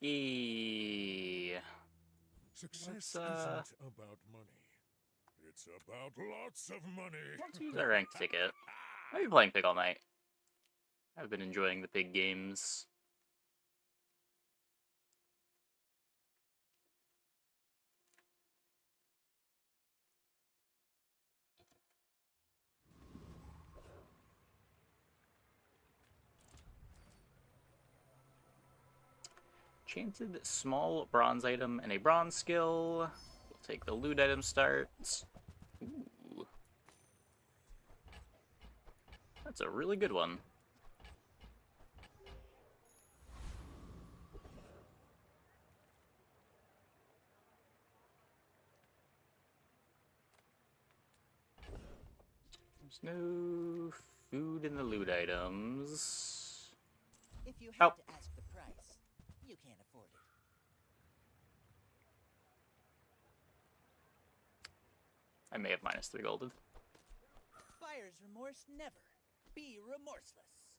Yeah. Success isn't about money. It's about lots of money. Let's use our ranked ticket. I've been playing Pig all night. I've been enjoying the Pig games. Enchanted small bronze item and a bronze skill. We'll take the loot item starts. Ooh. That's a really good one. There's no food in the loot items. If you had to ask the price, you can't afford it. I may have -3 golded. Buyer's remorse never. Be remorseless.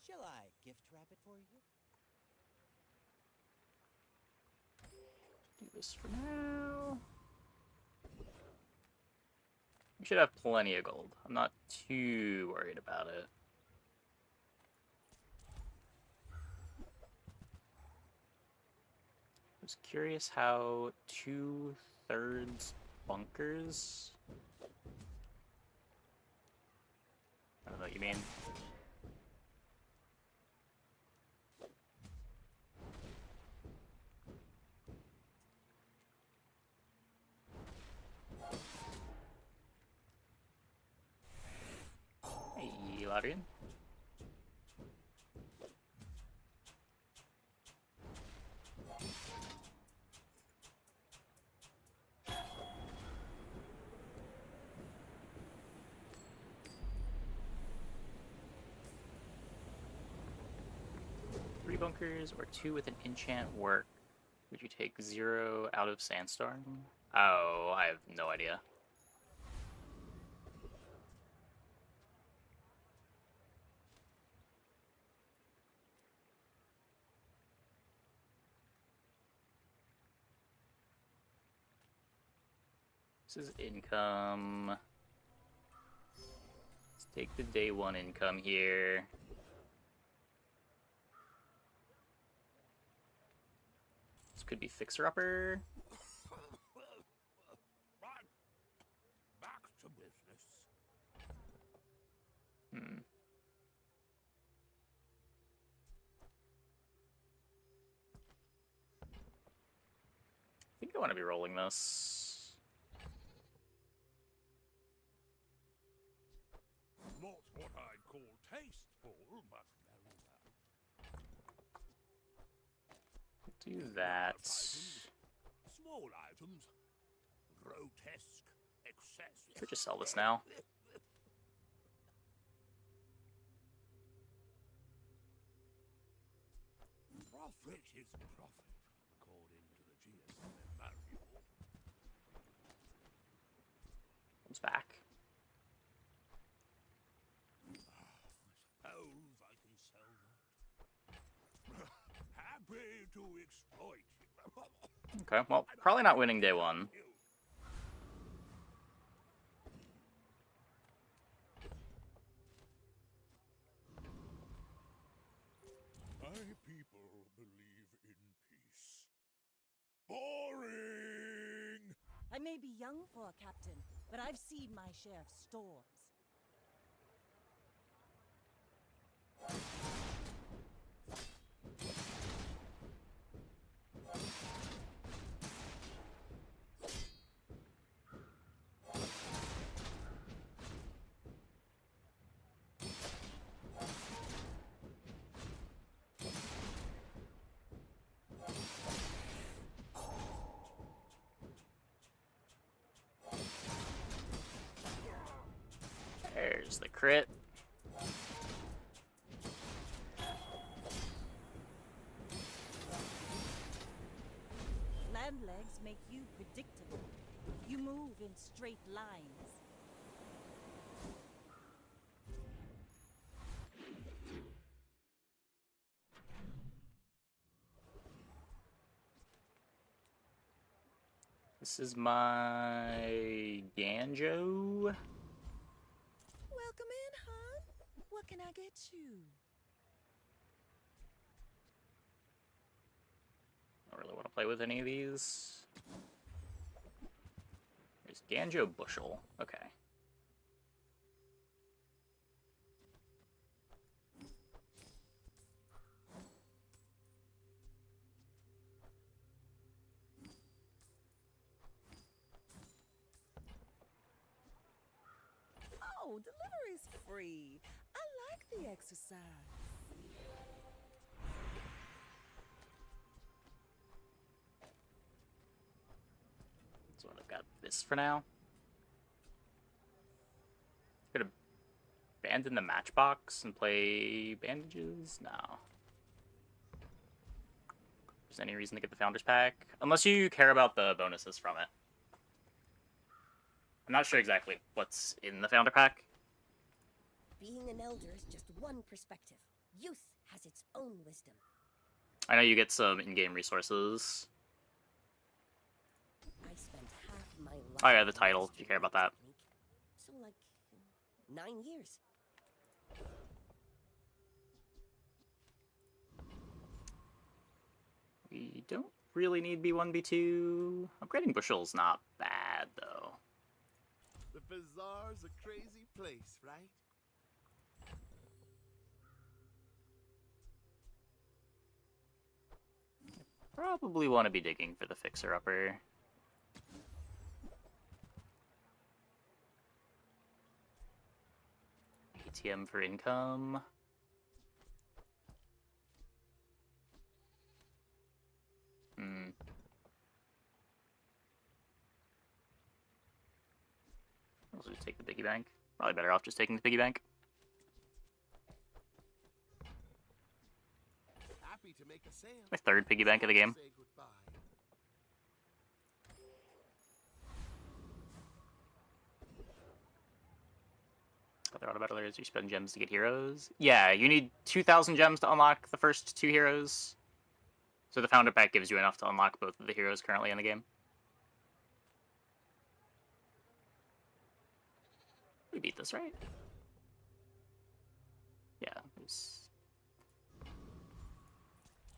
Shall I gift wrap it for you? Do this for now. We should have plenty of gold. I'm not too worried about it. I was curious how 2/3 bunkers. I don't know what you mean. Hey, Ladrian. Three bunkers or 2 with an enchant work. Would you take 0 out of Sandstorm? Oh, I have no idea. This is income. Let's take the day 1 income here. This could be fixer-upper. Back to business. I think I want to be rolling this. Not what I'd call tasteful, but Do that. small items, grotesque excess. Could just sell this now. Profit is profit, according to the GSM manual. Comes back. I suppose I can sell that. Happy to exploit you. Okay, well, probably not winning day 1. My people believe in peace. Boring! I may be young for a captain, but I've seen my share of storms. There's the crit. Land legs make you predictable. You move in straight lines. This is my Ganjo. Welcome in, hon. What can I get you? I don't really want to play with any of these. There's Ganjo Bushel. Okay. Oh, delivery's free. I like the exercise. So I've got this for now. Could abandon the matchbox and play bandages? No. There's any reason to get the Founders Pack? Unless you care about the bonuses from it. I'm not sure exactly what's in the Founder Pack. Being an elder is just one perspective. Youth has its own wisdom. I know you get some in-game resources. I spent half my life. Oh yeah, the title, if you care about that. So like 9 years. We don't really need B1, B2. Upgrading Bushel's not bad, though. The bazaar's a crazy place, right? Probably want to be digging for the fixer-upper. ATM for income. Also just take the piggy bank. Probably better off just taking the piggy bank. Happy to make a sale. My third piggy bank of the game. Say goodbye. I thought about earlier is you spend gems to get heroes. Yeah, you need 2,000 gems to unlock the first 2 heroes. So the Founder Pack gives you enough to unlock both of the heroes currently in the game. We beat this, right? Yeah, there's...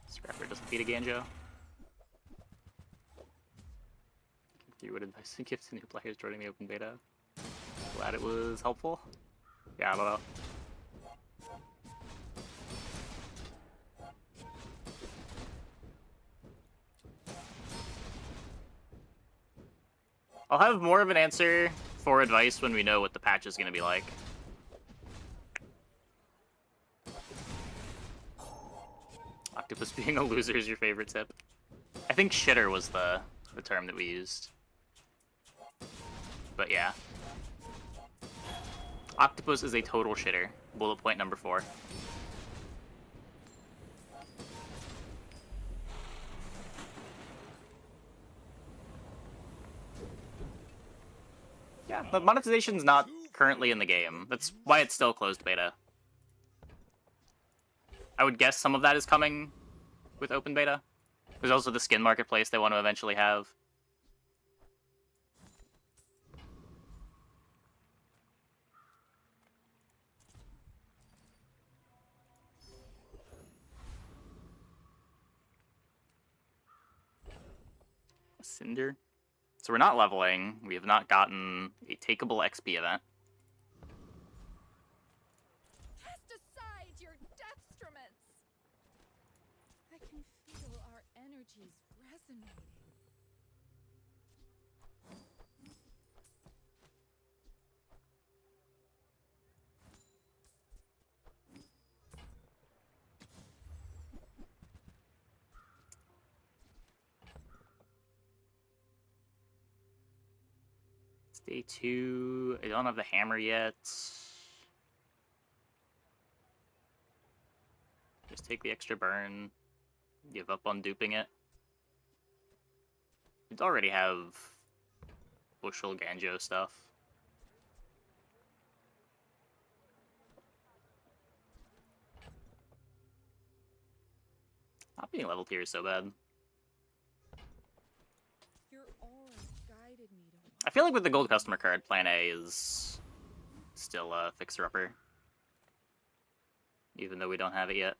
Scrapper doesn't beat a Ganjo. You would advise to give to new players joining the open beta. Glad it was helpful. Yeah, I don't know. I'll have more of an answer for advice when we know what the patch is going to be like. Octopus being a loser is your favorite tip. I think shitter was the term that we used. But yeah. Octopus is a total shitter. Bullet point number 4. Yeah, but monetization's not currently in the game. That's why it's still closed beta. I would guess some of that is coming with open beta. There's also the skin marketplace they want to eventually have. Cinder. So we're not leveling. We have not gotten a takeable XP event. Cast aside your deathstruments. I can feel our energies resonating. It's day 2. I don't have the hammer yet. Just take the extra burn. Give up on duping it. You'd already have bushel Ganjo stuff. Not being leveled here is so bad. Your aura guided me to I feel like with the gold customer card, plan A is still a fixer-upper. Even though we don't have it yet.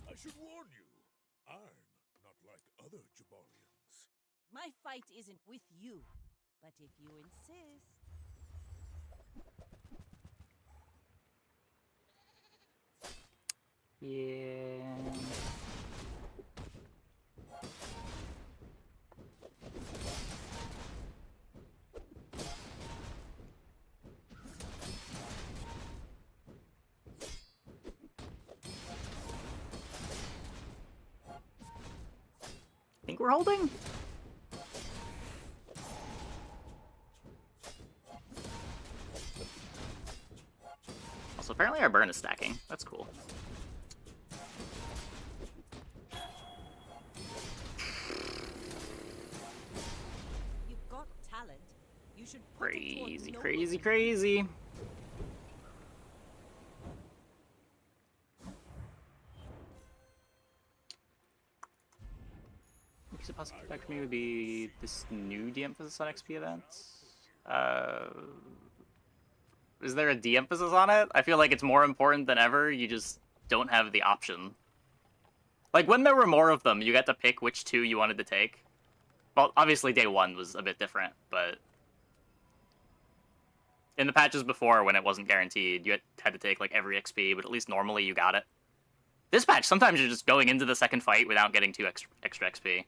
I should warn you, I'm not like other Jabalians. My fight isn't with you, but if you insist. Yeah. Think we're holding? Also, apparently our burn is stacking. That's cool. You've got talent. You should put it toward Crazy, noble crazy, ends. crazy. Makes it possible back for me would be this new de-emphasis on XP events. Is there a de-emphasis on it? I feel like it's more important than ever. You just don't have the option. Like, when there were more of them, you got to pick which two you wanted to take. Well, obviously day one was a bit different, but in the patches before, when it wasn't guaranteed, you had to take, like, every XP, but at least normally you got it. This patch, sometimes you're just going into the second fight without getting two extra XP.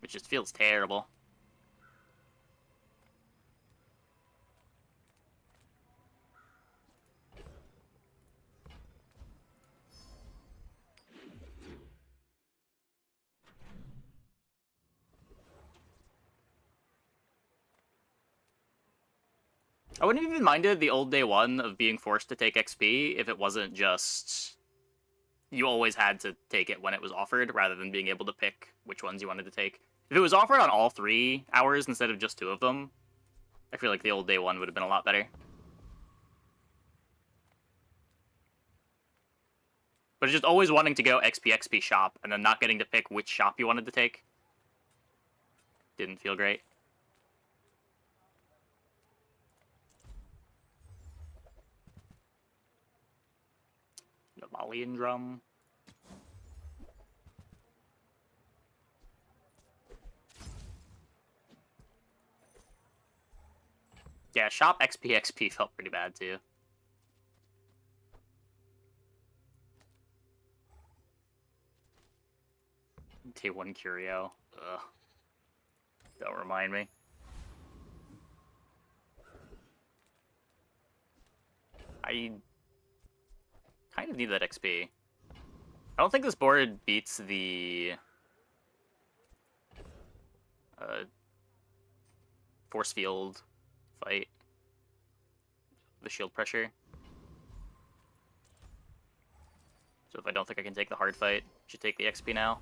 Which just feels terrible. I wouldn't have even minded the old day one of being forced to take XP if it wasn't just you always had to take it when it was offered rather than being able to pick which ones you wanted to take. If it was offered on all 3 hours instead of just 2 of them, I feel like the old day one would have been a lot better. But just always wanting to go XP shop and then not getting to pick which shop you wanted to take didn't feel great. Navalian drum. Yeah, shop XP felt pretty bad too. Day 1 Curio. Ugh. Don't remind me. I kind of need that XP. I don't think this board beats the force field fight. The shield pressure. So if I don't think I can take the hard fight, I should take the XP now.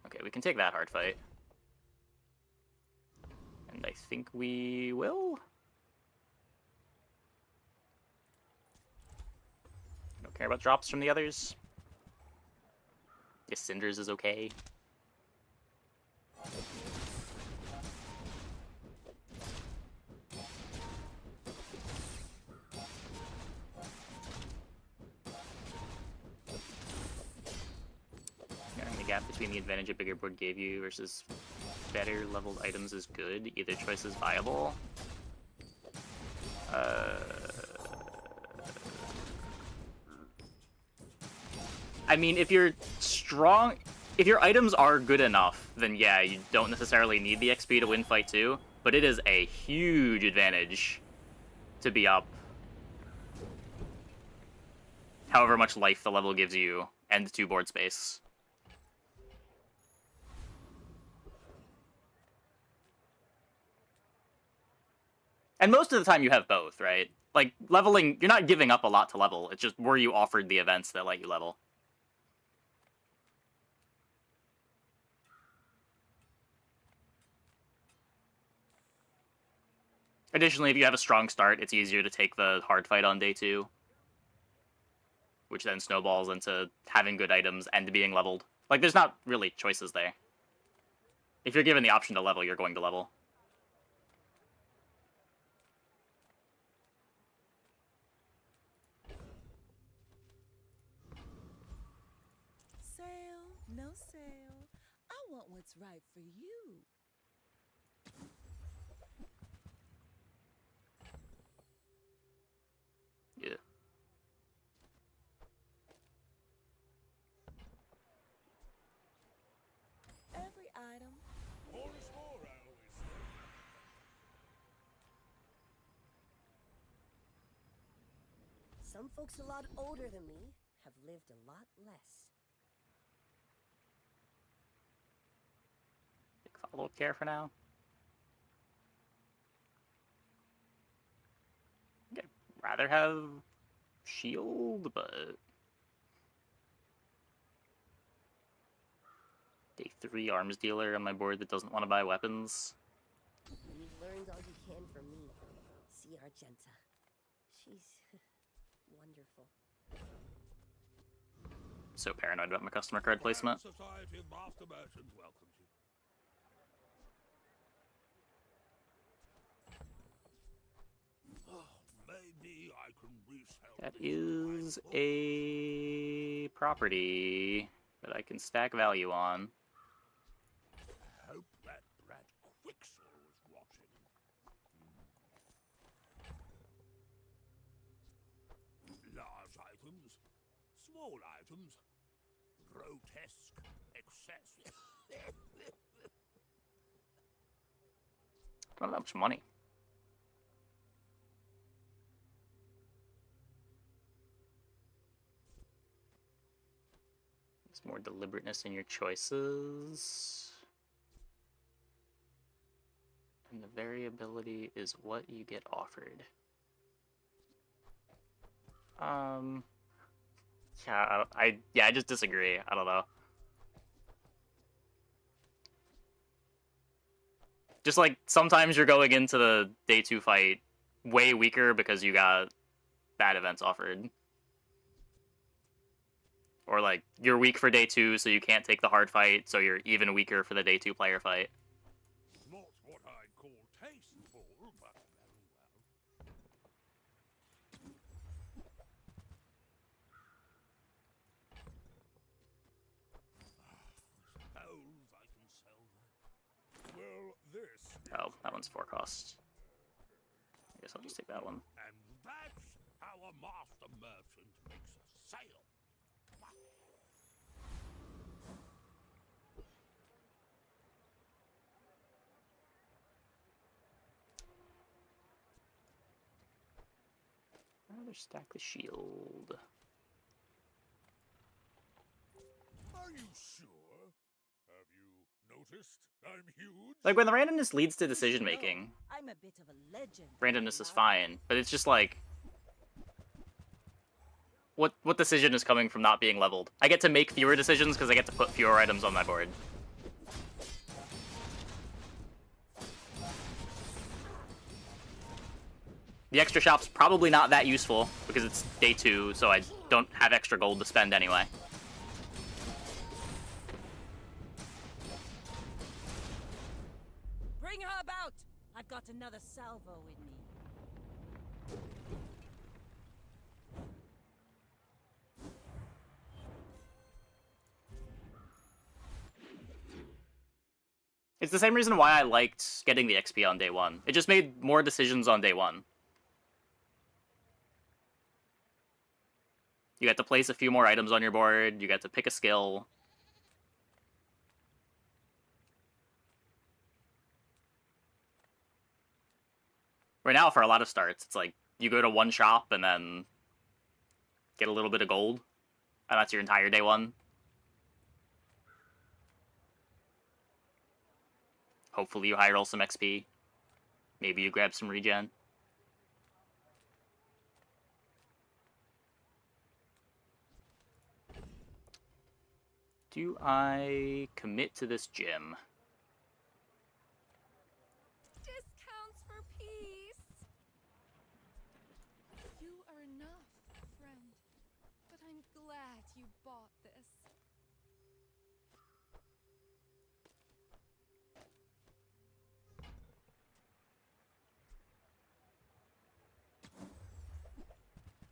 Okay, we can take that hard fight. And I think we will. I don't care about drops from the others. Yes, Cinders is okay. The gap between the advantage a bigger board gave you versus better leveled items is good. Either choice is viable. I mean, if you're strong, if your items are good enough, then yeah, you don't necessarily need the XP to win fight 2, but it is a huge advantage to be up however much life the level gives you and 2 board space. And most of the time you have both, right? Like, leveling, you're not giving up a lot to level. It's just, were you offered the events that let you level? Additionally, if you have a strong start, it's easier to take the hard fight on day 2, which then snowballs into having good items and being leveled. Like, there's not really choices there. If you're given the option to level, you're going to level. Sale, no sale. I want what's right for you. Yeah. Every item. More is more, I always say. Some folks a lot older than me have lived a lot less. Take follow care for now. I'd rather have shield, but day 3 arms dealer on my board that doesn't want to buy weapons. You've learned all you can from me. See Argenta. She's wonderful. So paranoid about my customer card placement. Society of Master Merchants welcomes you. Oh, maybe I can resell That this is for a property that I can stack value on. hope that brat Quicksil is watching. Large items, small items, grotesque excess. Not that much money. There's more deliberateness in your choices. And the variability is what you get offered. Yeah, I just disagree. I don't know. Just like sometimes you're going into the day 2 fight way weaker because you got bad events offered. Or like you're weak for day 2, so you can't take the hard fight, so you're even weaker for the day 2 player fight. Not what I'd call tasteful, but very well. Suppose I can sell that. Well, this. Oh, that one's 4 cost. I guess I'll just take that one. And that's how a master merchant makes a sale. Rather stack the shield. Are you sure? Have you noticed I'm huge? Like when the randomness leads to decision making, I'm a bit of a legend. randomness is fine, but it's just like what decision is coming from not being leveled? I get to make fewer decisions because I get to put fewer items on my board. The extra shop's probably not that useful because it's day 2, so I don't have extra gold to spend anyway. Bring her about! I've got another salvo in me. It's the same reason why I liked getting the XP on day 1. It just made more decisions on day 1. You get to place a few more items on your board, you get to pick a skill. Right now, for a lot of starts, it's like you go to one shop and then get a little bit of gold, and that's your entire day 1. Hopefully you high roll some XP. Maybe you grab some regen. Do I commit to this gym? Discounts for peace. friend, but I'm glad you bought this.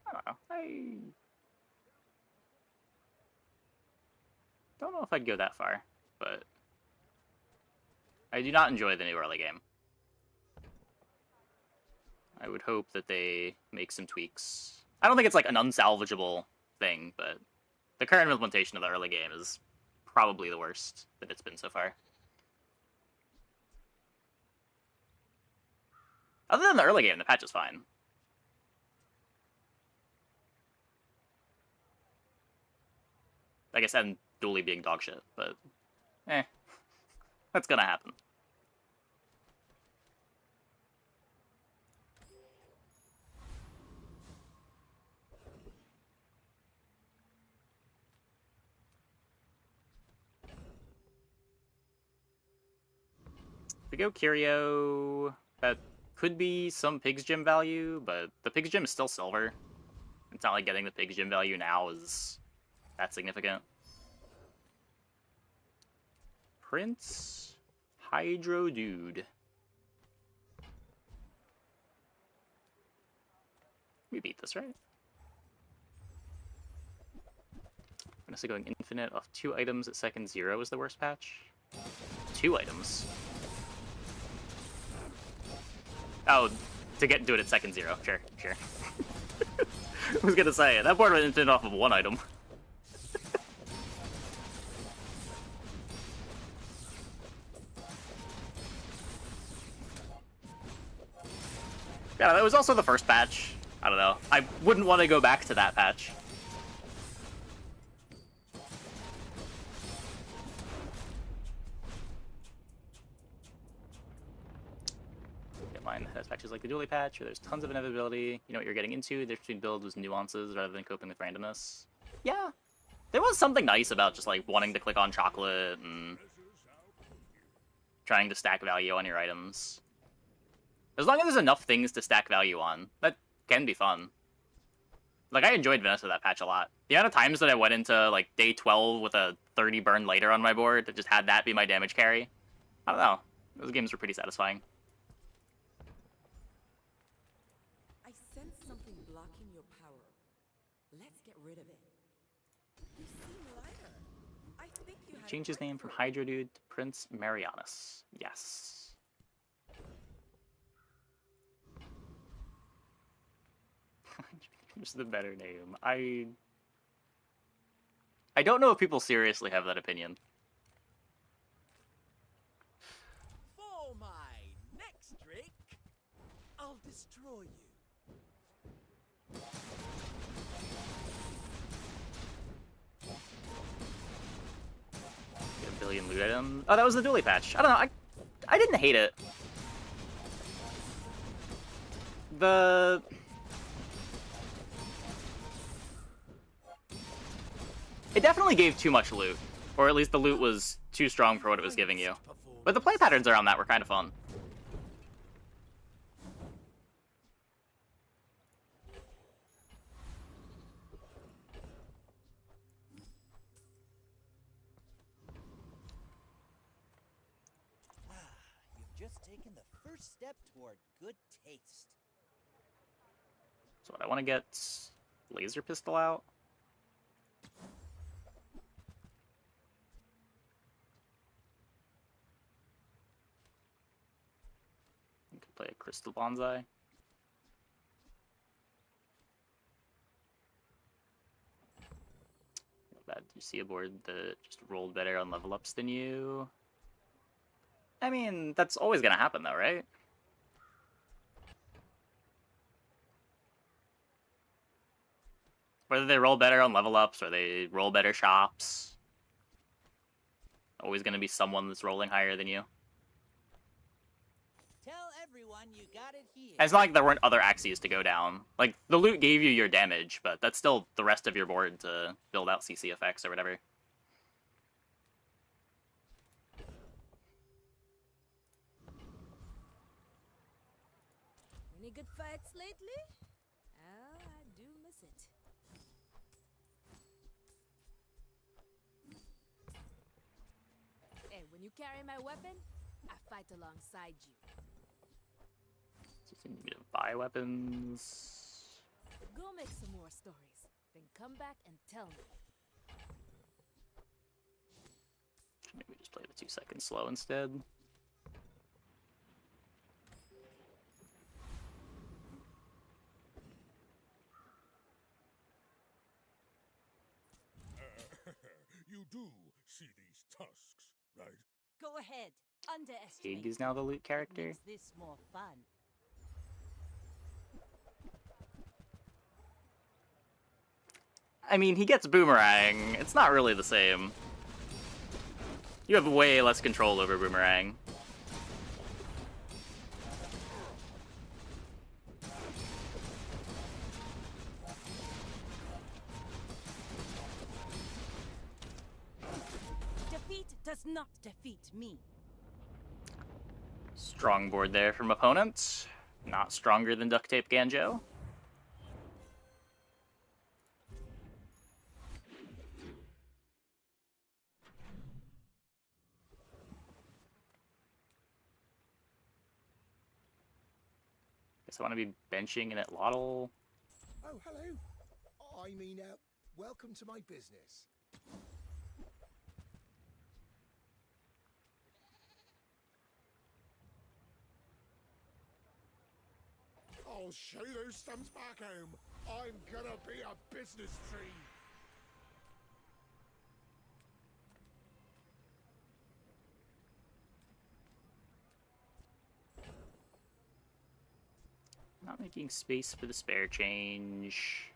I don't know. I don't know if I'd go that far, but I do not enjoy the new early game. I would hope that they make some tweaks. I don't think it's like an unsalvageable thing, but the current implementation of the early game is probably the worst that it's been so far. Other than the early game, the patch is fine. Like I said, dually being dog shit, but that's gonna happen. If we go Curio, that could be some Pig's Gym value, but the Pig's Gym is still silver. It's not like getting the Pig's Gym value now is that significant. Prince Hydro Dude. We beat this, right? Honestly, going infinite off 2 items at second 0 is the worst patch. 2 items. Oh, to do it at second 0. Sure. I was gonna say, that board went infinite off of 1 item. Yeah, that was also the first patch. I don't know. I wouldn't want to go back to that patch. Get mine has patches like the dually patch, where there's tons of inevitability. You know what you're getting into. The difference between builds was nuances rather than coping with randomness. Yeah. There was something nice about just like wanting to click on chocolate and trying to stack value on your items. As long as there's enough things to stack value on, that can be fun. Like, I enjoyed Vanessa that patch a lot. The amount of times that I went into, like, day 12 with a 30 burn later on my board that just had that be my damage carry. I don't know. Those games were pretty satisfying. I sense something blocking your power. Let's get rid of it. You seem lighter. I think you had Change a his name from breakthrough. Hydro Dude to Prince Marianus. Yes. Just the better name. I don't know if people seriously have that opinion. For my next trick, I'll destroy you. Get a billion loot items. Oh, that was the dually patch. I don't know. I didn't hate it. It definitely gave too much loot. Or at least the loot was too strong for what it was giving you. But the play patterns around that were kind of fun. You've just taken the first step toward good taste. So what, I want to get laser pistol out. I could play a crystal bonsai. Not bad. You see a board that just rolled better on level ups than you. I mean, that's always gonna happen though, right? Whether they roll better on level ups or they roll better shops. Always gonna be someone that's rolling higher than you. Tell everyone you got it here. And it's not like there weren't other axes to go down. Like, the loot gave you your damage, but that's still the rest of your board to build out CC effects or whatever. Any good fights lately? Oh, I do miss it. When you carry my weapon, I fight alongside you. So you need me to buy weapons. Go make some more stories, then come back and tell me. Maybe just play the 2 seconds slow instead. You do see these tusks, right? Go ahead. Underestimate. Pig is now the loot It character. makes this more fun. I mean, he gets boomerang. It's not really the same. You have way less control over boomerang. Defeat does not defeat me. Strong board there from opponent. Not stronger than Duct Tape Ganjo. Guess I want to be benching in Atlatl. Oh, hello. I mean, welcome to my business. I'll show you those stumps back home. I'm gonna be a business tree. Not making space for the spare change.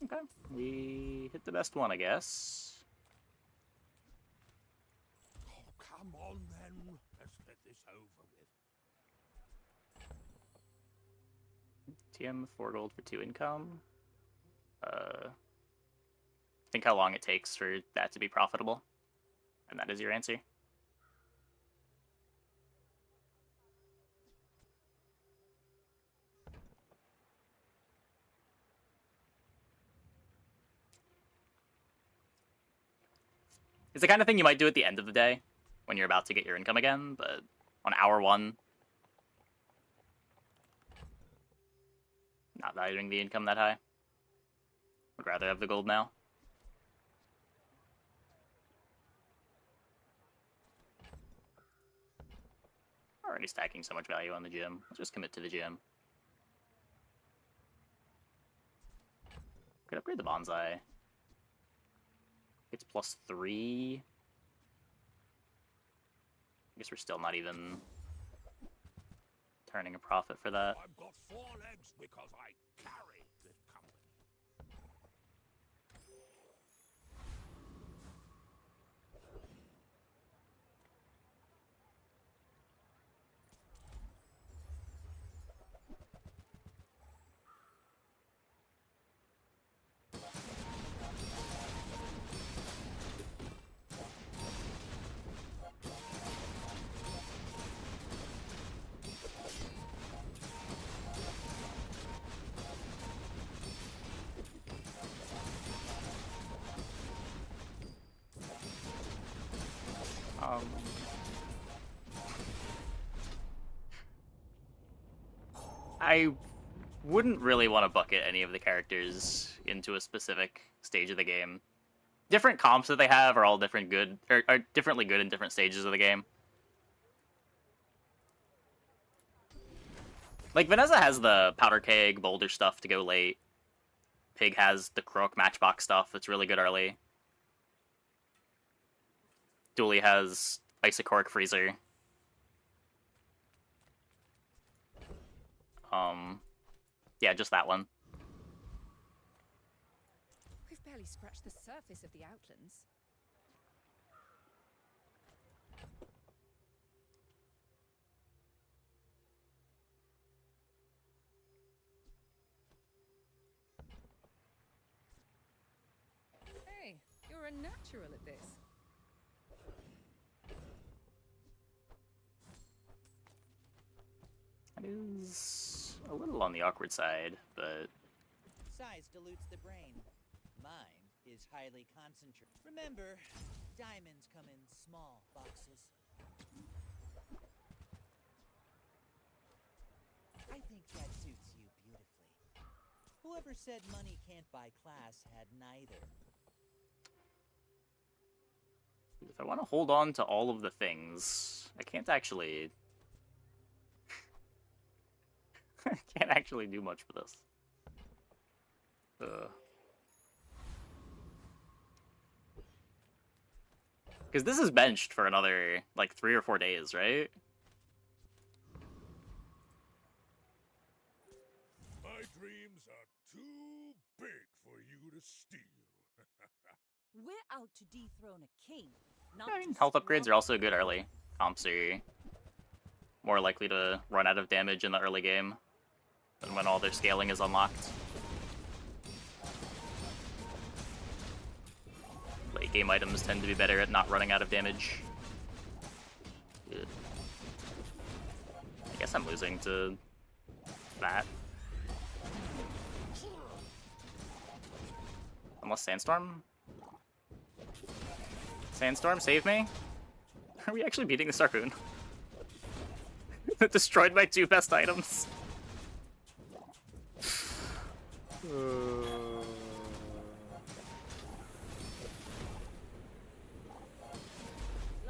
Okay, we hit the best one, I guess. Oh, come on then. Let's get this over with. TM 4 gold for 2 income. Think how long it takes for that to be profitable. And that is your answer. It's the kind of thing you might do at the end of the day when you're about to get your income again, but on hour 1, not valuing the income that high. Would rather have the gold now. Already stacking so much value on the gym. Let's just commit to the gym. Could upgrade the bonsai. It's +3. I guess we're still not even turning a profit for that. I've got 4 legs because I carry this company. I wouldn't really want to bucket any of the characters into a specific stage of the game. Different comps that they have are all different good, or are differently good in different stages of the game. Like, Vanessa has the powder keg, boulder stuff to go late. Pig has the crook matchbox stuff that's really good early. Dooley has Isocoric Freezer. Yeah, just that one. We've barely scratched the surface of the Outlands. Hey, you're a natural at this. That is a little on the awkward side, but Size dilutes the brain. mind is highly concentrated. Remember, diamonds come in small boxes. I think that suits you beautifully. Whoever said money can't buy class had neither. If I want to hold on to all of the things, I can't actually... I can't actually do much for this. Because this is benched for another, like, 3 or 4 days, right? My dreams are too big for you to steal. We're out to dethrone a king, not I mean, to health upgrades squander are also good early. Comps are more likely to run out of damage in the early game than when all their scaling is unlocked. Late game items tend to be better at not running out of damage. Ugh. I guess I'm losing to that. Unless Sandstorm? Sandstorm, save me? Are we actually beating this Harpoon? That destroyed my 2 best items.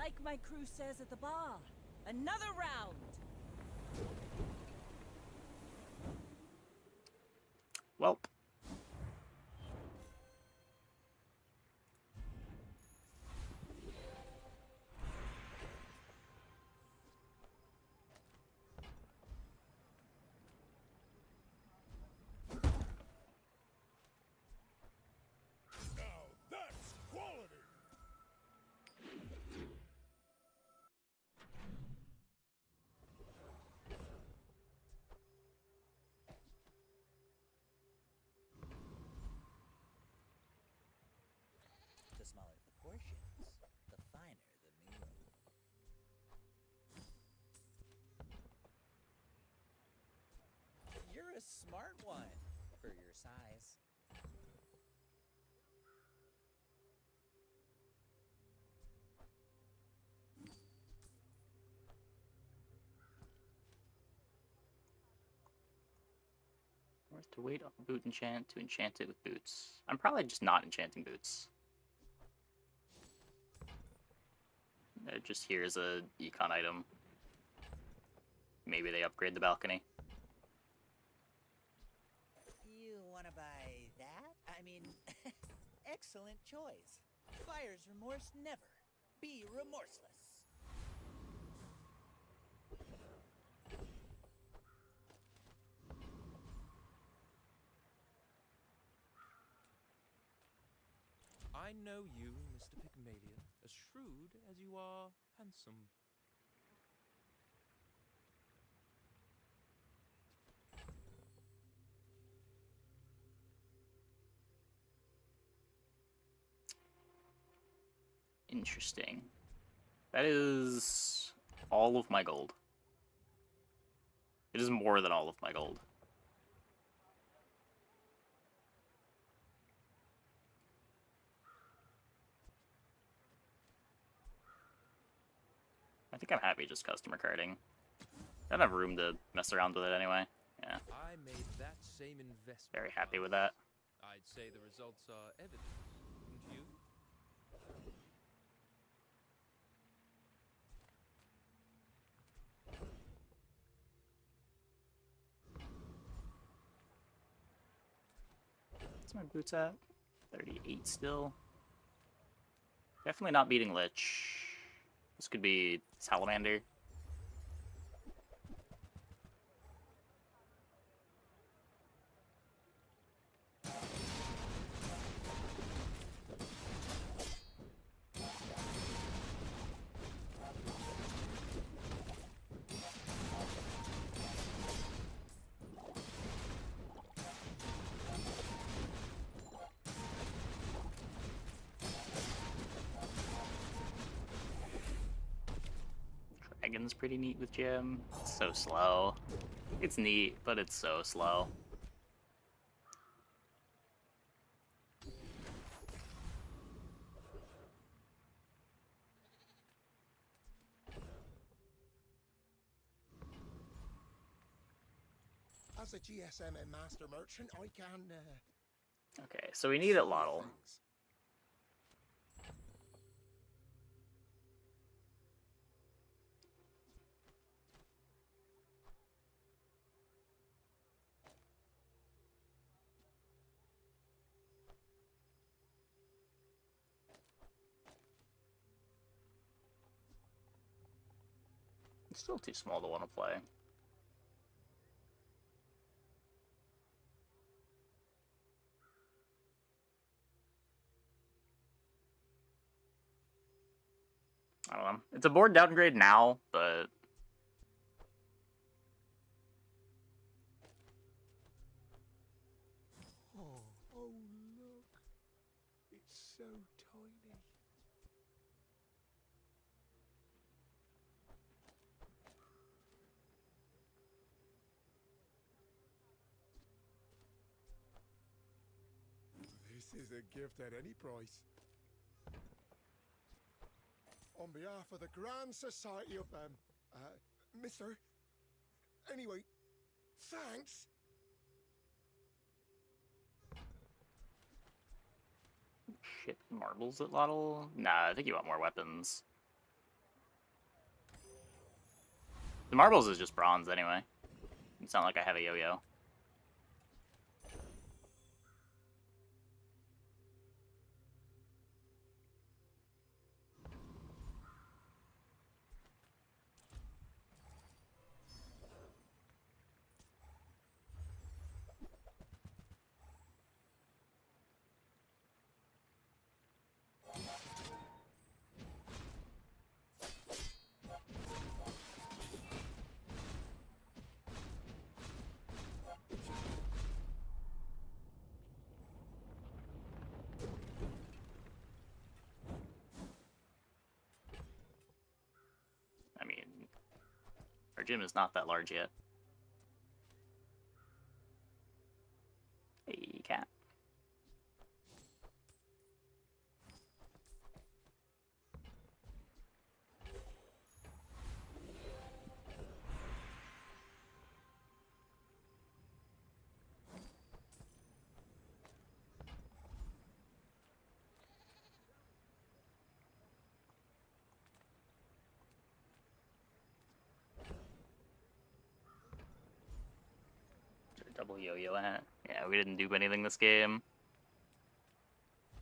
like my crew says at the bar. Another round. Welp. Now that's quality. The smaller the portions, the finer the meal. You're a smart one for your size. Worth to wait on boot enchant to enchant it with boots. I'm probably just not enchanting boots. Just here's a econ item. Maybe they upgrade the balcony. You wanna buy that? I mean, excellent choice. Buyer's remorse never. Be remorseless. I know you, Mr. Pygmalion, as shrewd as you are handsome. Interesting. That is all of my gold. It is more than all of my gold. I think I'm happy just customer carding. I don't have room to mess around with it anyway. Yeah, I made that same investment. very happy with that. I'd say the results are evident, wouldn't you? What's my boots at? 38 still. Definitely not beating Lich. This could be Salamander. Dragon's pretty neat with Gem. It's so slow. It's neat, but it's so slow. As a GSM and master merchant, I can. Okay, so we need say it Lottle. thanks. It's still too small to want to play. I don't know. It's a board downgrade now, but Oh, look. It's so tiny. This is a gift at any price. On behalf of the Grand Society of, Mister. Anyway, thanks. shit, marbles at Lottle? Nah, I think you want more weapons. The marbles is just bronze anyway. It's not like I have a yo-yo. I mean, our gym is not that large yet. Hey, cat. Double yo-yo at. Yeah, we didn't do anything this game.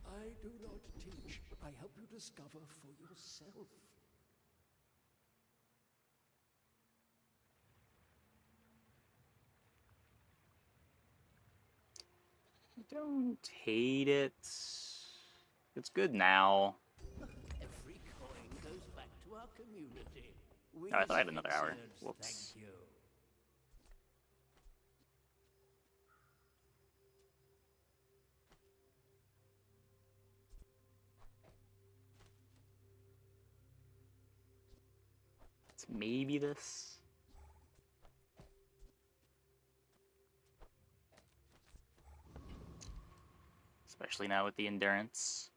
I do not teach. I help you discover for yourself. I don't hate it. It's good now. Every coin goes back to our community. We Oh, I thought I had another hour. citizens Whoops. Thank you. It's maybe this. Especially now with the endurance.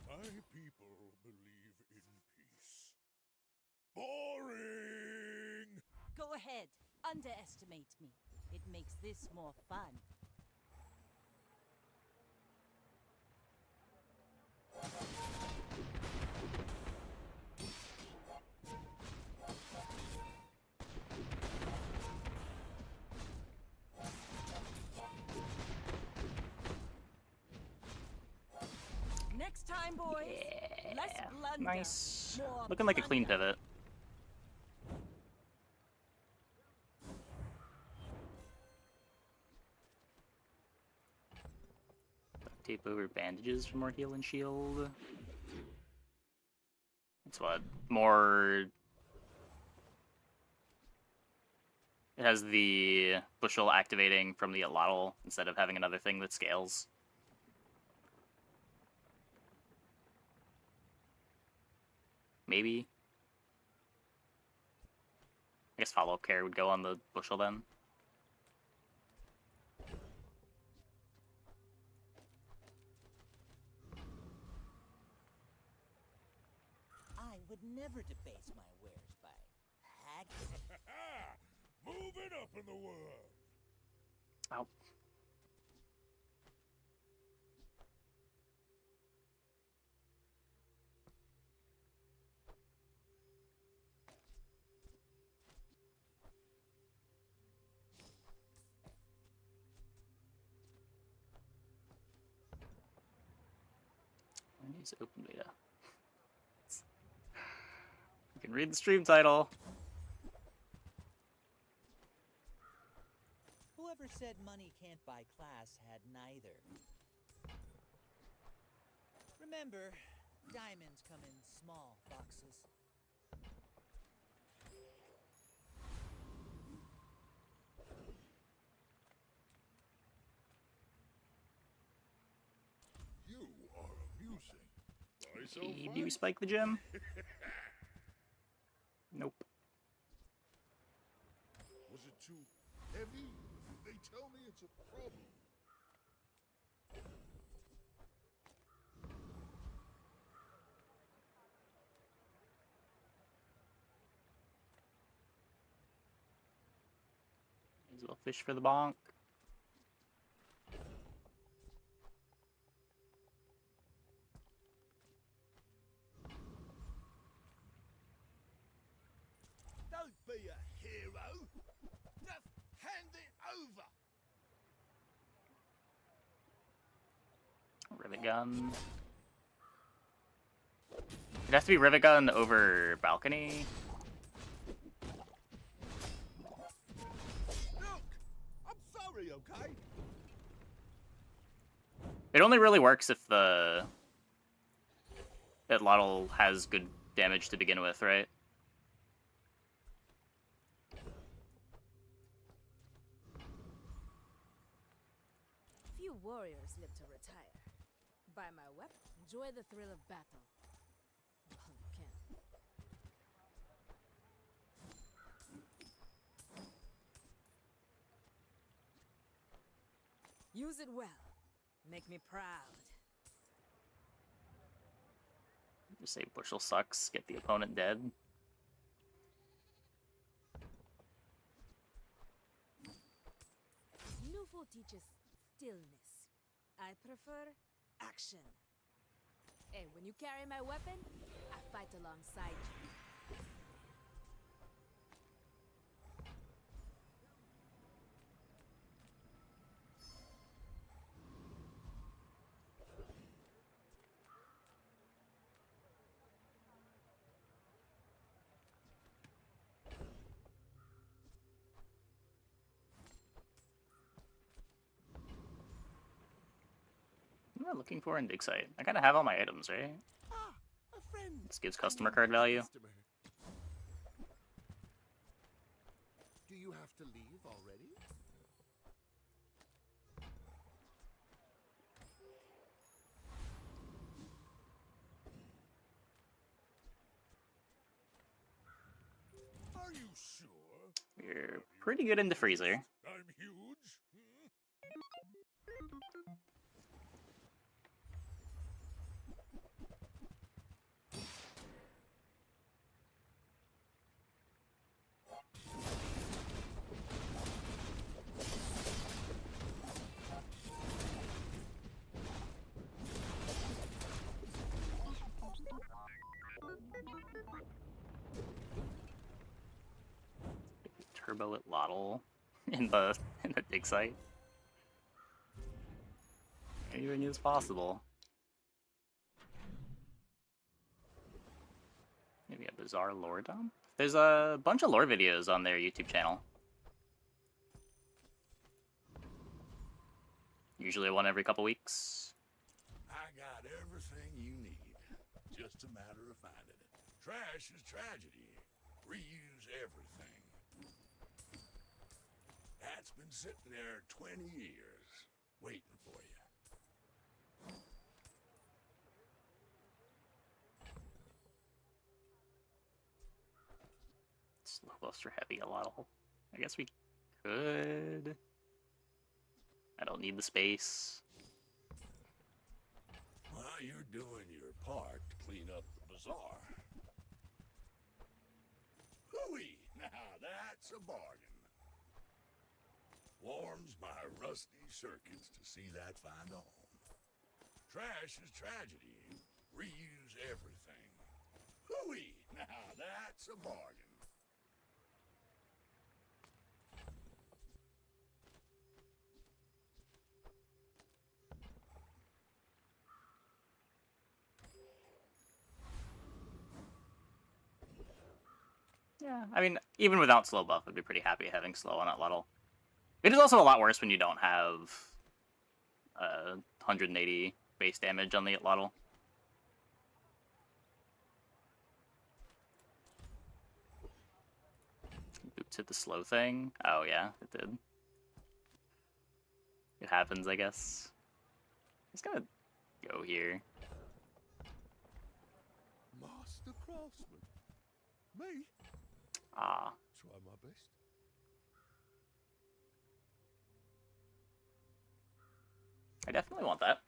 My people believe in peace. Boring! Go ahead. Underestimate me. It makes this more fun. Next time, boys. Less Yeah, blunder. nice. More Looking like a clean plunder. pivot. Tape over bandages for more heal and shield. It's what? More... It has the bushel activating from the allottal instead of having another thing that scales. Maybe. I guess follow-up care would go on the bushel then. would never debase my wares by hacking. Moving up in the world. Ow. Use open beta. You can read the stream title. Whoever said money can't buy class had neither. Remember, diamonds come in small boxes. You are amusing. Why so Do fun? you spike the gem? Nope. Was it too heavy? They tell me it's a problem. May as well fish for the bonk. Don't be a hero. Just hand it over. Rivet gun. It has to be rivet gun over balcony. Look, I'm sorry, okay? It only really works if the Lotl has good damage to begin with, right? Few warriors live to retire. Buy my weapon, enjoy the thrill of battle. Well, you can. Use it well. Make me proud. Just say bushel sucks, get the opponent dead. Newful teaches stillness. I prefer action. Hey, when you carry my weapon, I fight alongside you. What am I looking for in Dig Site? I gotta have all my items, right? Ah, a friend. This gives customer card value. Customer. Do you have to leave already? Are you sure? You're pretty good in the freezer. I'm huge. Turbo at Lotl in the Dig Site. Even as possible. Maybe a bizarre lore dump? There's a bunch of lore videos on their YouTube channel. Usually one every couple weeks. I got everything you need. Just a matter of finding it. Trash is tragedy. Reuse everything. That's been sitting there 20 years, waiting for you. Slow buster heavy a lot. I guess we could. I don't need the space. Well, you're doing your part to clean up the bazaar. that's a bargain. Warms my rusty circuits to see that find a home. Trash is tragedy. Reuse everything. Hooey! Now that's a bargain. Yeah, I mean, even without slow buff, I'd be pretty happy having slow on that level. It is also a lot worse when you don't have 180 base damage on the Lottle. Oops, hit the slow thing. Oh yeah, it did. It happens, I guess. I'm just gonna go here. Master craftsman. Me? Ah. Try my best. I definitely want that.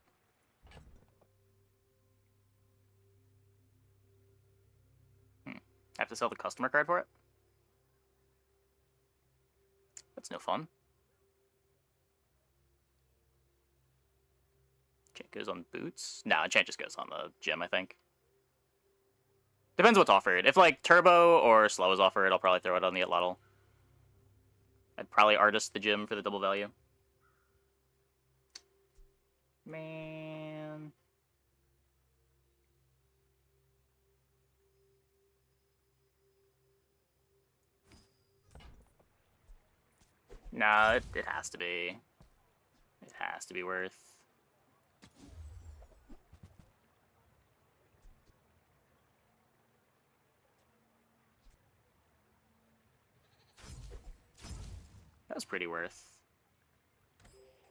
I have to sell the customer card for it? That's no fun. Enchant goes on boots? No, enchant just goes on the gem, I think. Depends what's offered. If, like, turbo or slow is offered, I'll probably throw it on the Atlatl. I'd probably artist the gem for the double value. Man. Nah, it has to be. It has to be worth. That was pretty worth.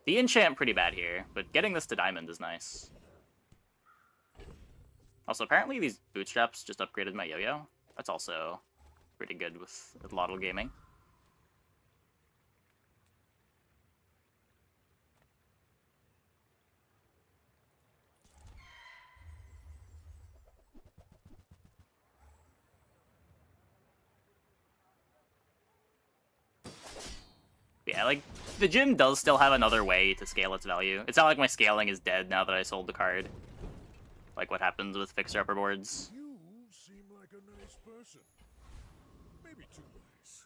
The enchant pretty bad here, but getting this to diamond is nice. Also, apparently these bootstraps just upgraded my yo-yo. That's also pretty good with Lottle gaming. Yeah, like, the gym does still have another way to scale its value. It's not like my scaling is dead now that I sold the card. Like what happens with fixer-upper boards. You seem like a nice person. Maybe too nice.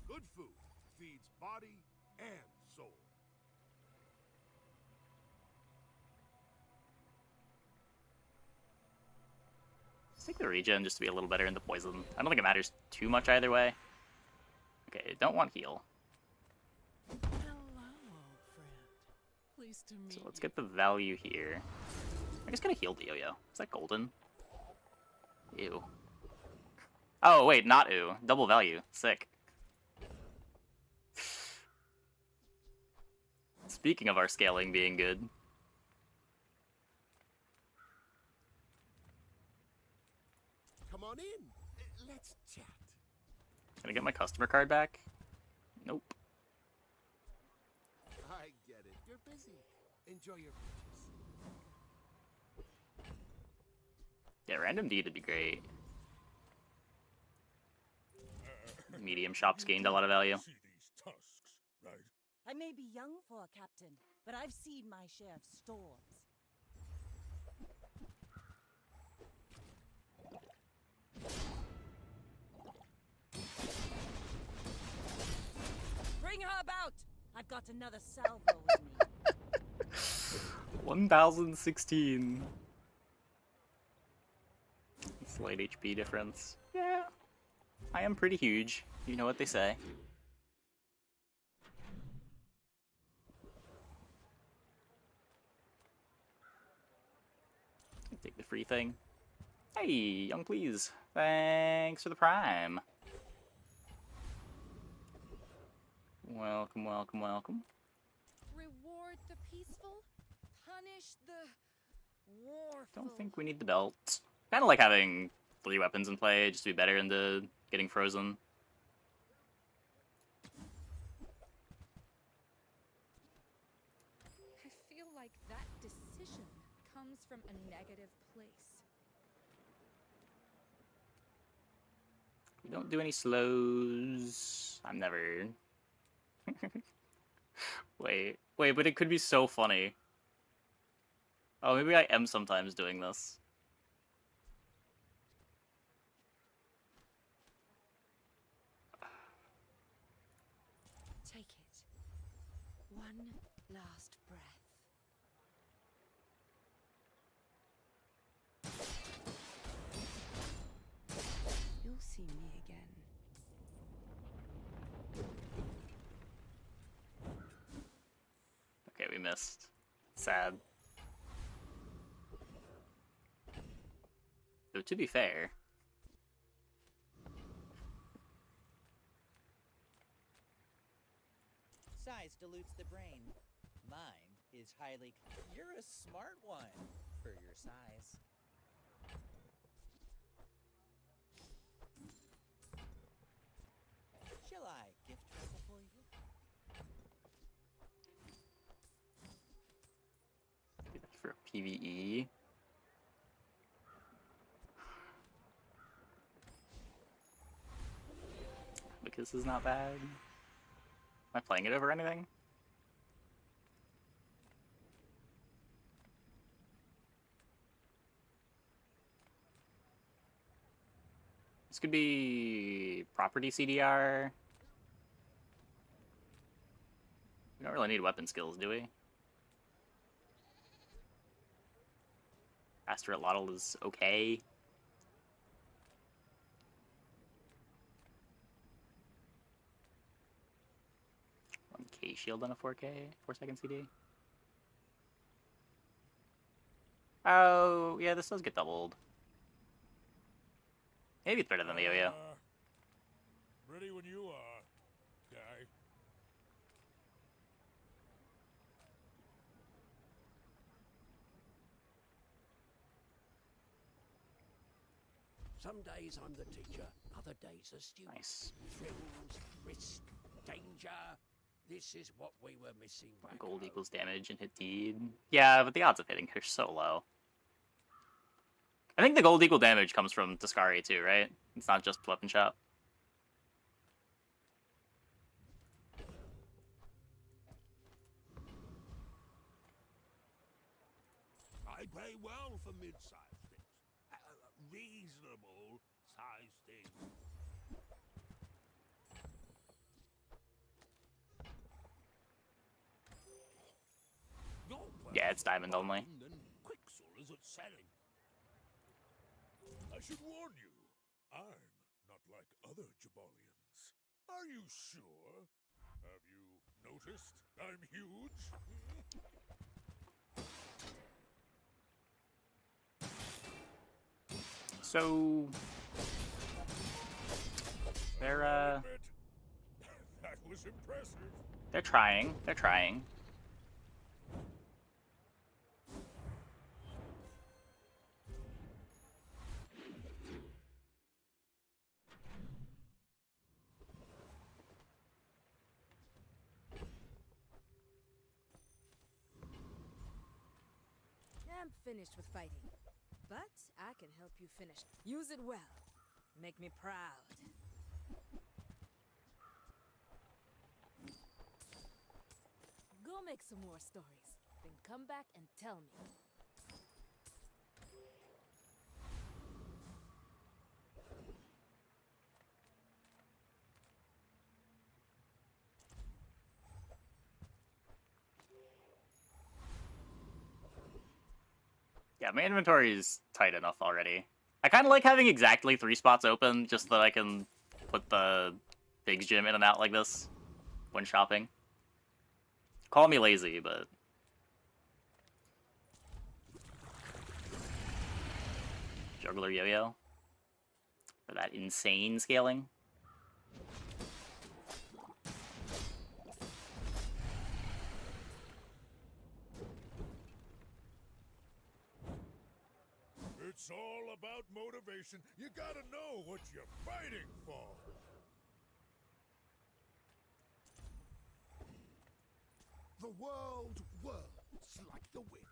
Good food feeds body and soul. Let's take the regen just to be a little better into poison. I don't think it matters too much either way. Okay, don't want heal. Hello, old friend. Pleased to meet So let's get the value here. I just gotta heal the yo-yo. Is that golden? Ew. Oh, wait, not ew. Double value. Sick. Speaking of our scaling being good. Come on in. Let's chat. Can I get my customer card back? Nope. I get it. You're busy. Enjoy your purchase. Yeah, random D would be great. Medium shops gained a lot of value. See these tusks, right? I may be young for a captain, but I've seen my share of storms. Bring her about! I've got another salvo with me. 1016. Slight HP difference. Yeah. I am pretty huge. You know what they say. Take the free thing. Hey, young please. Thanks for the prime. Welcome, welcome, welcome. Reward the peaceful, punish the warful. Don't think we need the belt. Kind of like having 3 weapons in play just to be better into getting frozen. I feel like that decision comes from a negative place. We don't do any slows. I'm never... Wait, but it could be so funny. Oh, maybe I am sometimes doing this. Take it. One last breath. You'll see me again. Okay, we missed. Sad. Though, to be fair... Size dilutes the brain. Mine is highly... You're a smart one for your size. Shall I gift wrapper for you? For PvE. Because this is not bad. Am I playing it over anything? This could be property CDR. We don't really need weapon skills, do we? Astrolotl is okay. 1K shield on a 4K, 4-second CD. Oh, yeah, this does get doubled. Maybe it's better than the yo-yo. Ready when you are, guy. Some days I'm the teacher, other days the student. Nice. Thrills, risk, danger. This is what we were missing back Gold home. equals damage and hit deed. Yeah, but the odds of hitting are so low. I think the gold equal damage comes from Discari too, right? It's not just weapon shop. I pay well for mid-sized things. Reasonable sized things. Yeah, it's diamond only. Quixel is it selling? I should warn you, I'm not like other Jabalians. Are you sure? Have you noticed I'm huge? So they're That was impressive. they're trying. They're trying. I'm finished with fighting. But I can help you finish. Use it well. Make me proud. Go make some more stories. Then come back and tell me. Yeah, my inventory is tight enough already. I kind of like having exactly 3 spots open just so that I can put the Biggs gym in and out like this when shopping. Call me lazy, but... Juggler yo-yo. For that insane scaling. It's all about motivation. You gotta know what you're fighting for. The world whirls like the wind.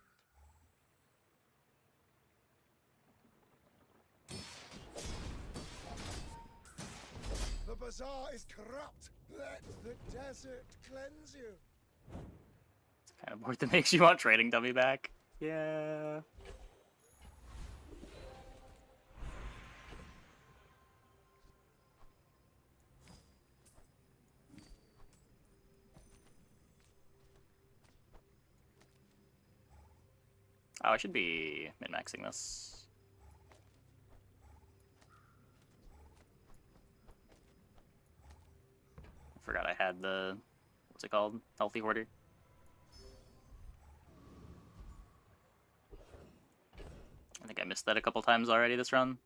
bazaar is corrupt. Let the desert cleanse you. It's kind of bored that makes you want trading dummy back. Yeah. Oh, I should be min-maxing this. I forgot I had the, what's it called? Healthy Hoarder. I think I missed that a couple times already this run.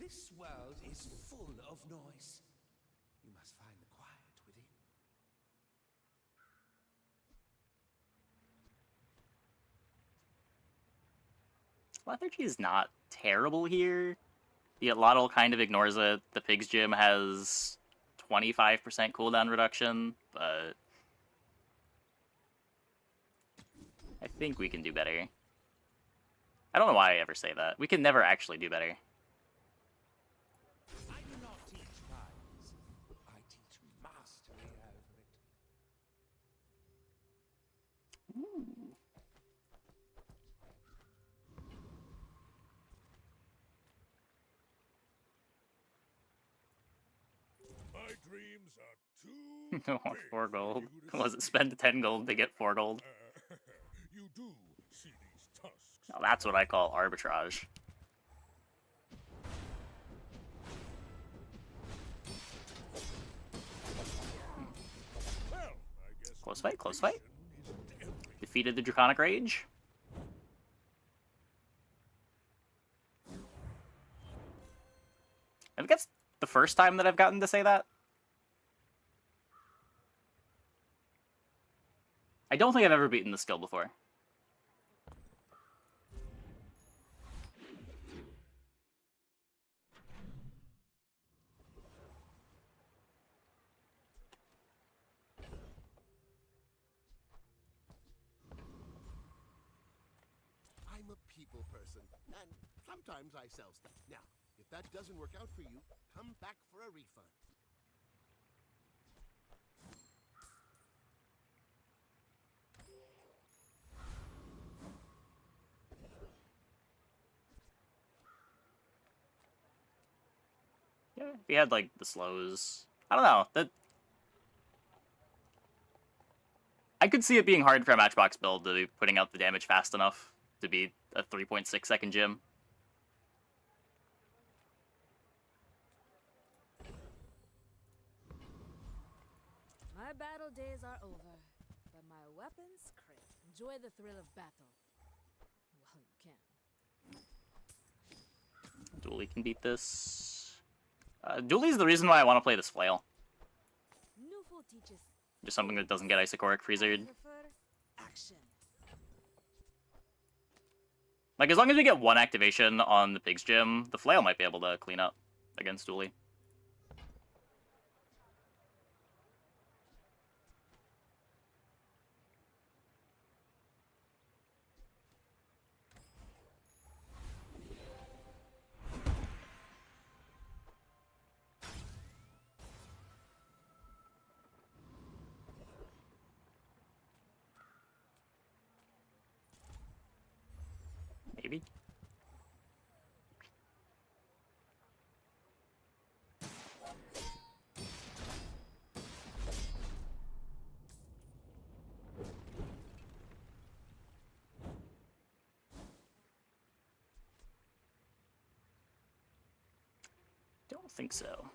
This world is full of noise. You must find the quiet within. Lethargy is not terrible here. The Atlatl kind of ignores it. The Pig's Gym has 25% cooldown reduction, but I think we can do better. I don't know why I ever say that. We can never actually do better. I do not teach violence. I teach mastery over it. Ooh. My dreams are too I want big 4 for gold. you to Was it see. spend 10 gold to get 4 gold? You do see these tusks. Now that's what I call arbitrage. Well, I guess Close fight, close fight. competition isn't everything. Defeated the Draconic Rage. I think that's the first time that I've gotten to say that. I don't think I've ever beaten the skill before. I'm a people person, and sometimes I sell stuff. Now, if that doesn't work out for you, come back for a refund. Yeah, if he had like the slows, I don't know. That I could see it being hard for a Matchbox build to be putting out the damage fast enough to be a 3.6 second gym. My battle days are over, but my weapons crisp. Enjoy the thrill of battle. While you can. Dooley can beat this. Dooley's the reason why I want to play this flail. Newful teaches. Just something that doesn't get Isocoric Freezered. Action. Like, as long as we get one activation on the Pig's Gym, the flail might be able to clean up against Dooley. Maybe. Don't think so.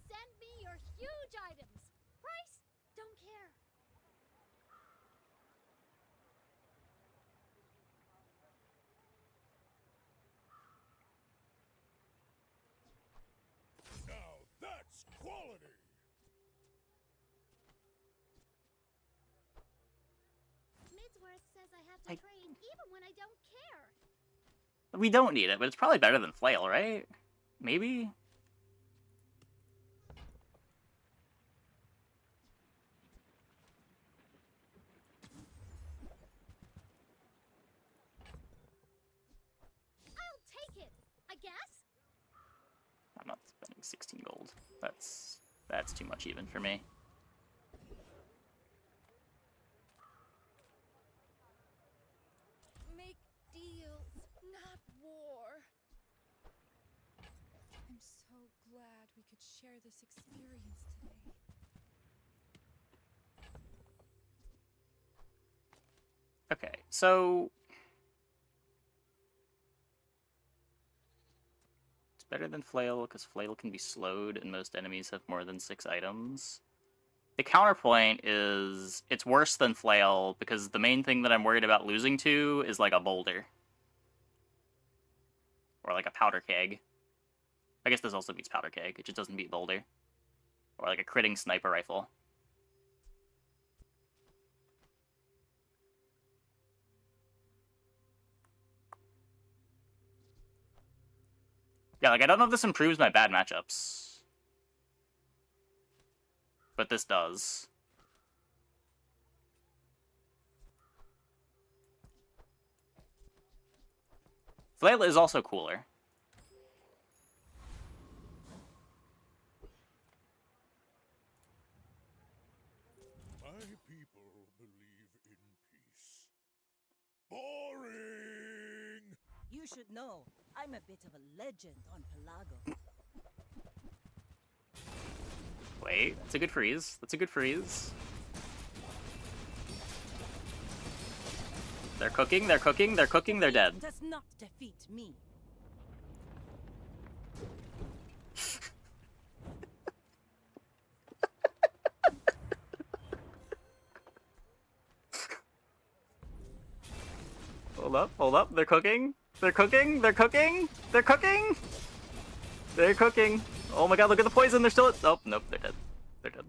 Send me your huge items. Price? Don't care. Now that's quality. Midsworth says I have to trade even when I don't care. We don't need it, but it's probably better than Flail, right? Maybe? I'll take it, I guess. I'm not spending 16 gold. That's too much even for me. Make deals, not war. I'm so glad we could share this experience today. Okay, so it's better than Flail because Flail can be slowed and most enemies have more than 6 items. The counterpoint is it's worse than Flail because the main thing that I'm worried about losing to is like a boulder. Or like a powder keg. I guess this also beats powder keg, it just doesn't beat boulder. Or like a critting sniper rifle. Yeah, like I don't know if this improves my bad matchups. But this does. Flail is also cooler. My people believe in peace. Boring! You should know, I'm a bit of a legend on Pelago. Wait, that's a good freeze. That's a good freeze. They're cooking, they're cooking, they're cooking, they're dead. Does not defeat me. Hold up, they're cooking. They're cooking, they're cooking, they're cooking! They're cooking. Oh my god, look at the poison, they're still... Oh, nope, they're dead. They're dead.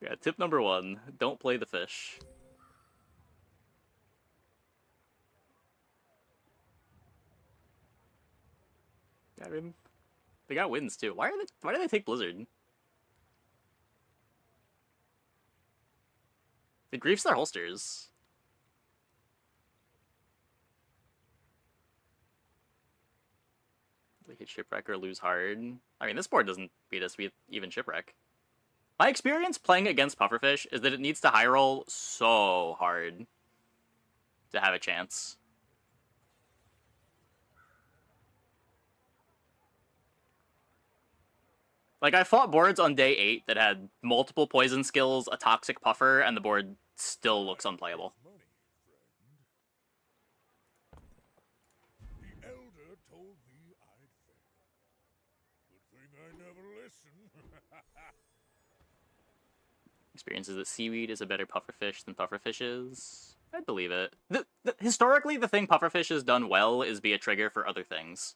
Yeah, tip number 1, don't play the fish. I mean, they got wins too. Why do they take Blizzard? It griefs their holsters. They hit Shipwreck or lose hard. I mean, this board doesn't beat us with even Shipwreck. My experience playing against Pufferfish is that it needs to high roll so hard to have a chance. Like, I fought boards on day 8 that had multiple poison skills, a toxic puffer, and the board still looks unplayable. The elder told me I'd fail. Good thing I never listened. Experiences that seaweed is a better pufferfish than pufferfish is. I'd believe it. Historically, the thing pufferfish has done well is be a trigger for other things.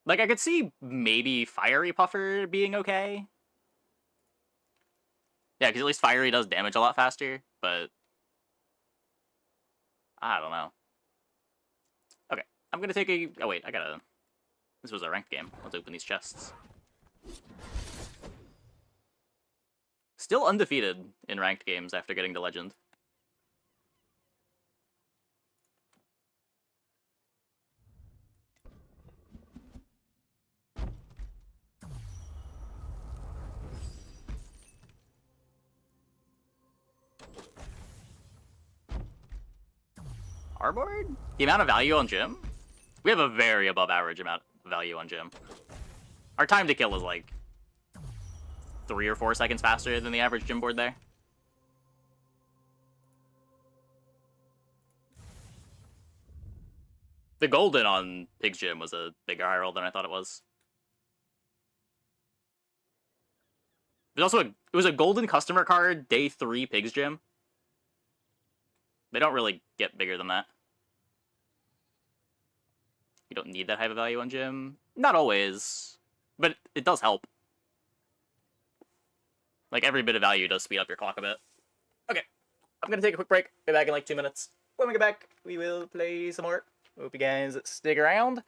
Like, I could see maybe Fiery Puffer being okay. Yeah, because at least Fiery does damage a lot faster, but... I don't know. Okay, I'm gonna take a... Oh wait, I gotta... This was a ranked game. Let's open these chests. Still undefeated in ranked games after getting to Legend. Our board? The amount of value on Gym? We have a very above average amount of value on Gym. Our time to kill is like 3 or 4 seconds faster than the average Gym board there. The golden on Pig's Gym was a bigger high roll than I thought it was. There's also it was a golden customer card, day 3 Pig's Gym. They don't really get bigger than that. You don't need that high of a value on gym. Not always, but it does help. Like, every bit of value does speed up your clock a bit. Okay, I'm gonna take a quick break. Be back in like 2 minutes. When we get back, we will play some more. Hope you guys stick around.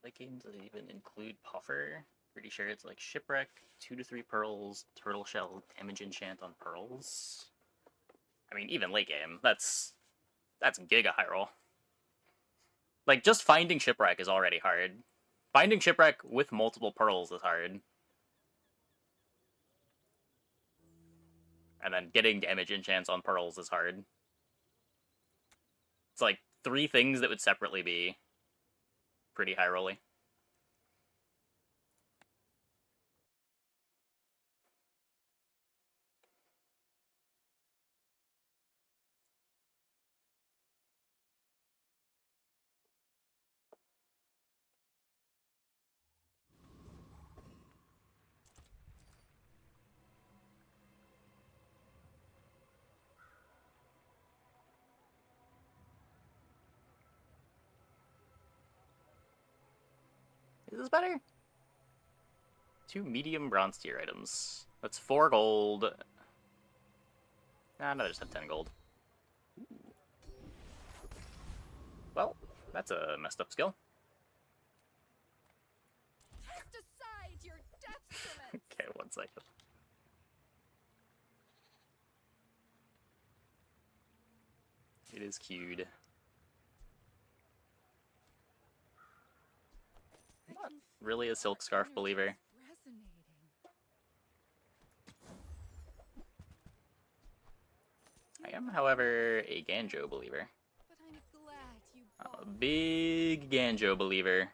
Like games that even include Puffer. Pretty sure it's like Shipwreck, 2 to 3 pearls, Turtle Shell, damage enchant on pearls. I mean, even late game, that's giga high roll. Like, just finding Shipwreck is already hard. Finding Shipwreck with multiple pearls is hard. And then getting damage enchants on pearls is hard. It's like 3 things that would separately be pretty high rolly. Is this better? 2 medium bronze tier items. That's 4 gold. Nah, no, I just have 10 gold. Well, that's a messed up skill. Cast aside your death Okay, 1 second. It is queued. I'm not really a Silk Scarf believer. I am, however, a Ganjo believer. But I'm glad you I'm a big Ganjo believer.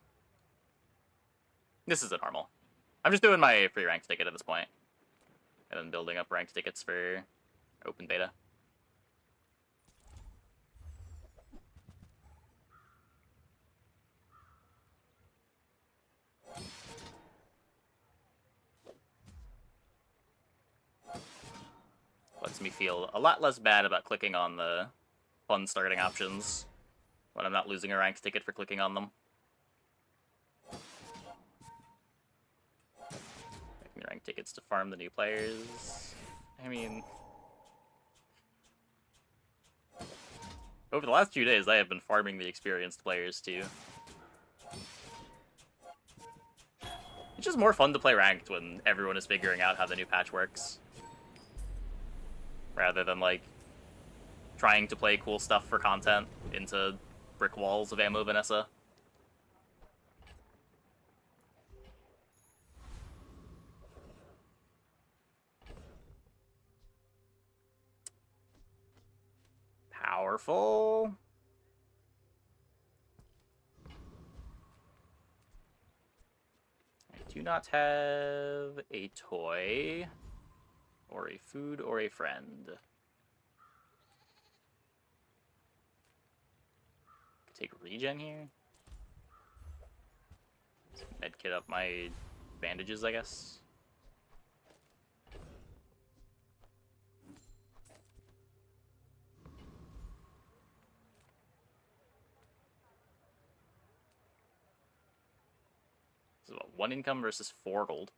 This isn't normal. I'm just doing my free ranked ticket at this point, and then building up ranked tickets for open beta. Lets me feel a lot less bad about clicking on the fun starting options when I'm not losing a ranked ticket for clicking on them. Making ranked tickets to farm the new players. I mean, over the last few days, I have been farming the experienced players too. It's just more fun to play ranked when everyone is figuring out how the new patch works, rather than, like, trying to play cool stuff for content into brick walls of ammo Vanessa. Powerful. I do not have a toy, or a food, or a friend. Take regen here. Medkit up my bandages, I guess. This is what, 1 income versus 4 gold.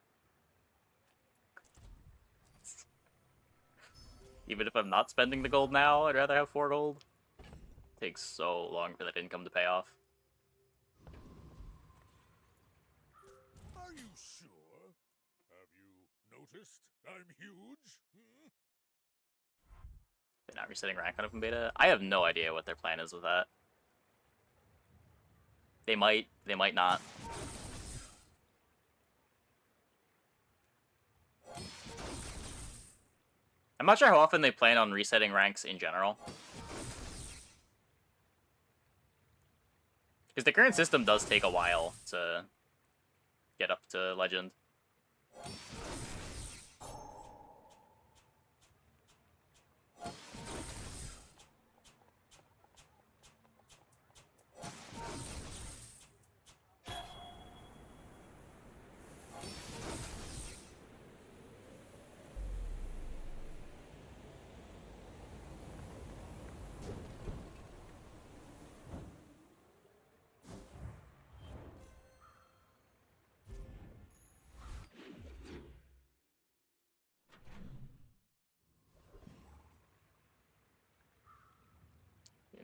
Even if I'm not spending the gold now, I'd rather have 4 gold. It takes so long for that income to pay off. Are you sure? Have you noticed I'm huge? Hmm? They're not resetting rank on open beta. I have no idea what their plan is with that. They might not. I'm not sure how often they plan on resetting ranks in general. Because the current system does take a while to get up to Legend.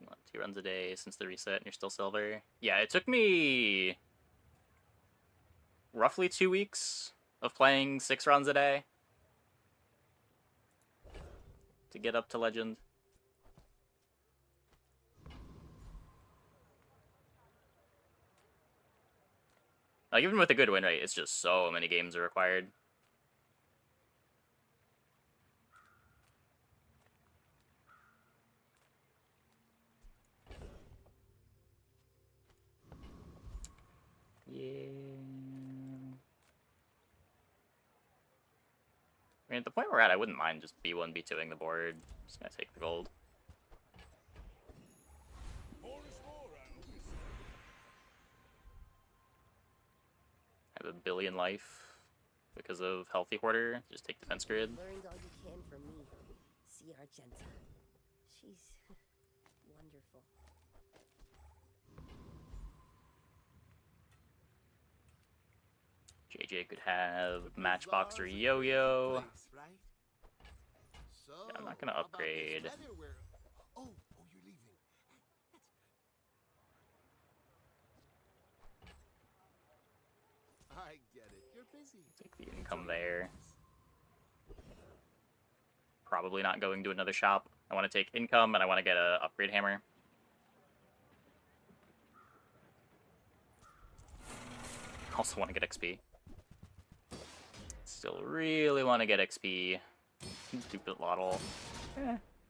What, 2 runs a day since the reset and you're still silver? Yeah, it took me roughly 2 weeks of playing 6 runs a day to get up to Legend. Like, even with a good win rate, it's just so many games are required. Yeah. I mean, at the point we're at, I wouldn't mind just B1, B2ing the board. Just gonna take the gold. I have a billion life because of Healthy Hoarder. Just take Defense Grid. Learned all you can from me. See Argenta. She's wonderful. JJ could have Matchbox or Yo-Yo. So, Yeah, I'm not gonna how about this upgrade. weather where... Oh, you're leaving. That's good. I get it. You're busy. Take the income there. Probably not going to another shop. I want to take income and I want to get a upgrade hammer. Also want to get XP. Still really want to get XP. Dupe Lottle.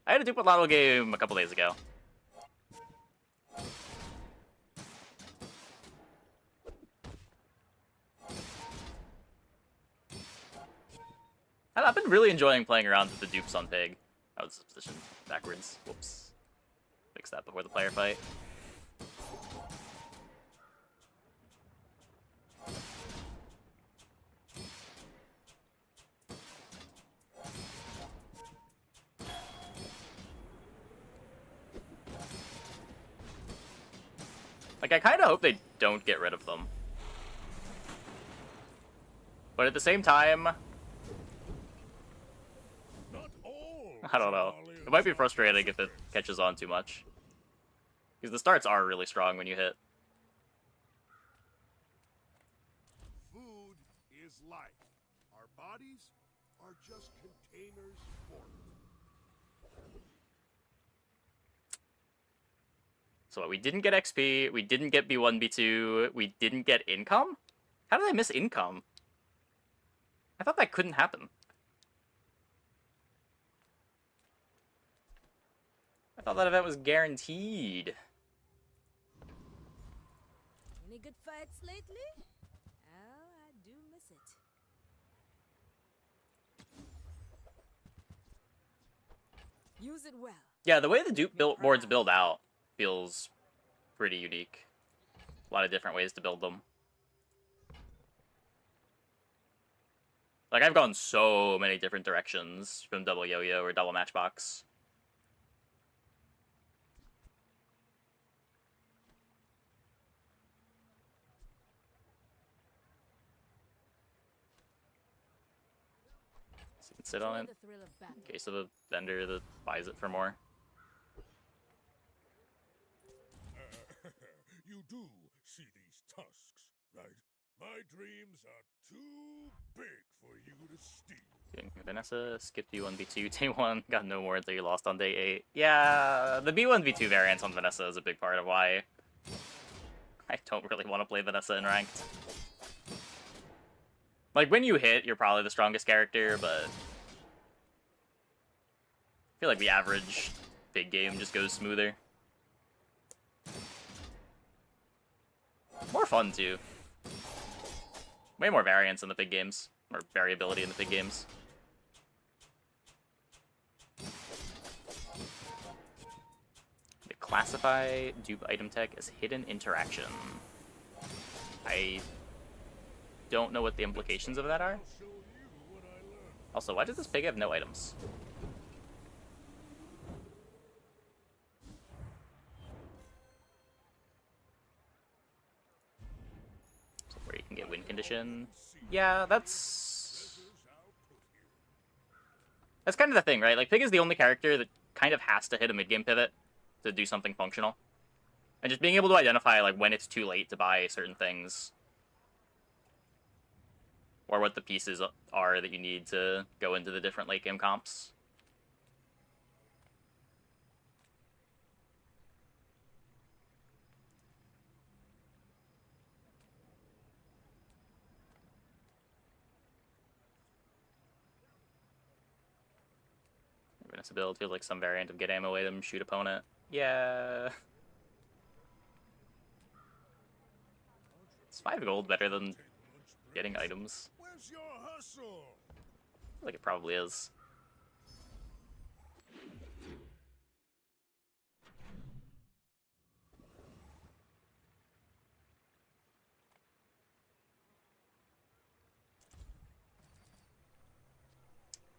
I had a Dupe Lottle game a couple days ago. I've been really enjoying playing around with the dupes on Pig. I was positioned backwards. Whoops. Fix that before the player fight. Like, I kind of hope they don't get rid of them. But at the same time, I don't know. It might be frustrating if it catches on too much. Because the starts are really strong when you hit. Food is life. Our bodies are just containers for it. So we didn't get XP, we didn't get B1, B2, we didn't get income? How did I miss income? I thought that couldn't happen. thought that event was guaranteed. Any good fights lately? Oh, I do miss it. Use it well. Yeah, the way the Dupe boards build out feels pretty unique. A lot of different ways to build them. Like, I've gone so many different directions from double yo-yo or double matchbox. So you can sit on it in case of a vendor that buys it for more. You do see these tusks, right? My dreams are too big for you to steal. Vanessa skipped B1v2 day 1, got no more until you lost on day 8. Yeah, the B1v2 variance on Vanessa is a big part of why I don't really want to play Vanessa in ranked. Like, when you hit, you're probably the strongest character, but I feel like the average big game just goes smoother. More fun, too. Way more variance in the big games, or variability in the big games. They classify Dupe item tech as hidden interaction. I don't know what the implications of that are. Also, why does this pig have no items? So where you can get win condition. Yeah, that's kind of the thing, right? Like, Pig is the only character that kind of has to hit a mid-game pivot to do something functional. And just being able to identify, like, when it's too late to buy certain things, or what the pieces are that you need to go into the different late game comps. Vanessa build feels like some variant of get ammo item, shoot opponent. Yeah. It's 5 gold better than getting items. Where's your hustle? I feel like it probably is.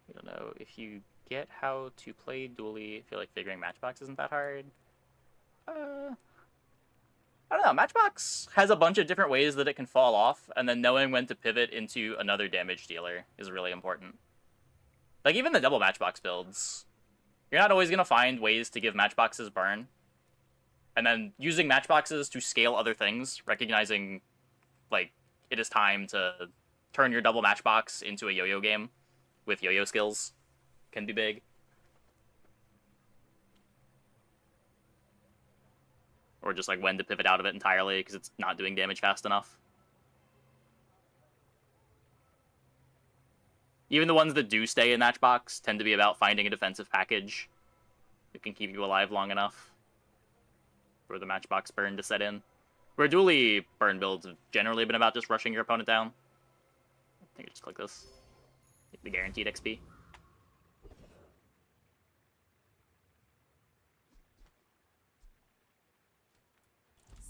I don't know if you get how to play dually. I feel like figuring Matchbox isn't that hard. I don't know, Matchbox has a bunch of different ways that it can fall off, and then knowing when to pivot into another damage dealer is really important. Like, even the double Matchbox builds, you're not always going to find ways to give Matchboxes burn. And then using Matchboxes to scale other things, recognizing, like, it is time to turn your double Matchbox into a yo-yo game with yo-yo skills can be big. Or just, like, when to pivot out of it entirely because it's not doing damage fast enough. Even the ones that do stay in Matchbox tend to be about finding a defensive package that can keep you alive long enough for the Matchbox burn to set in. Where dually burn builds have generally been about just rushing your opponent down. I think I just click this. Get the guaranteed XP.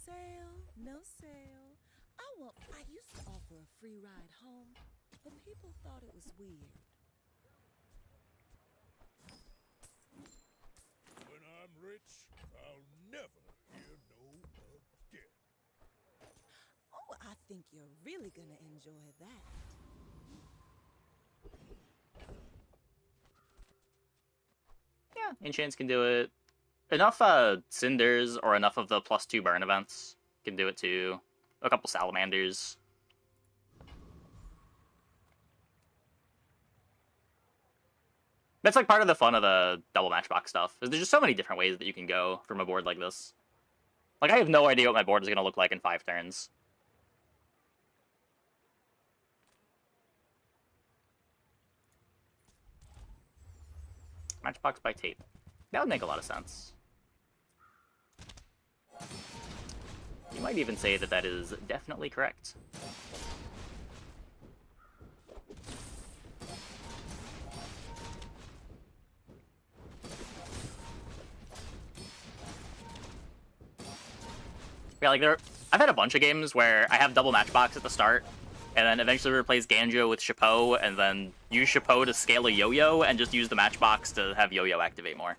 Sale, no sale. I used to offer a free ride home, but people thought it was weird. When I'm rich, I'll never hear no again. Oh, I think you're really gonna enjoy that. Yeah, enchants can do it. Enough cinders or enough of the +2 burn events can do it too. A couple salamanders. That's like part of the fun of the double Matchbox stuff, is there's just so many different ways that you can go from a board like this. Like, I have no idea what my board is going to look like in 5 turns. Matchbox by tape. That would make a lot of sense. You might even say that that is definitely correct. Yeah, like I've had a bunch of games where I have double matchbox at the start, and then eventually replace Ganjo with Chapeau, and then use Chapeau to scale a yo-yo, and just use the matchbox to have yo-yo activate more.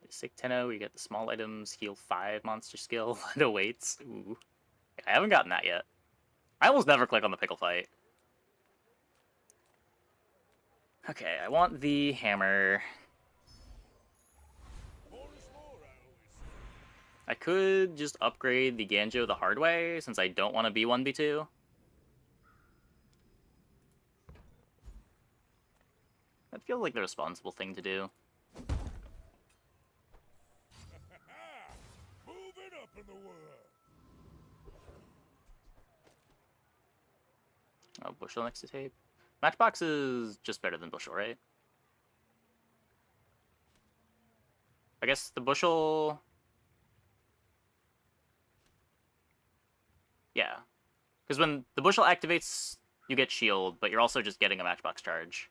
Sick Tenno, you get the small items, heal 5 monster skill, and awaits. Ooh. I haven't gotten that yet. I almost never click on the pickle fight. Okay, I want the hammer. I could just upgrade the Ganjo the hard way, since I don't want to be 1v2. That feels like the responsible thing to do. Moving up in the world. Oh, Bushel next to tape. Matchbox is just better than Bushel, right? I guess the Bushel... Yeah. Because when the Bushel activates, you get shield, but you're also just getting a Matchbox charge.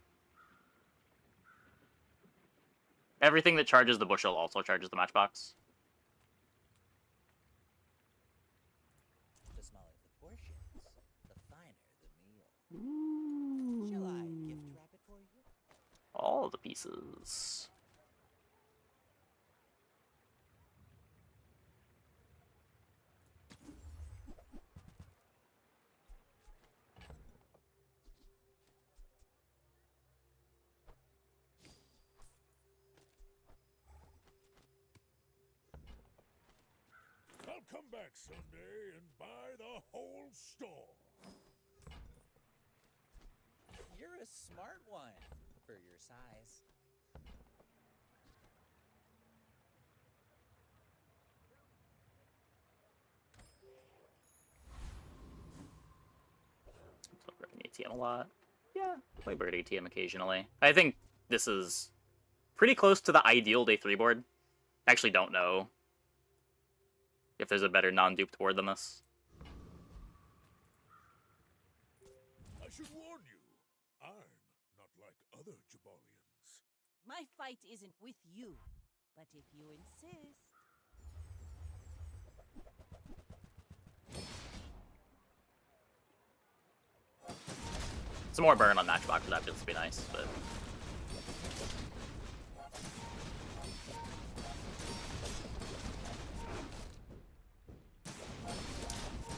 Everything that charges the Bushel also charges the Matchbox. The smaller the portions, the finer the meal. Shall I gift wrap it for you? All the pieces. I'll come back someday and buy the whole store. You're a smart one for your size. Play Bird ATM a lot. Yeah, play Bird ATM occasionally. I think this is pretty close to the ideal day 3 board. I actually don't know if there's a better non-duped board than this. I should warn you, I'm not like other Jabalians. My fight isn't with you, but if you insist. Some more burn on Matchbox would just be nice, but...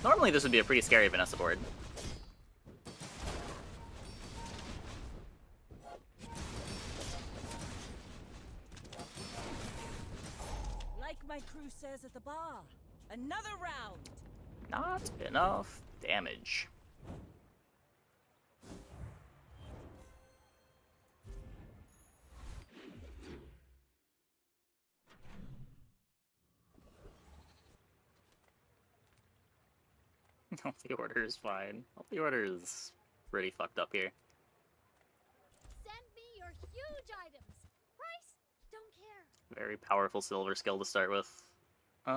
Normally this would be a pretty scary Vanessa board. Like my crew says at the bar, another round. Not enough damage. The order is fine. The order is pretty fucked up here. Send me your huge items. Price? Don't care. Very powerful silver skill to start with. I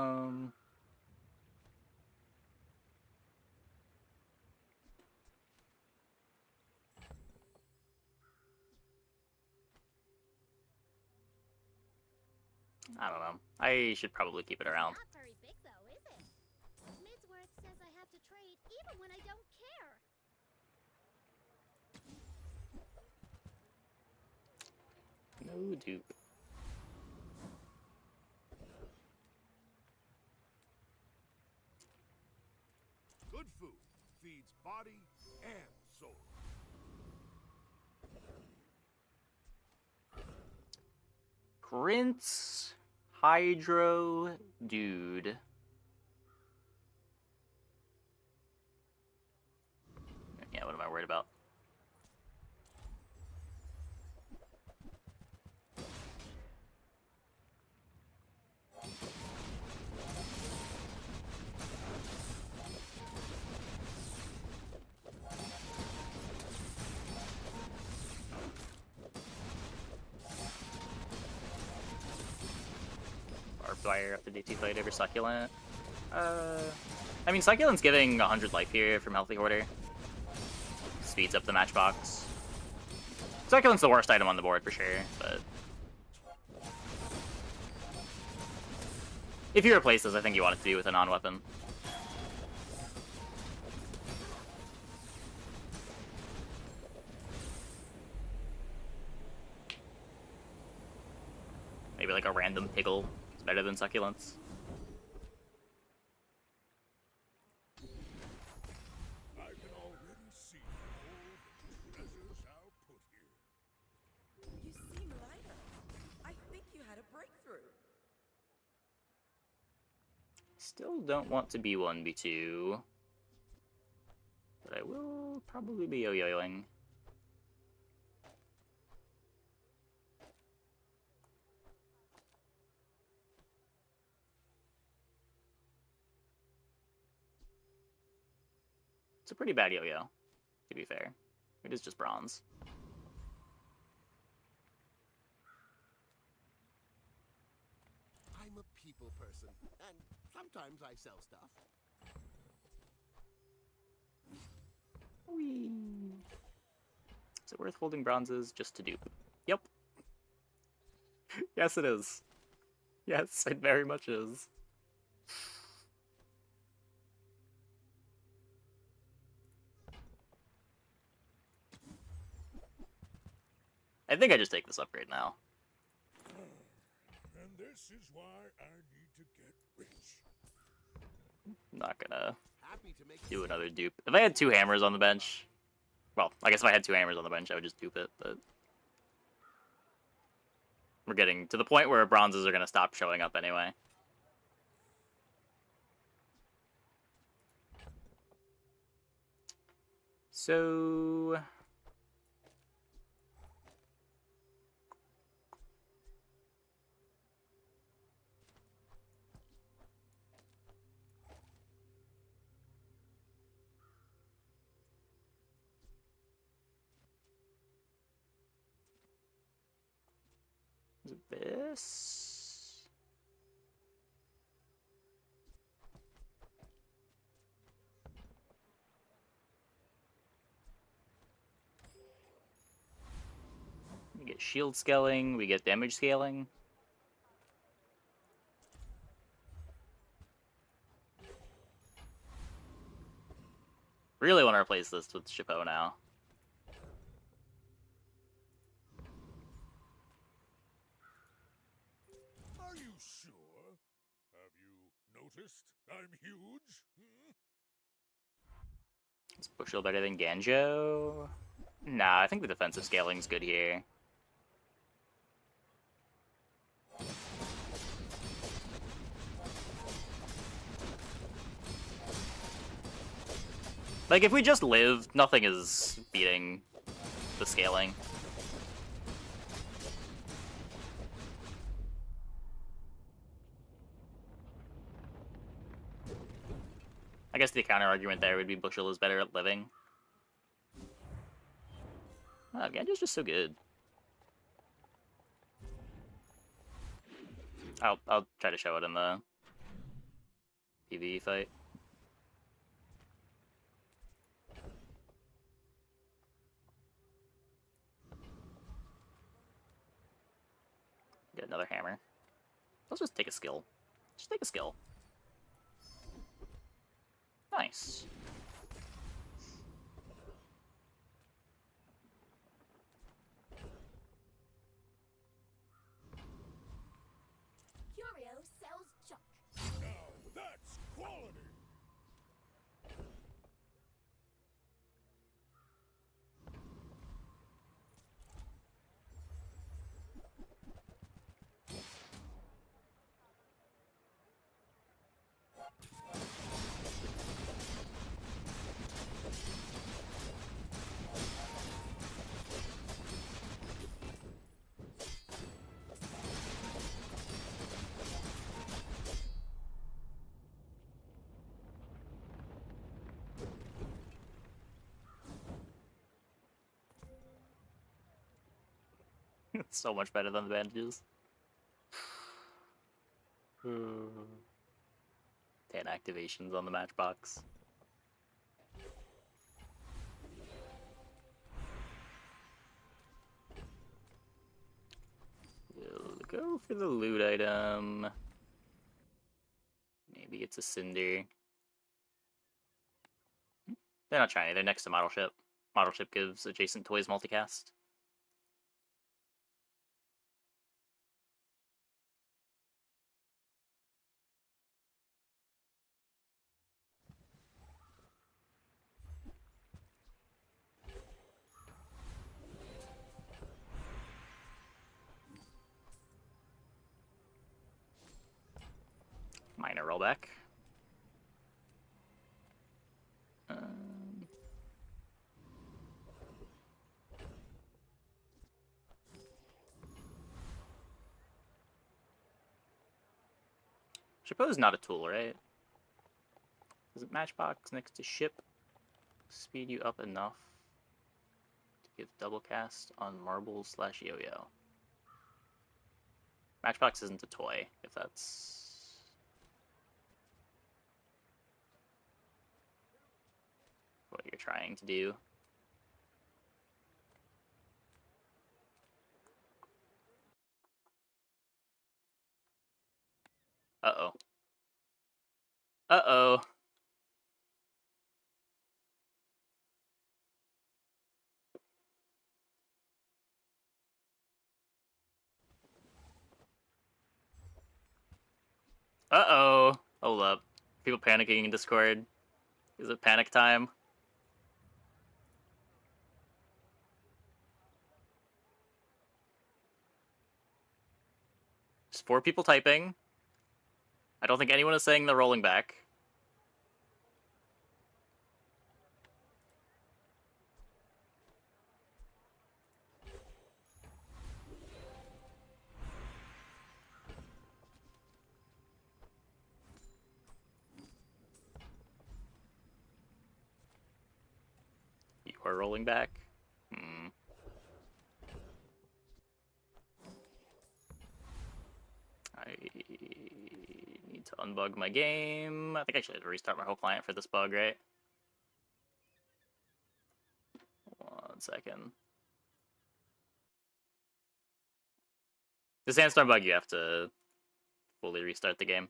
don't know. I should probably keep it around. Not very big though, is it? Midsworth says I have to trade even when I don't care. No dupe. Good food feeds body and soul. Prince Hydro Dude. worried about. Barbed wire up the DT blade over succulent. I mean, succulent's giving 100 life here from healthy hoarder. Speeds up the matchbox. Succulent's the worst item on the board for sure, but if you replace this, I think you want it to be with a non-weapon. Maybe like a random Piggle is better than Succulents. I can already see all the treasures I'll put here. You seem lighter. I think you had a breakthrough. Still don't want to be 1v2, but I will probably be yo-yoing. It's a pretty bad yo-yo, to be fair. It is just bronze. I'm a people person, and sometimes I sell stuff. Whee! Is it worth holding bronzes just to dupe? Yep. Yes, it is. Yes, it very much is. I think I just take this upgrade now. And this is why I need to get rich. I'm not gonna Happy to make do another dupe. If I had 2 hammers on the bench, well, I guess if I had 2 hammers on the bench, I would just dupe it, but we're getting to the point where bronzes are gonna stop showing up anyway. So this. We get shield scaling, we get damage scaling. Really want to replace this with Chapeau now. Are you sure? Have you noticed I'm huge? Hmm? Is Bushel better than Ganjo? Nah, I think the defensive scaling's good here. Like, if we just live, nothing is beating the scaling. I guess the counter-argument there would be Bushel is better at living. Oh, Ganjo's just so good. I'll try to show it in the PvE fight. Get another hammer. Let's just take a skill. Just take a skill. Nice. Curio sells junk. Now that's quality. It's so much better than the bandages. 10 activations on the matchbox. We'll go for the loot item. Maybe it's a cinder. They're not shiny, they're next to model ship. Model ship gives adjacent toys multicast. Minor rollback. Suppose not a tool, right? Is it matchbox next to ship? Speed you up enough to give double cast on marbles / yo-yo. Matchbox isn't a toy, if that's what you're trying to do. Uh-oh. Uh-oh. Uh-oh. Hold up. People panicking in Discord. Is it panic time? There's 4 people typing. I don't think anyone is saying they're rolling back. You are rolling back? I need to unbug my game. I think I should have to restart my whole client for this bug, right? 1 second. The sandstorm bug, you have to fully restart the game.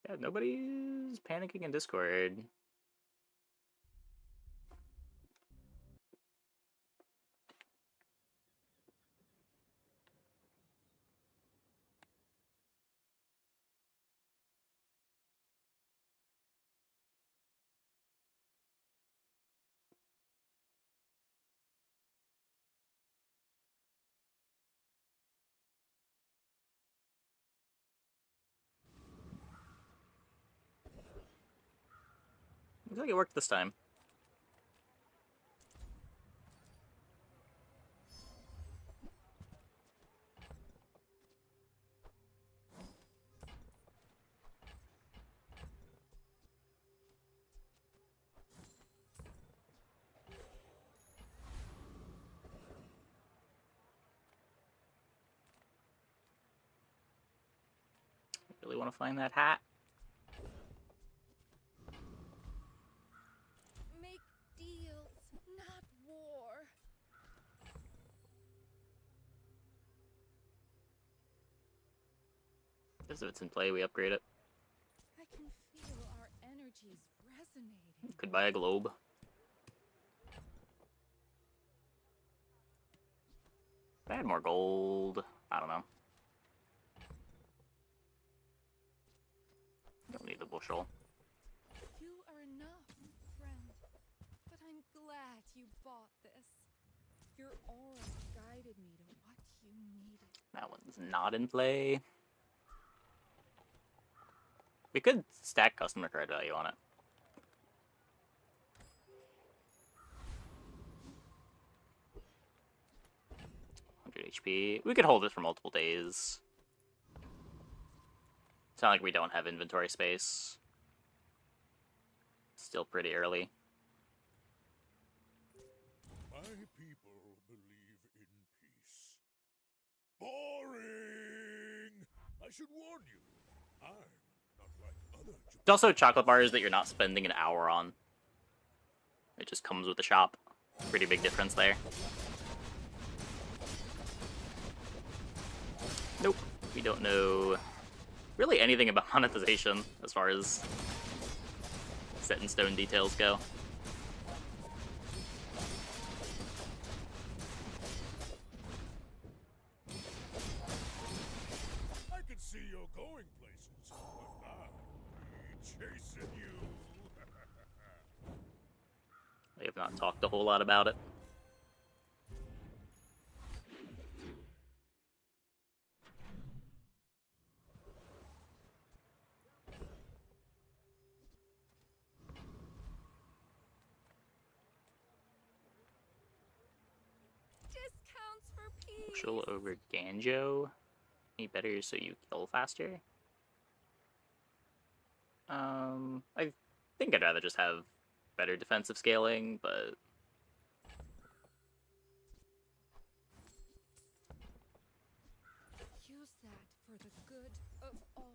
Yeah, nobody's panicking in Discord. Looks like it worked this time. Really want to find that hat. Make deals, not war. Just if it's in play, we upgrade it. I can feel our energies resonating. Could buy a globe. If I had more gold, I don't know. Don't need the bushel. You are enough, friend. But I'm glad you bought this. Your aura guided me to what you needed. That one's not in play. We could stack customer card value on it. HP. We could hold it for multiple days. It's not like we don't have inventory space. Still pretty early. My people believe in peace. Boring! I should warn you, I'm not like other It's also chocolate bars that you're not spending an hour on. It just comes with the shop. Pretty big difference there. Nope. We don't know really anything about monetization as far as set in stone details go. I can see you're going places, but I'll be chasing you. We have not talked a whole lot about it. Discounts for peace. Social over Ganjo. Any better so you kill faster? I think I'd rather just have better defensive scaling, but Use that for the good of all.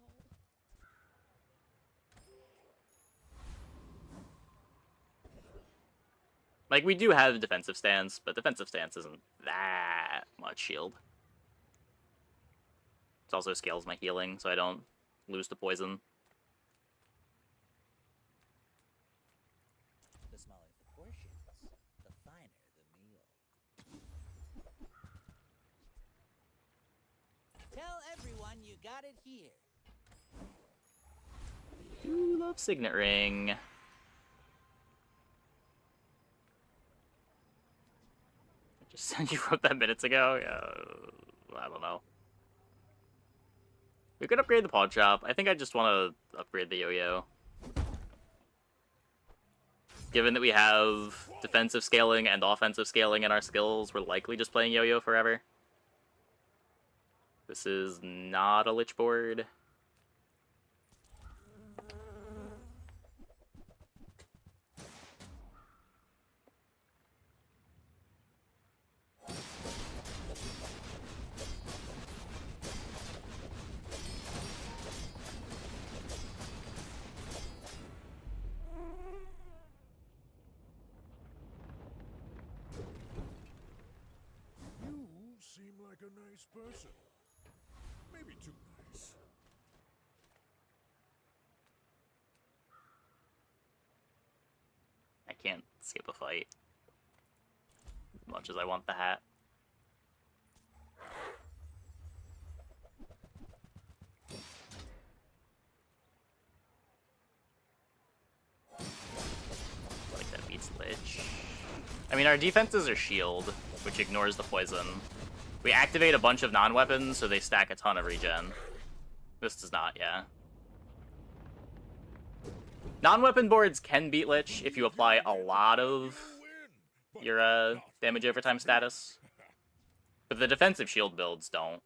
like we do have defensive stance, but defensive stance isn't that much shield. It also scales my healing, so I don't lose to poison. The smaller the portions, the finer the meal. Tell everyone you got it here. Do love Signet Ring. I just said you wrote that minutes ago. I don't know. We could upgrade the pawn shop. I think I just want to upgrade the yo-yo. Given that we have defensive scaling and offensive scaling in our skills, we're likely just playing yo-yo forever. This is not a Lich board. You seem like a nice person. Maybe too nice. I can't skip a fight. As much as I want the hat. Like that beats Lich. I mean, our defenses are shield, which ignores the poison. We activate a bunch of non-weapons, so they stack a ton of regen. This does not, yeah. Non-weapon boards can beat Lich if you apply a lot of your damage over time status. But the defensive shield builds don't.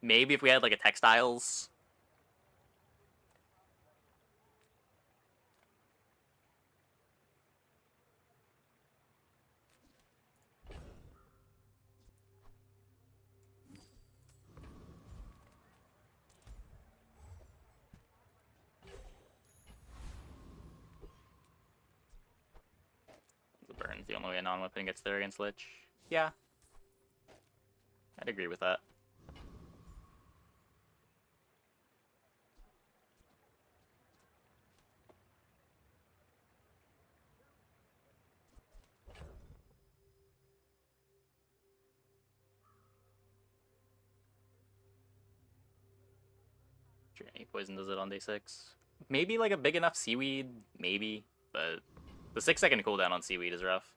Maybe if we had like a textiles. The burn's the only way a non-weapon gets there against Lich. Yeah. I'd agree with that. Sure, any poison does it on day 6. Maybe like a big enough seaweed, maybe. but the 6-second cooldown on Seaweed is rough.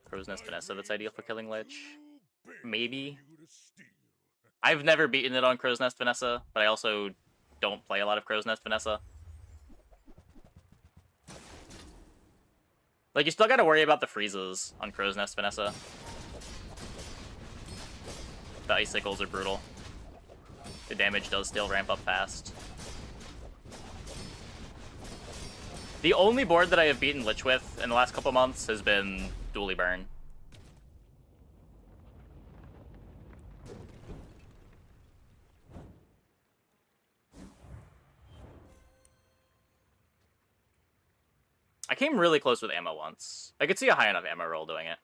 Crow's Nest Vanessa, that's ideal for killing Lich. Maybe. I've never beaten it on Crow's Nest Vanessa, but I also don't play a lot of Crow's Nest Vanessa. Like, you still gotta worry about the freezes on Crow's Nest Vanessa. The icicles are brutal. The damage does still ramp up fast. The only board that I have beaten Lich with in the last couple months has been Dually Burn. I came really close with ammo once. I could see a high enough ammo roll doing it.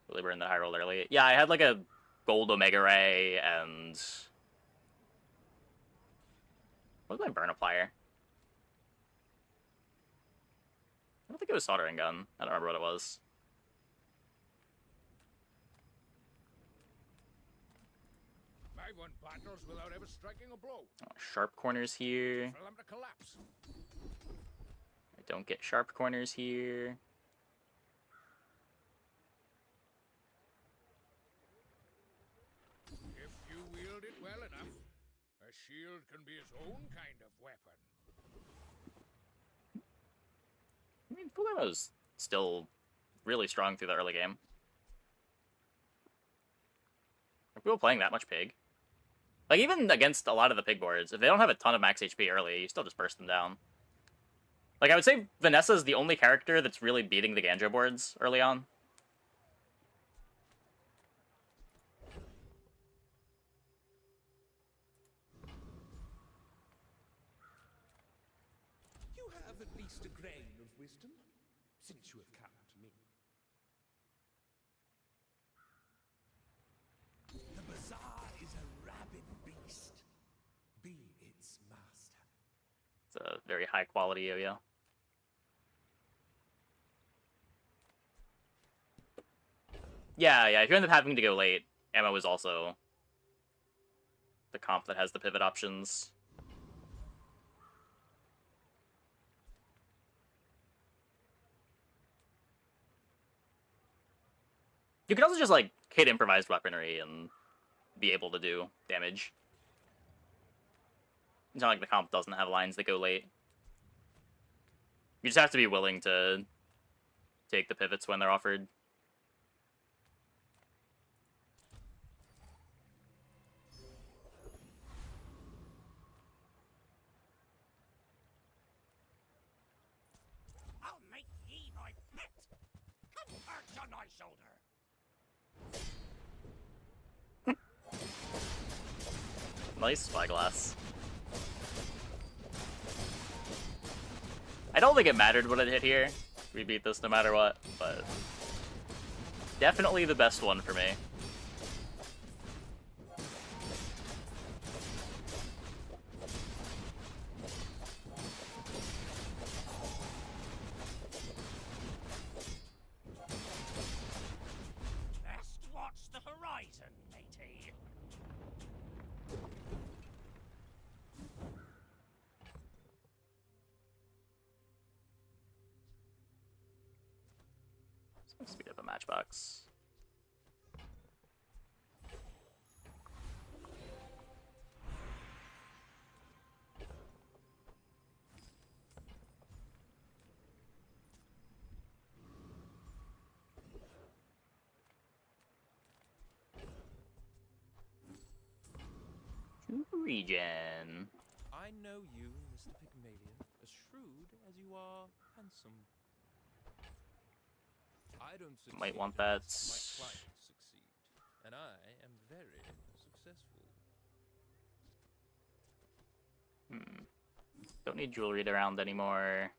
Really burned the high roll early. Yeah, I had like a gold Omega Ray and... What was my burn applier? I don't think it was soldering gun. I don't remember what it was. 5 won battles without ever striking a blow. Oh, sharp corners here. For them to collapse. I don't get sharp corners here. If you wield it well enough, a shield can be its own kind of weapon. I mean, full ammo's still really strong through the early game. Are people playing that much pig? Like, even against a lot of the pig boards, if they don't have a ton of max HP early, you still just burst them down. Like, I would say Vanessa's the only character that's really beating the Ganjo boards early on. You have at least a grain of wisdom, since you have come to me. The bazaar is a rabid beast. Be its master. It's a very high quality yo-yo. Yeah, if you end up having to go late, ammo is also the comp that has the pivot options. You can also just, like, hit improvised weaponry and be able to do damage. It's not like the comp doesn't have lines that go late. You just have to be willing to take the pivots when they're offered. I'll make ye my pet. Come perch on my shoulder. Nice spyglass. I don't think it mattered what it hit here. We beat this no matter what, but definitely the best one for me. Best watch the horizon, matey. Speed up a matchbox. Regen. I know you, Mr. Pygmalion, as shrewd as you are handsome. I don't succeed Might want that. unless my clients succeed, and I am very successful. Don't need jewelry around anymore.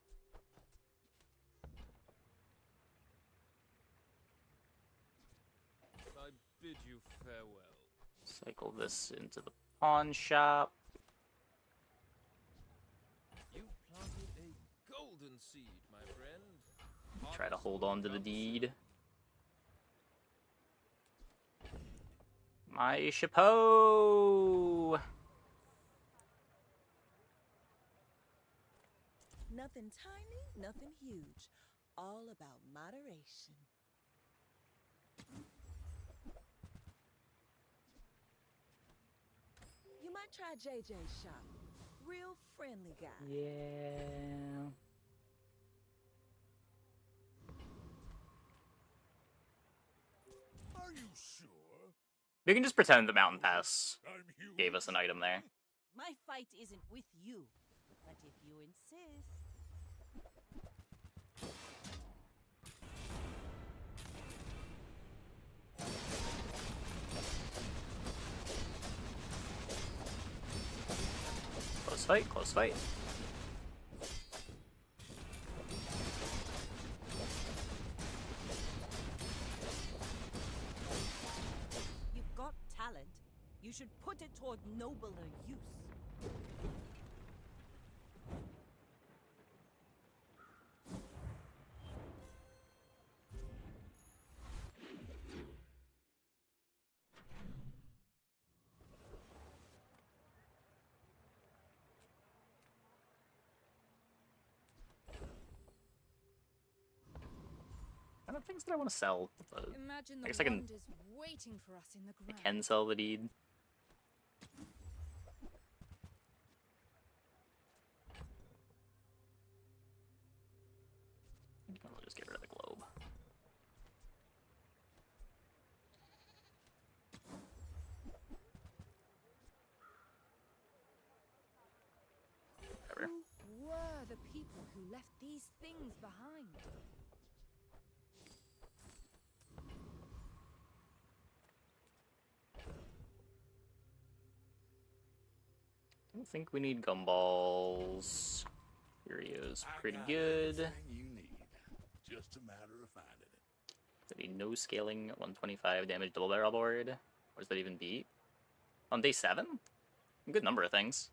I bid you farewell. Cycle this into the pawn shop. You plant concede, my friend. Try to hold on to the deed. My chapeau! Nothing tiny, nothing huge. All about moderation. You might try JJ's shop. Real friendly guy. Yeah. Are you sure? We can just pretend the Mountain Pass gave us an item there. My fight isn't with you, but if you insist. Close fight, close fight. You've got talent. You should put it toward nobler use. I don't think that I want to sell. But Imagine I the guess I can. wonders waiting for us in the I ground. can sell the deed. I'll just get rid of the globe. Whatever. Who were the people who left these things behind? I don't think we need gumballs. Curio's pretty good. You need. Just a matter of finding it. I need no scaling, 125 damage double barrel board. What does that even beat? On day 7? A good number of things.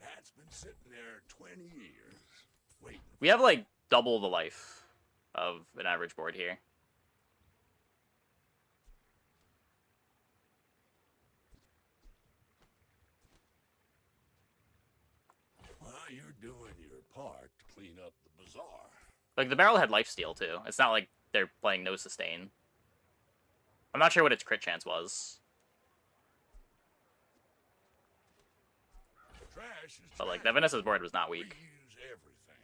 That's been sitting there 20 years. Waiting. We have like double the life of an average board here. Well, you're doing your part to clean up the bazaar. Like, the barrel had lifesteal, too. It's not like they're playing no sustain. I'm not sure what its crit chance was. Trash is But, like, trash. that Vanessa's board was not weak. Reuse everything.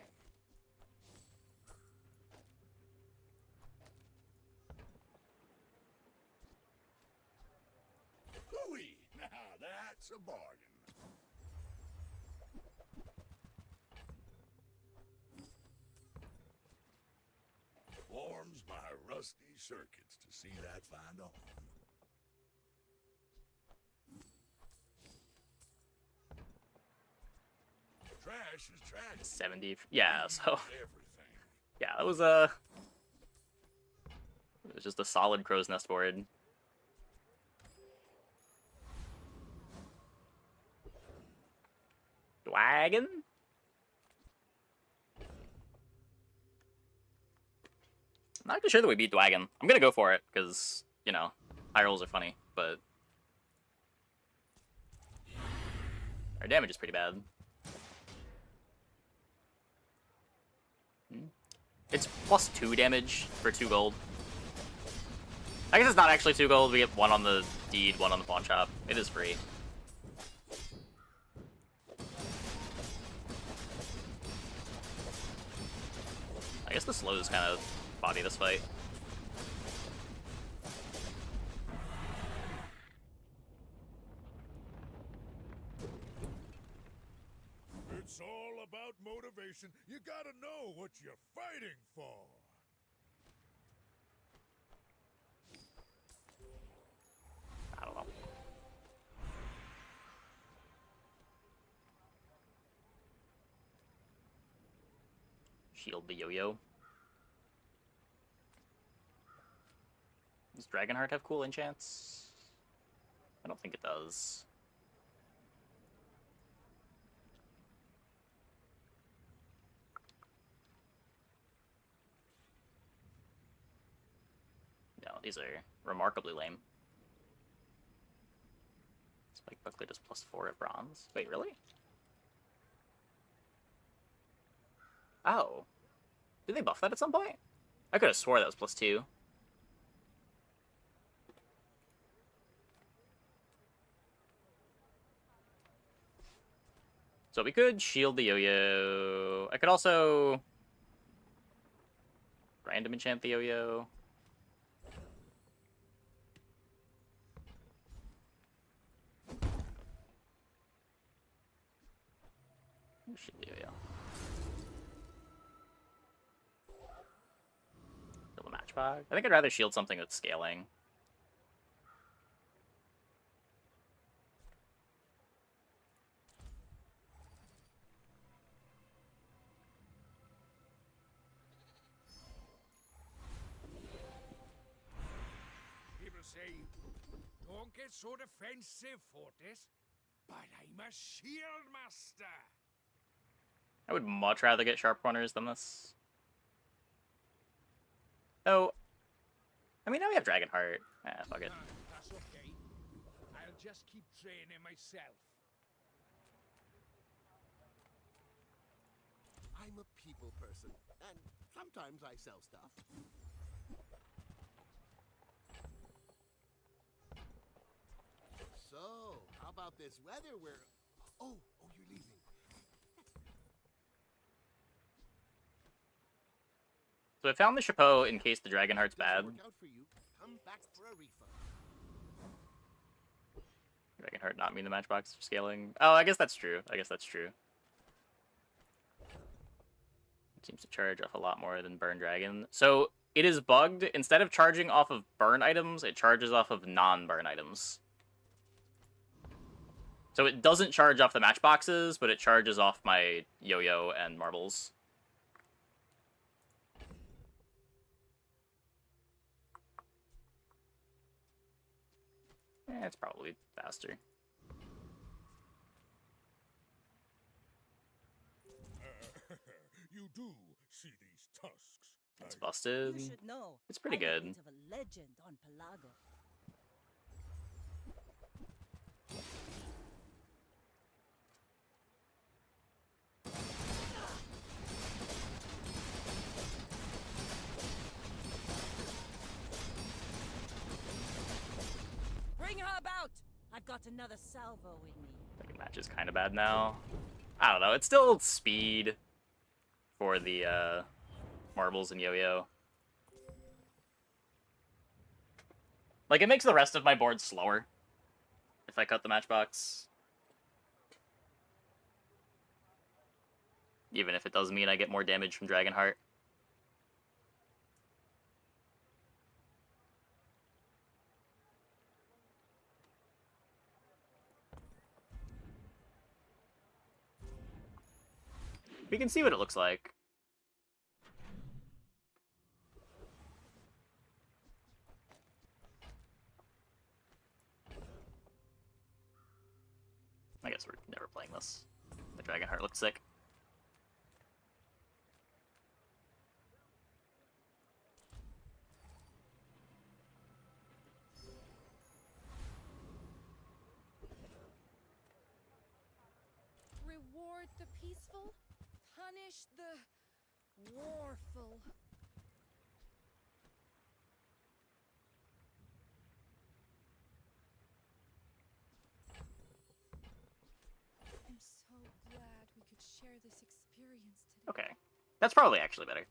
Hooey! Now that's a bargain. Warms my rusty circuits to see that find a home. Trash is trash. 70. Yeah, so. Everything. Yeah, that was it was just a solid crow's nest board. Wagon? I'm not actually sure that we beat Dwagon. I'm gonna go for it, because, you know, high rolls are funny, but our damage is pretty bad. It's plus 2 damage for 2 gold. I guess it's not actually 2 gold. We get 1 on the deed, 1 on the pawn shop. It is free. I guess the slows kind of body this fight. It's all about motivation. You gotta know what you're fighting for. I don't know. Shield the yo-yo. Does Dragonheart have cool enchants? I don't think it does. these are remarkably lame. Spike Buckler does +4 at bronze. Wait, really? Oh. Did they buff that at some point? I could have swore that was +2. So we could shield the yo-yo. I could also random enchant the yo-yo. Shield the yo-yo. Kill the matchbox. I think I'd rather shield something that's scaling. People say, don't get so defensive, Fortis, but I'm a shield master. I would much rather get sharp corners than this. Oh, I mean, now we have Dragonheart. Fuck it. That's okay. I'll just keep training myself. I'm a people person, and sometimes I sell stuff. So, how about this weather where... Oh, you're leaving. So I found the chapeau in case the Dragonheart's bad. Work out for you. Come back for a refund. Dragonheart not mean the matchbox for scaling. Oh, I guess that's true. It seems to charge off a lot more than Burn Dragon. So it is bugged. Instead of charging off of burn items, it charges off of non-burn items. So it doesn't charge off the matchboxes, but it charges off my yo-yo and marbles. It's probably faster. You do see these tusks. It's busted. You should know. It's pretty I'm good. A bit of a legend on Pelago. Bring her about! I've got another salvo with me. I think match is kind of bad now. I don't know. It's still speed for the marbles and yo-yo. Like, it makes the rest of my board slower if I cut the matchbox. Even if it does mean I get more damage from Dragonheart. We can see what it looks like. I guess we're never playing this. The Dragonheart looks sick. Reward the peaceful, punish the warful. I'm so glad we could share this experience today. Okay. That's probably actually better.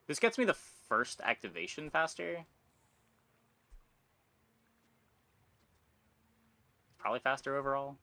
This gets me the first activation faster. Probably faster overall.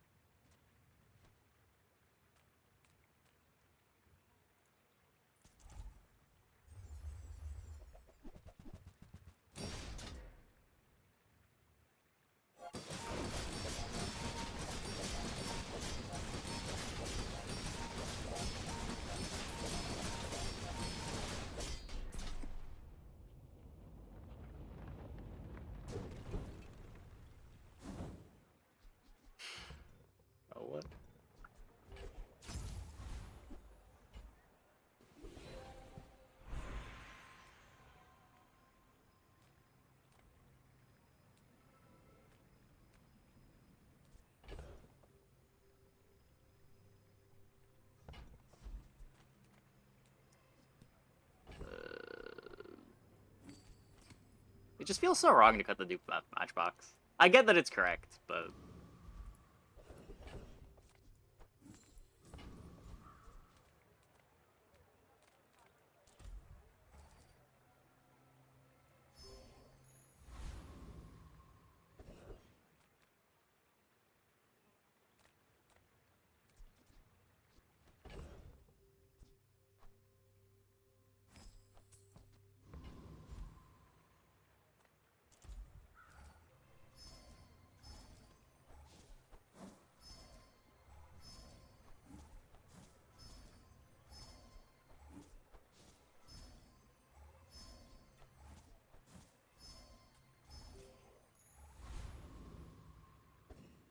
It just feels so wrong to cut the Dupe matchbox. I get that it's correct, but...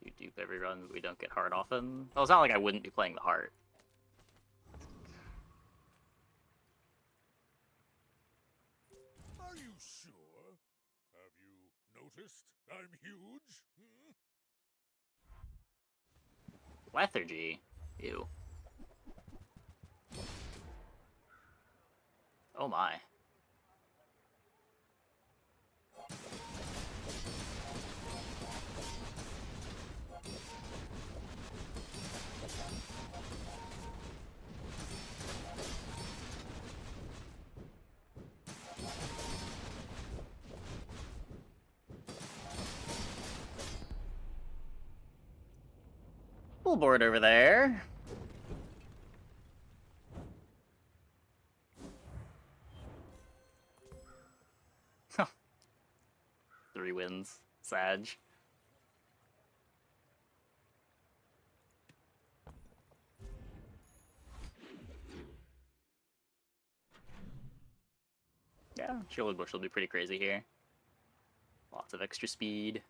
You Dupe every run, but we don't get heart often. Well, it's not like I wouldn't be playing the heart. Are you sure? Have you noticed I'm huge? Lethargy. Ew. Oh my. Full board over there. Huh. 3 wins. Sag. Yeah, Shielded Bush will be pretty crazy here. Lots of extra speed.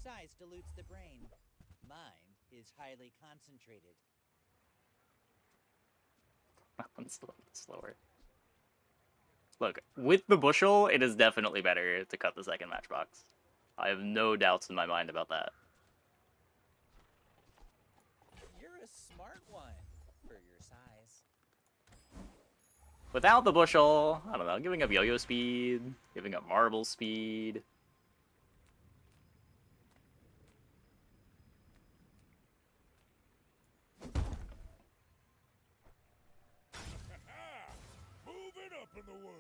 Size dilutes the brain. Mine is highly concentrated. That one's a little bit slower. Look, with the bushel, it is definitely better to cut the second matchbox. I have no doubts in my mind about that. You're a smart one for your size. Without the bushel, I don't know, giving up yo-yo speed, giving up marble speed. Moving up in the world.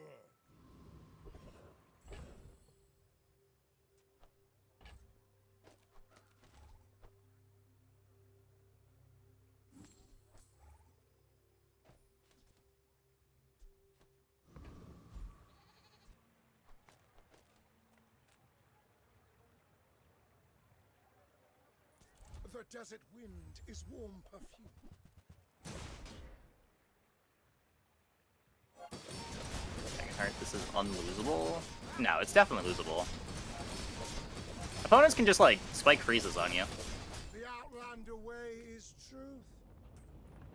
The desert wind is warm perfume. Alright, this is unlosable? No, it's definitely losable. Opponents can just, like, spike freezes on you. The Outlander way is truth.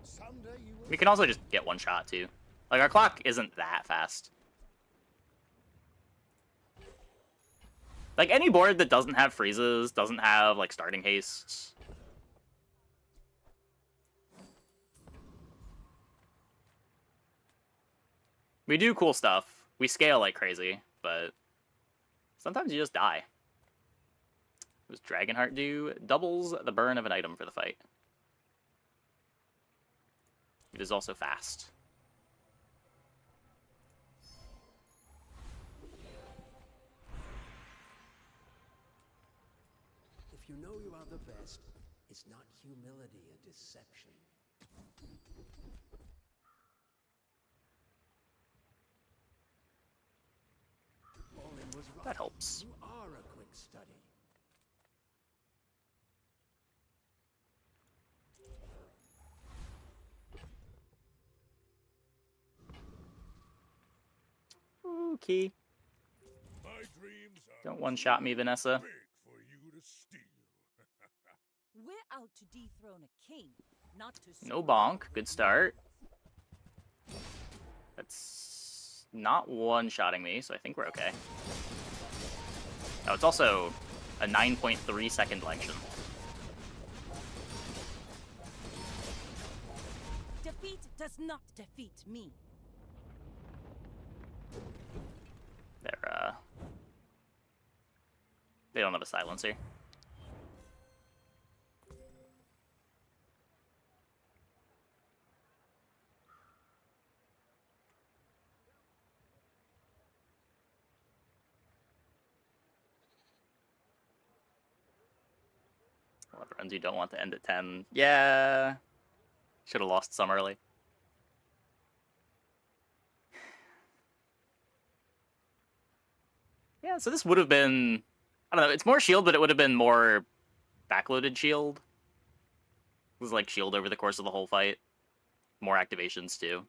Someday you will. We can also just get one shot, too. Like, our clock isn't that fast. Like, any board that doesn't have freezes, doesn't have, like, starting hastes. We do cool stuff. We scale like crazy, but sometimes you just die. What does Dragonheart do? Doubles the burn of an item for the fight. It is also fast. If you know you are the best, is not humility a deception? That helps. You are a quick study. Okay. My dreams are Don't one-shot me, Vanessa. big for you to steal. We're out to dethrone a king, not to... No bonk. Good start. That's not one-shotting me, so I think we're okay. Oh, it's also a 9.3 second election. Defend defeat does not defeat me. They don't have a silencer. What runs you don't want to end at 10? Yeah. Should have lost some early. Yeah, so this would have been... I don't know, it's more shield, but it would have been more backloaded shield. It was like shield over the course of the whole fight. More activations, too.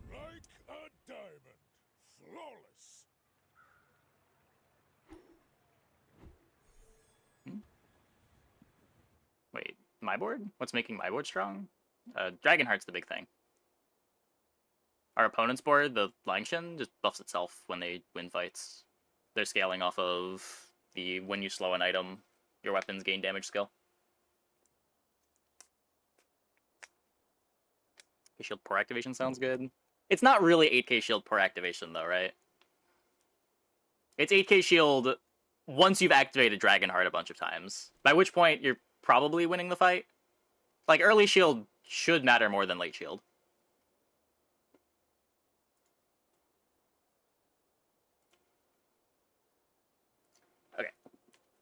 Like a diamond. Flawless. Wait, my board? What's making my board strong? Dragonheart's the big thing. Our opponent's board, the Langshan, just buffs itself when they win fights. They're scaling off of the when you slow an item, your weapons gain damage skill. Shield per activation sounds good. It's not really 8k shield per activation though, right? It's 8k shield once you've activated Dragonheart a bunch of times. By which point you're probably winning the fight. Like, early shield should matter more than late shield. Okay.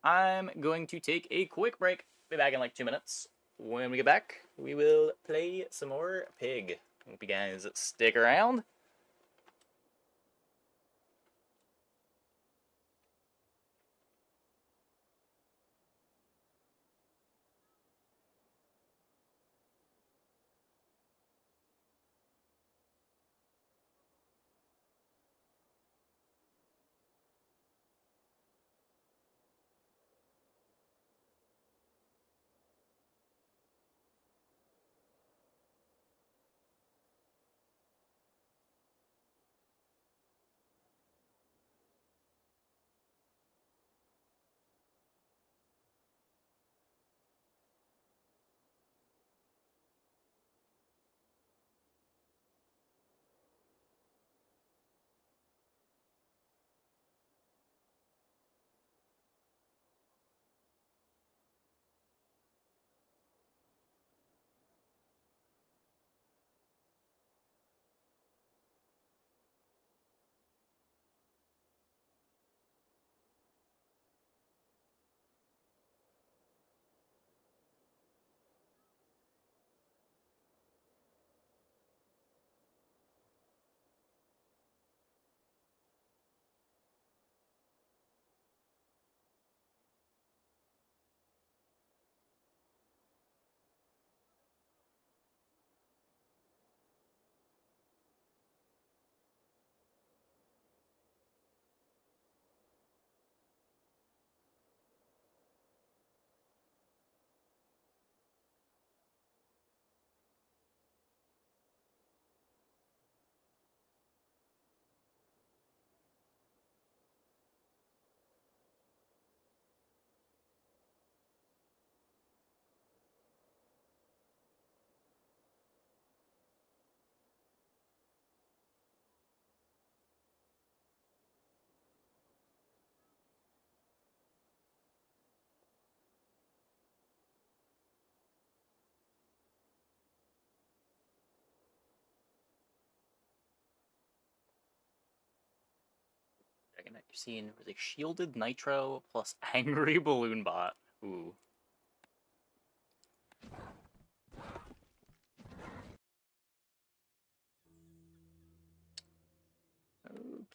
I'm going to take a quick break. Be back in like 2 minutes. When we get back, we will play some more Pig. Hope you guys stick around. Dragon Knight you've seen was a shielded Nitro plus Angry Balloon Bot. Ooh.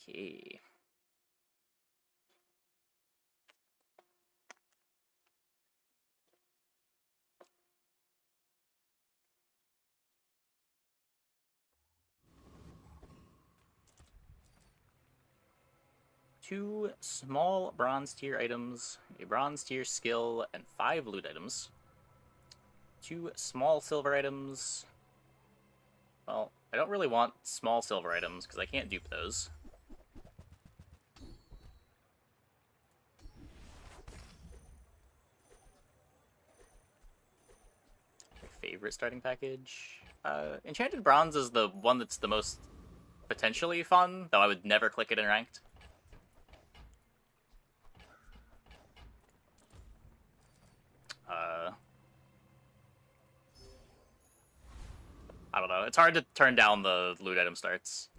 Okay. Two small bronze tier items, a bronze tier skill, and 5 loot items. Two small silver items. Well, I don't really want small silver items because I can't dupe those. Favorite starting package? Enchanted Bronze is the one that's the most potentially fun, though I would never click it in ranked. I don't know. It's hard to turn down the loot item starts,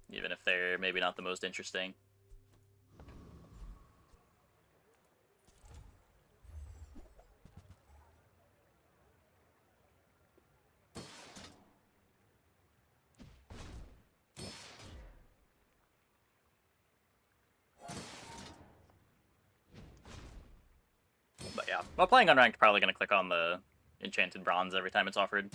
even if they're maybe not the most interesting. But yeah, while playing unranked, probably gonna click on the Enchanted Bronze every time it's offered.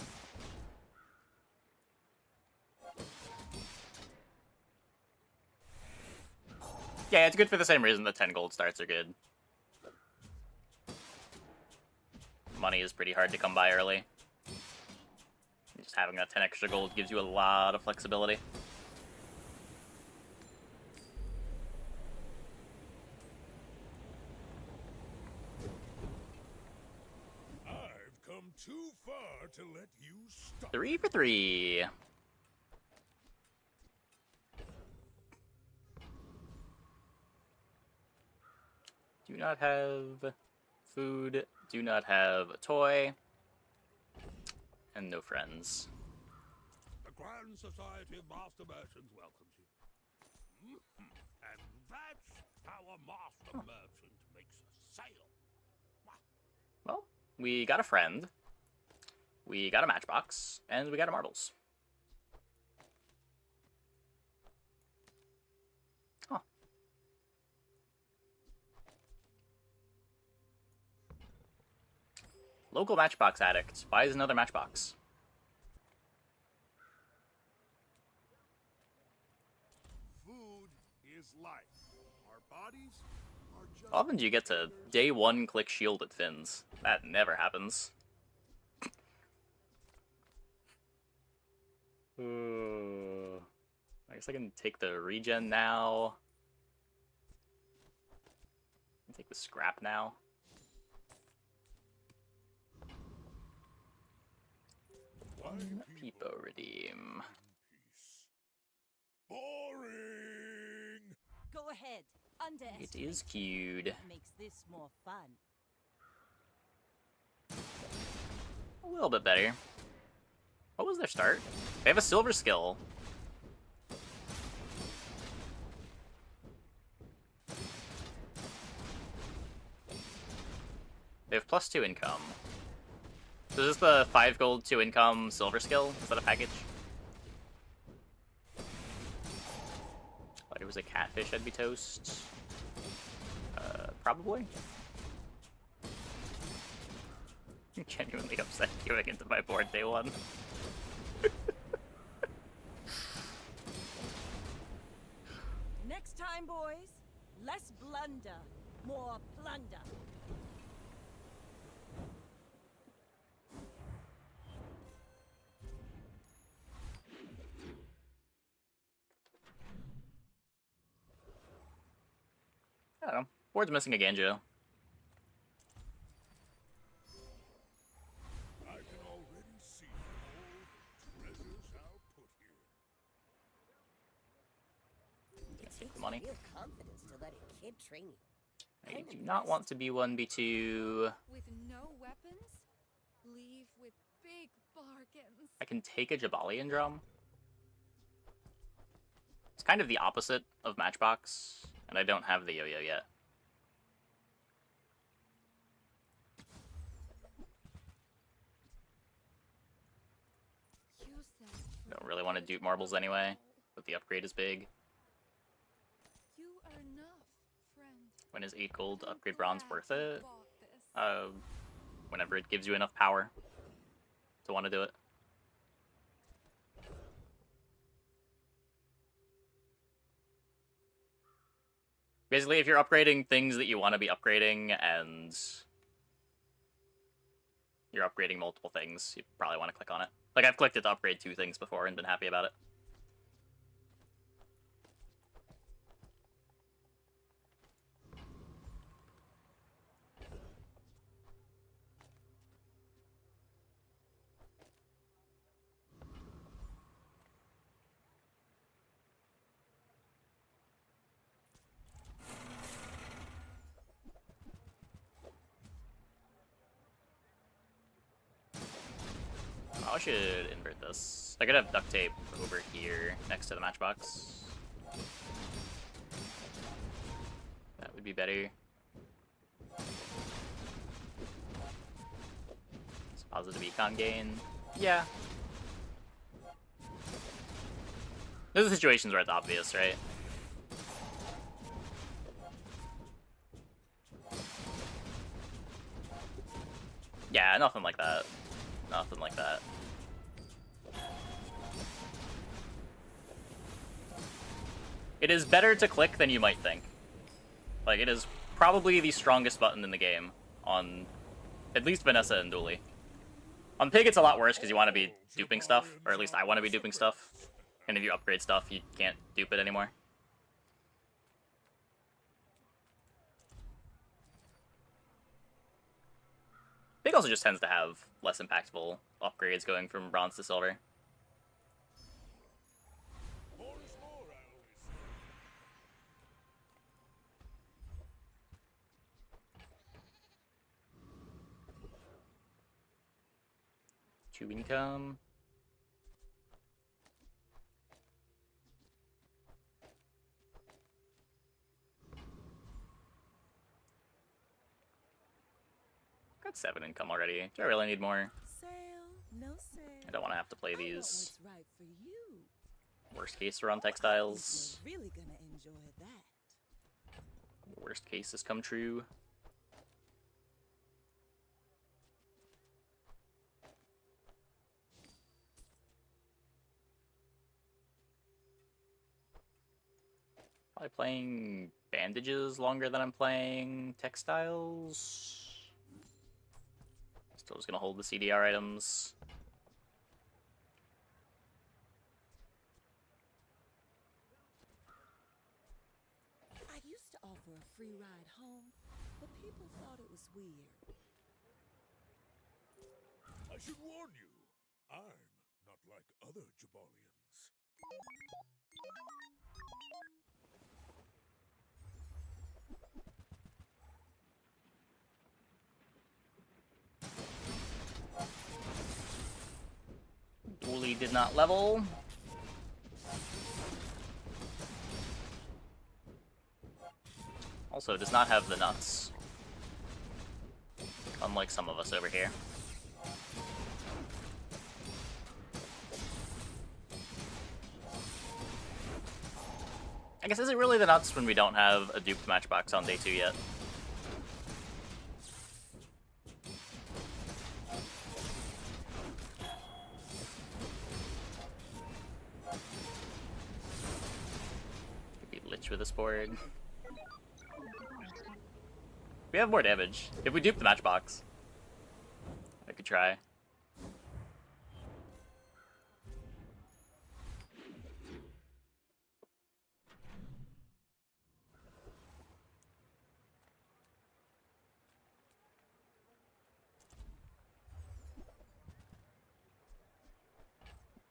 Yeah, it's good for the same reason the 10 gold starts are good. Money is pretty hard to come by early. Just having that 10 extra gold gives you a lot of flexibility. I've come too far to let you stop. 3 for 3. Do not have food, do not have a toy, and no friends. The Grand Society of Master Merchants welcomes you. And that's how a Master Merchant makes a sale. Well, we got a friend, we got a matchbox, and we got a marbles. Huh. Local matchbox addict buys another matchbox. Food is life. Our bodies are just... How often do you get to day 1 click shield at Finn's? That never happens. I guess I can take the regen now. I can take the scrap now. Peepo redeem. Boring. Go ahead. It is cute. Makes this more fun. A little bit better. What was their start? They have a silver skill. They have +2 income. So is this the 5 gold, 2 income, silver skill? Is that a package? Thought it was a catfish, I'd be toast. Probably. I'm genuinely upset queuing into my board day 1. Next time, boys, less blunder, more plunder. I don't know. Board's missing a Ganjo. I can already see all the treasures I'll put here. It takes Money. real confidence to let a kid train you. I do not want to be 1v2. With no weapons, leave with big bargains. I can take a Jabalian drum. It's kind of the opposite of Matchbox, and I don't have the yo-yo yet. Don't really want to dupe marbles anyway, but the upgrade is big. You are enough, friend. When is 8 gold to upgrade bronze worth it? Whenever it gives you enough power to want to do it. Basically, if you're upgrading things that you want to be upgrading and you're upgrading multiple things, you probably want to click on it. Like, I've clicked it to upgrade 2 things before and been happy about it. I should invert this. I could have duct tape over here next to the matchbox. That would be better. It's positive econ gain. Yeah. Those are situations where it's obvious, right? Yeah, nothing like that. Nothing like that. It is better to click than you might think. Like, it is probably the strongest button in the game on at least Vanessa and Dooley. On Pig, it's a lot worse because you want to be duping stuff, or at least I want to be duping stuff. And if you upgrade stuff, you can't dupe it anymore. Pig also just tends to have less impactful upgrades going from bronze to silver. Tube income. Got 7 income already. Do I really need more? Sale, no sale. I don't want to have to play these. What's right for you? Worst case, we're on textiles. You're really gonna enjoy that. Worst case has come true. Probably playing bandages longer than I'm playing textiles. Still just gonna hold the CDR items. I used to offer a free ride home, but people thought it was weird. I should warn you, I'm not like other Jabalians. Dooley did not level. Also does not have the nuts. Unlike some of us over here. I guess, is it really the nuts when we don't have a duped matchbox on day 2 yet? Could be Lich with this board. We have more damage. If we dupe the matchbox, I could try.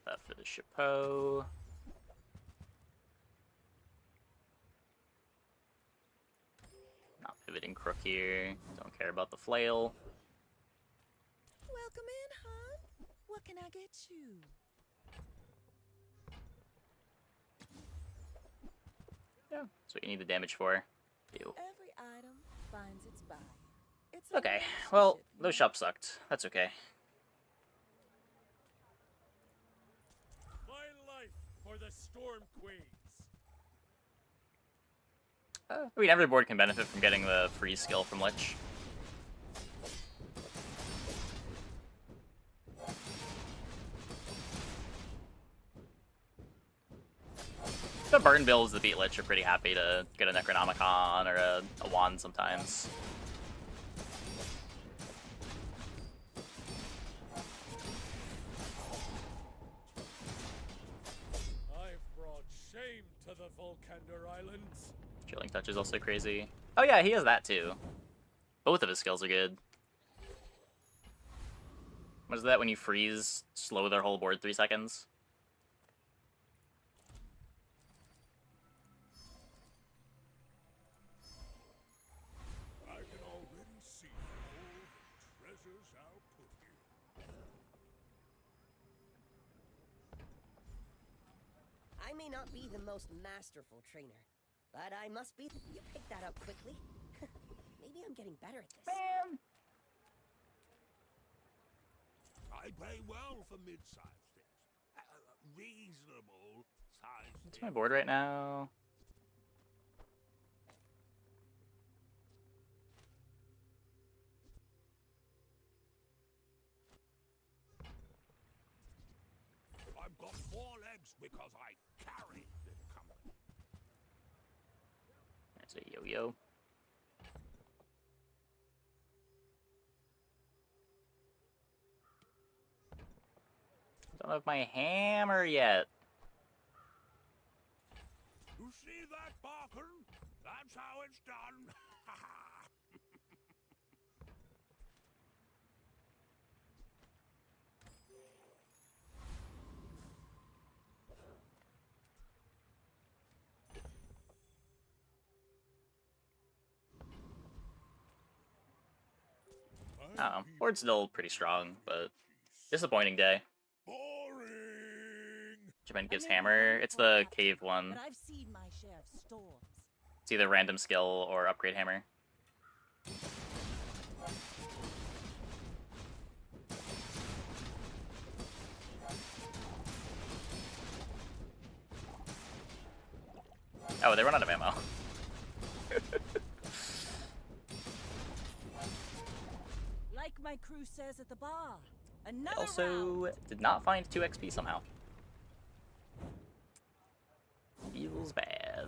That for the chapeau. Not pivoting crook here. Don't care about the flail. Welcome in, hon. What can I get you? Yeah, that's what you need the damage for. Ew. Every item finds its buyer. It's Okay, well, those shops sucked. That's okay. My life for the Storm Queens. I mean, every board can benefit from getting the free skill from Lich. The burn builds that beat Lich are pretty happy to get a Necronomicon or a wand sometimes. I've brought shame to the Volcander Islands. Chilling Touch is also crazy. Oh yeah, he has that too. Both of his skills are good. What is that when you freeze, slow their whole board 3 seconds? I can already see all the treasures I'll put here. I may not be the most masterful trainer, but I must be. You picked that up quickly. Maybe I'm getting better at this. Man. I pay well for mid-sized things. Reasonable size. What's my board right now? I've got 4 legs because I carried the company. That's a yo-yo. Don't have my hammer yet. You see that, Barker? That's how it's done. I don't know. Board's still pretty strong, but disappointing day. Japan gives hammer. It's the cave one. But I've seen my share of storms. It's either random skill or upgrade hammer. Oh, they run out of ammo. Like my crew says at the bar. Another Also, round. did not find 2 XP somehow. Feels bad.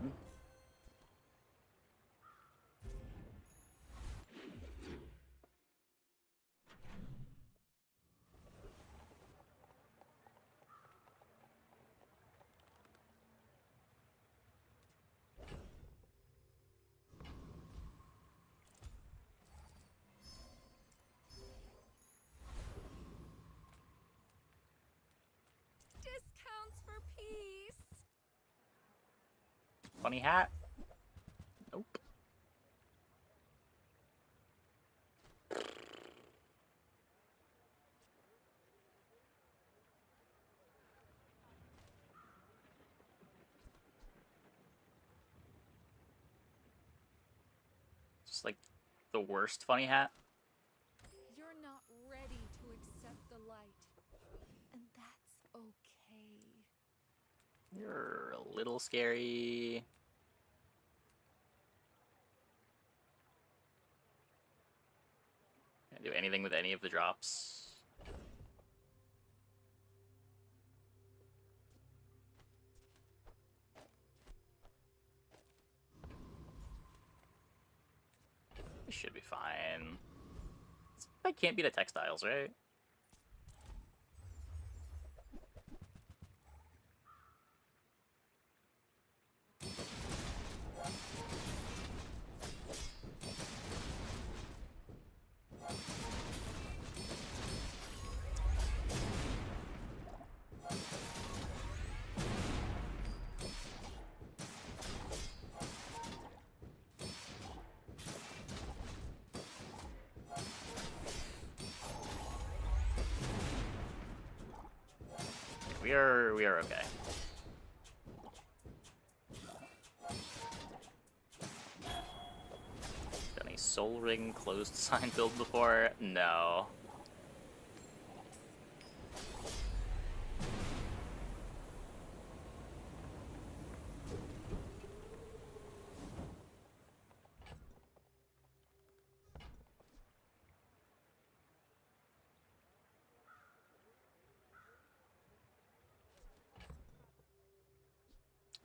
Discounts for peace. Funny hat? Nope. Just like the worst funny hat. You're not ready to accept the light. And that's okay. You're a little scary. Can't do anything with any of the drops. This should be fine. I can't beat the textiles, right? We are okay. Done a Soul Ring closed sign build before? No.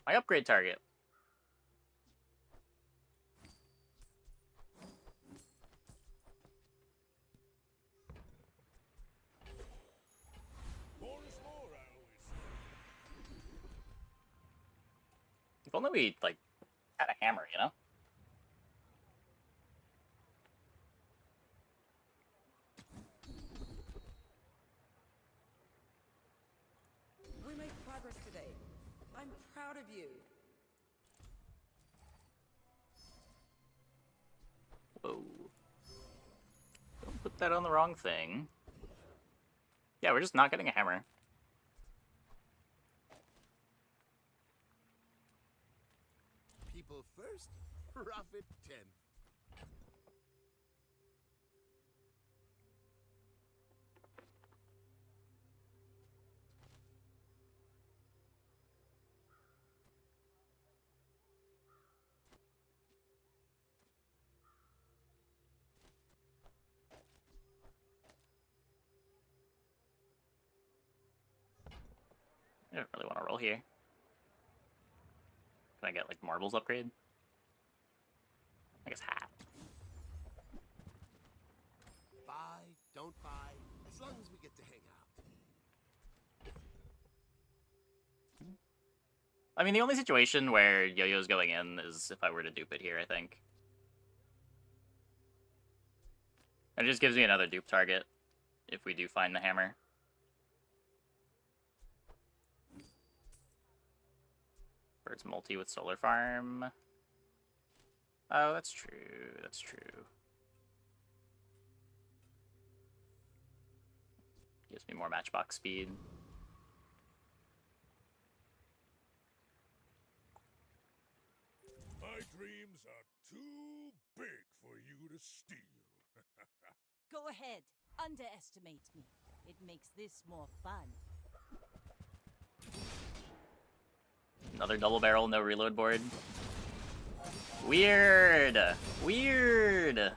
My upgrade target. If only we, like, had a hammer, you know? We made progress today. I'm proud of you. Whoa. Don't put that on the wrong thing. Yeah, we're just not getting a hammer. Regal first, profit 10th. I don't really want to roll here. Can I get, like, marbles upgrade? I guess hat. Buy, don't buy, as long as we get to hang out. I mean, the only situation where Yo-Yo's going in is if I were to dupe it here, I think. And it just gives me another dupe target if we do find the hammer. Bird's multi with solar farm. Oh, that's true. That's true. Gives me more matchbox speed. My dreams are too big for you to steal. Go ahead. Underestimate me. It makes this more fun. Another double barrel, no reload board. Weird! Weird!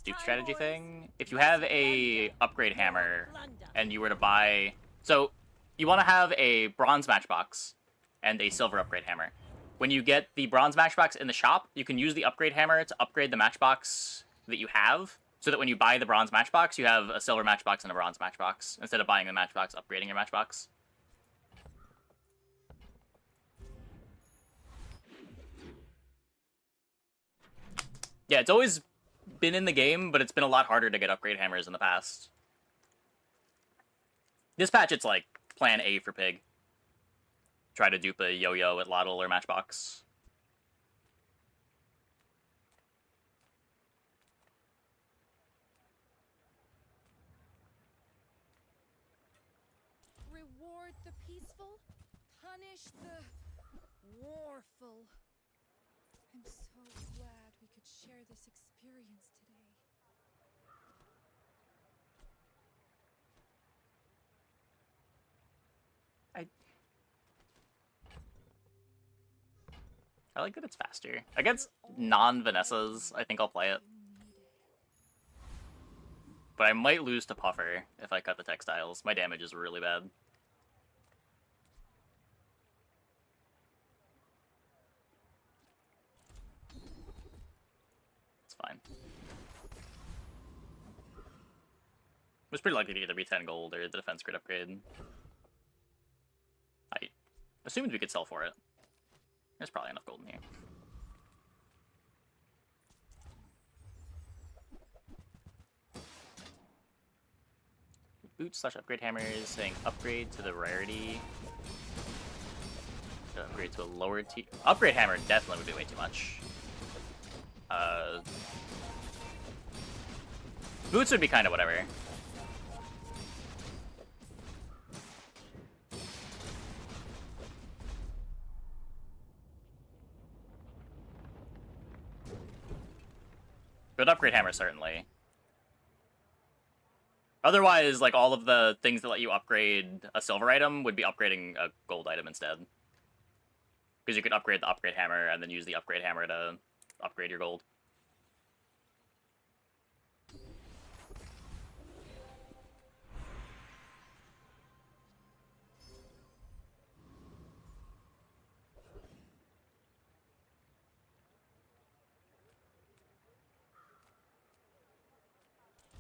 Dupe strategy thing. If you have a upgrade hammer and you were to buy... So, you want to have a bronze matchbox and a silver upgrade hammer. When you get the bronze matchbox in the shop, you can use the upgrade hammer to upgrade the matchbox that you have, so that when you buy the bronze matchbox, you have a silver matchbox and a bronze matchbox, instead of buying the matchbox, upgrading your matchbox. Yeah, it's always been in the game, but it's been a lot harder to get upgrade hammers in the past. This patch, it's like plan A for Pig. Try to dupe a yo-yo at Lotl or Matchbox. Reward the peaceful, punish the warful. I'm so glad we could share this experience today. I like that it's faster. Against non-Vanessas, I think I'll play it. But I might lose to Puffer if I cut the textiles. My damage is really bad. It's fine. It was pretty lucky to either be 10 gold or the defense grid upgrade. I assumed we could sell for it. There's probably enough gold in here. Boots / upgrade hammers saying upgrade to the rarity. Upgrade to a lower tier. Upgrade hammer definitely would be way too much. Boots would be kind of whatever. But upgrade hammer, certainly. Otherwise, like, all of the things that let you upgrade a silver item would be upgrading a gold item instead. Because you could upgrade the upgrade hammer and then use the upgrade hammer to upgrade your gold.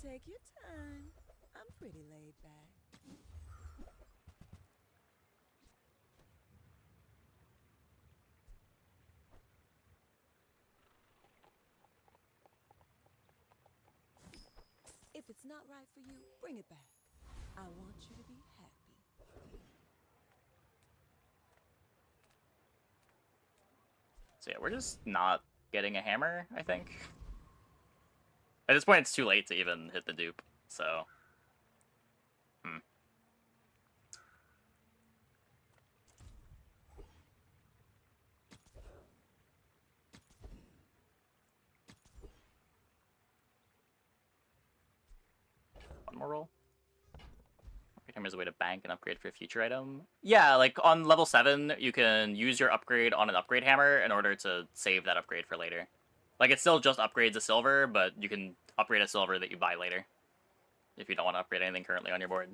Take your time. I'm pretty laid back. If it's not right for you, bring it back. I want you to be happy. So yeah, we're just not getting a hammer, I think. At this point, it's too late to even hit the dupe, so... One more roll. Upgrade hammer is a way to bank and upgrade for a future item. Yeah, like on level 7, you can use your upgrade on an upgrade hammer in order to save that upgrade for later. Like, it still just upgrades a silver, but you can upgrade a silver that you buy later if you don't want to upgrade anything currently on your board.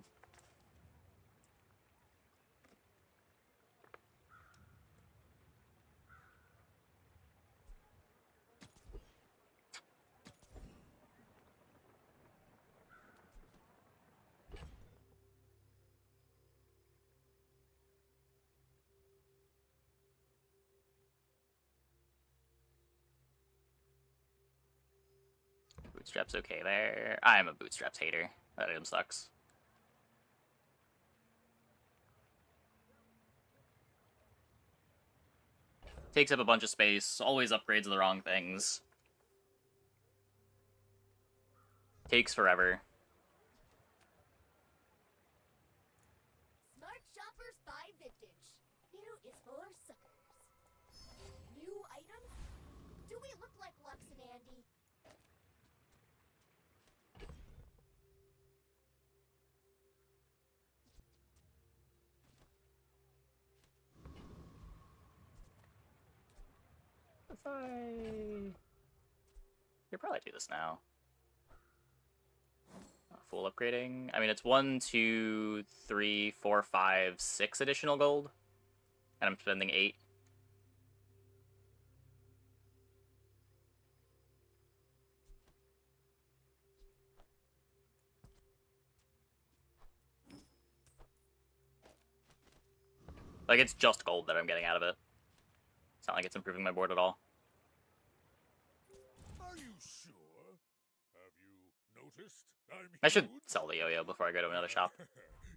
Bootstraps okay there. I'm a Bootstraps hater. That item sucks. Takes up a bunch of space, always upgrades the wrong things. Takes forever. Smart shoppers buy vintage. New is for suckers. New items? Do we look like Lux and Andy? If I... You'll probably do this now. Full upgrading. I mean, it's 1, 2, 3, 4, 5, 6 additional gold. And I'm spending 8. Like, it's just gold that I'm getting out of it. It's not like it's improving my board at all. Are you sure? Have you noticed? I should sell the yo-yo before I go to another shop.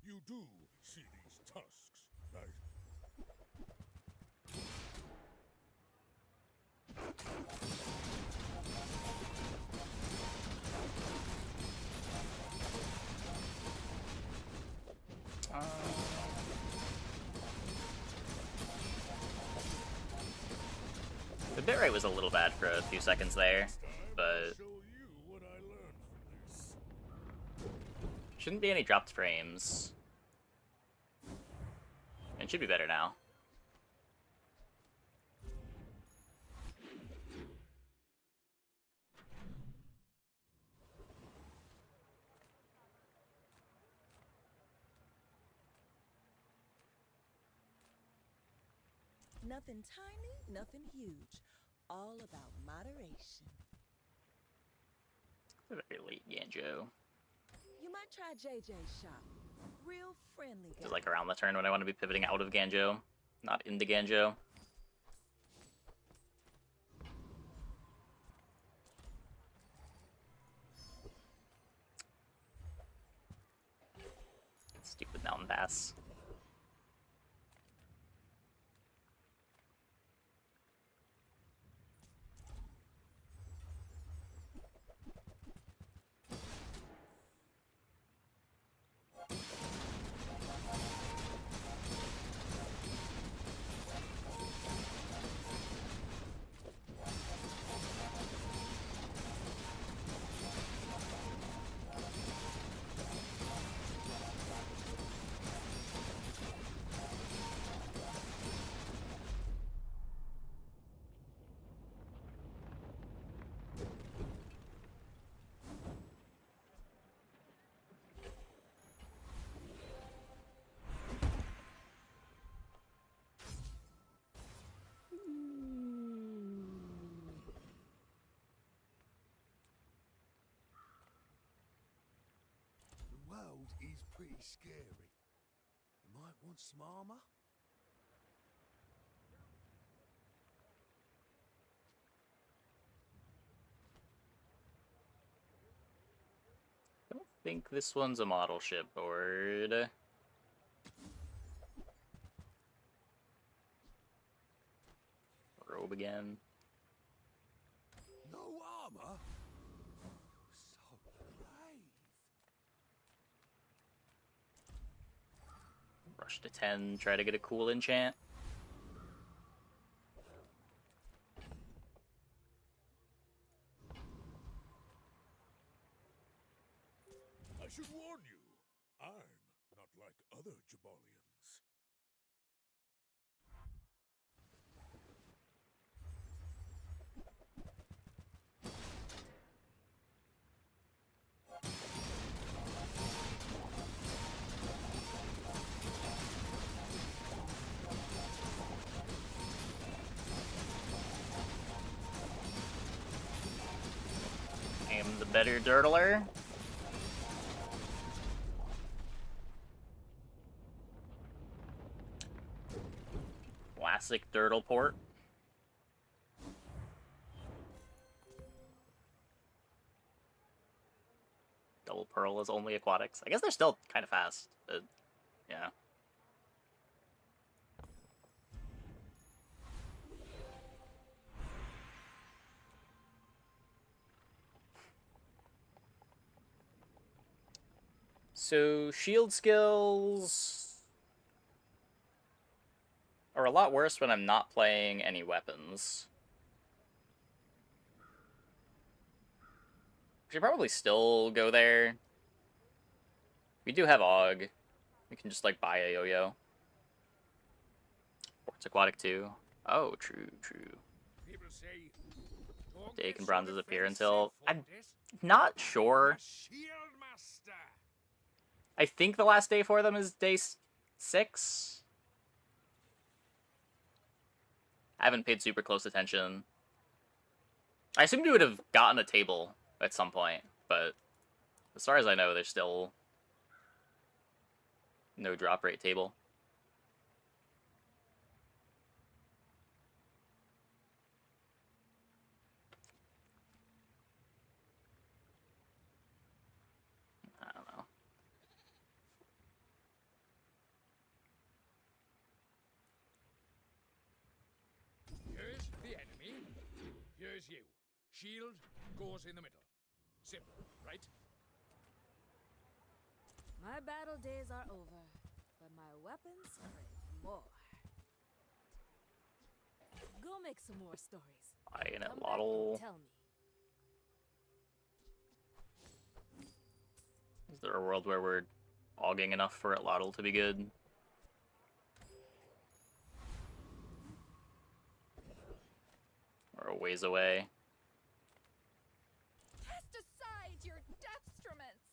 You do see these tusks, right? The bitrate was a little bad for a few seconds there, but shouldn't be any dropped frames. It should be better now. Nothing tiny, nothing huge. All about moderation. It's a very late Ganjo. You might try JJ's shop. Real friendly guy. This is like around the turn when I want to be pivoting out of Ganjo, not into Ganjo. Stupid mountain pass. The world is pretty scary. You might want some armor. I don't think this one's a model ship board. Robe again. No armor? So brave. Rush to 10, try to get a cool enchant. A should warn you, I'm not like other Jabalians. I am the better dirtler. Classic dirtle port. Double pearl is only aquatics. I guess they're still kind of fast, but yeah. So shield skills are a lot worse when I'm not playing any weapons. Should probably still go there. We do have Og. We can just like buy a yo-yo. Port's aquatic too. Oh, true, true. People say, Dake and bronzes appear until... I'm not sure. I think the last day for them is day 6. I haven't paid super close attention. I assumed we would have gotten a table at some point, but as far as I know, there's still no drop rate table. I don't know. Here's the enemy. Here's you. Shield goes in the middle. Simple, right? My battle days are over, but my weapons crave more. Go make some more stories. I in it, Come back Waddle. and tell me. Is there a world where we're ogging enough for Atlatl to be good? Or a ways away? Cast aside your destruments!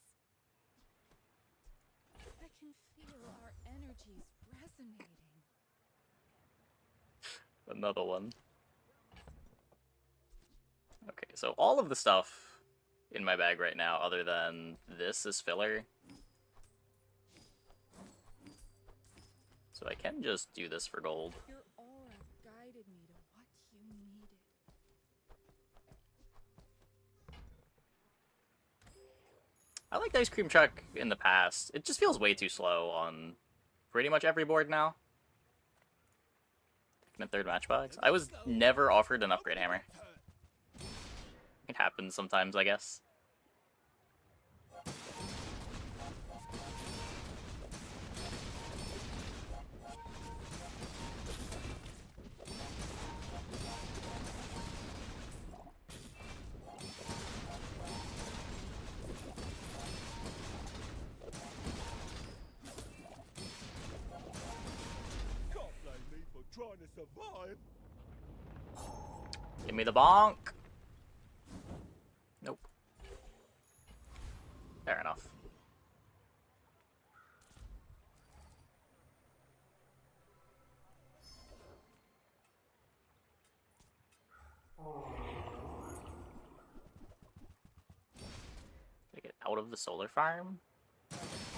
I can feel our energies resonating. Another one. Okay, so all of the stuff in my bag right now, other than this, is filler. So I can just do this for gold. Your aura guided me to what you needed. I liked Ice Cream Truck in the past. It just feels way too slow on pretty much every board now. In a third matchbox. I was never offered an upgrade hammer. It happens sometimes, I guess. Trying to survive. Give me the bonk. Nope. Fair enough. Get out of the solar farm?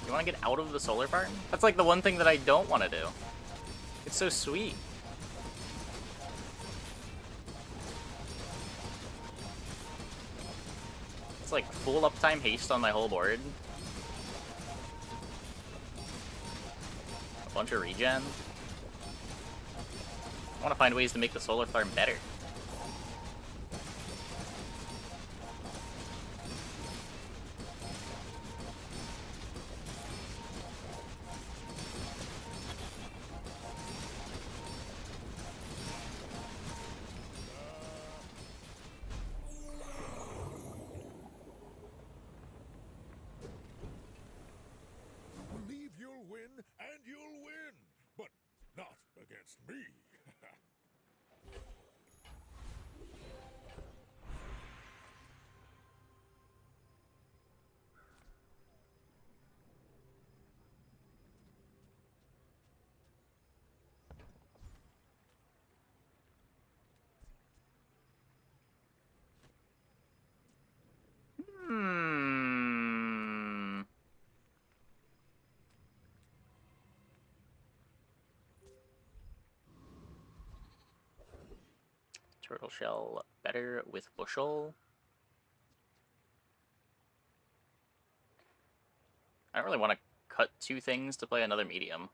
You want to get out of the solar farm? That's like the one thing that I don't want to do. It's so sweet. It's like full uptime haste on my whole board. A bunch of regen. I want to find ways to make the solar farm better. Turtle shell better with bushel. I don't really want to cut 2 things to play another medium.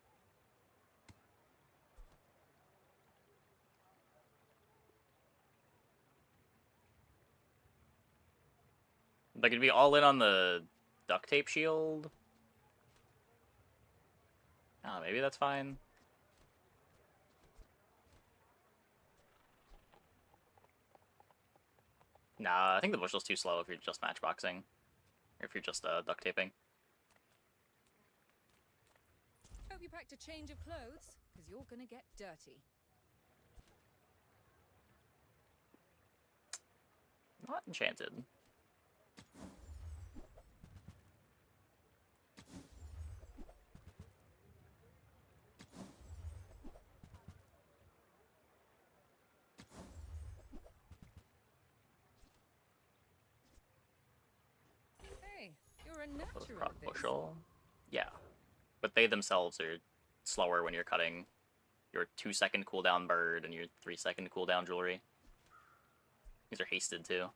Like, it'd be all in on the duct tape shield. Oh, maybe that's fine. Nah, I think the bushel's too slow if you're just matchboxing. Or if you're just duct taping. Hope you packed a change of clothes, because you're gonna get dirty. Not enchanted. Hey, you're a natural Prop at this. bushel. Yeah. But they themselves are slower when you're cutting your 2-second cooldown bird and your 3-second cooldown jewelry. These are hasted too.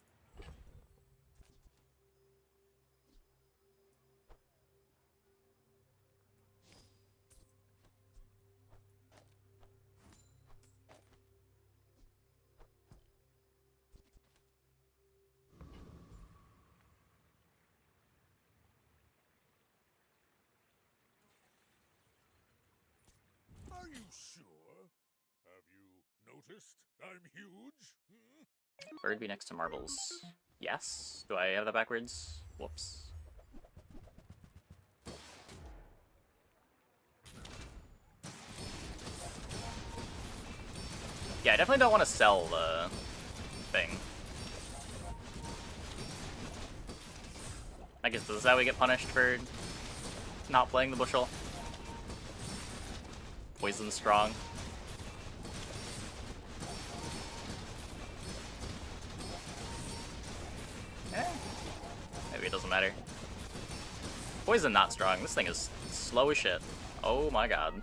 Are you sure? Have you noticed I'm huge? Hmm? Bird be next to marbles. Yes? Do I have that backwards? Whoops. Yeah, I definitely don't want to sell the thing. I guess this is how we get punished for not playing the bushel. Poison strong. Maybe it doesn't matter. Poison not strong. This thing is slow as shit. Oh my god.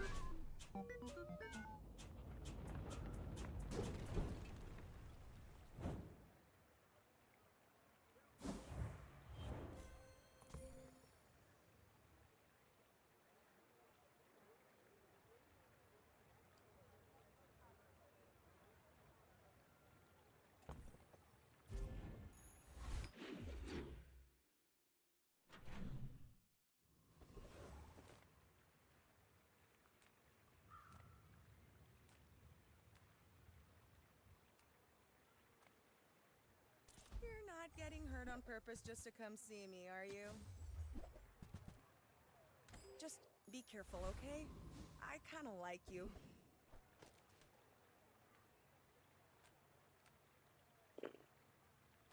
You're not getting hurt on purpose just to come see me, are you? Just be careful, okay? I kind of like you.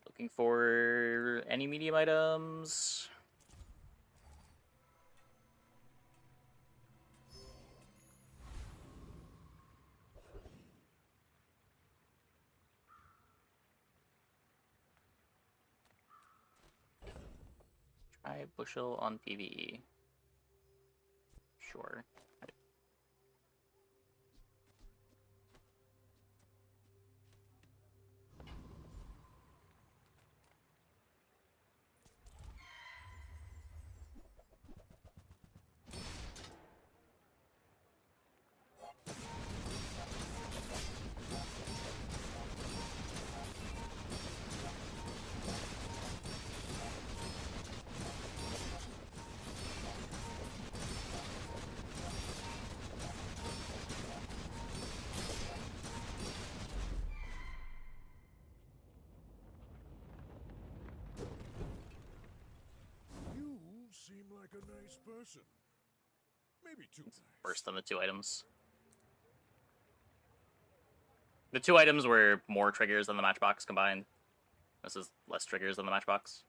Looking for any medium items. Try bushel on PvE. Sure. You seem like a nice person. Maybe too nice. Worse than the 2 items. The 2 items were more triggers than the matchbox combined. This is less triggers than the matchbox.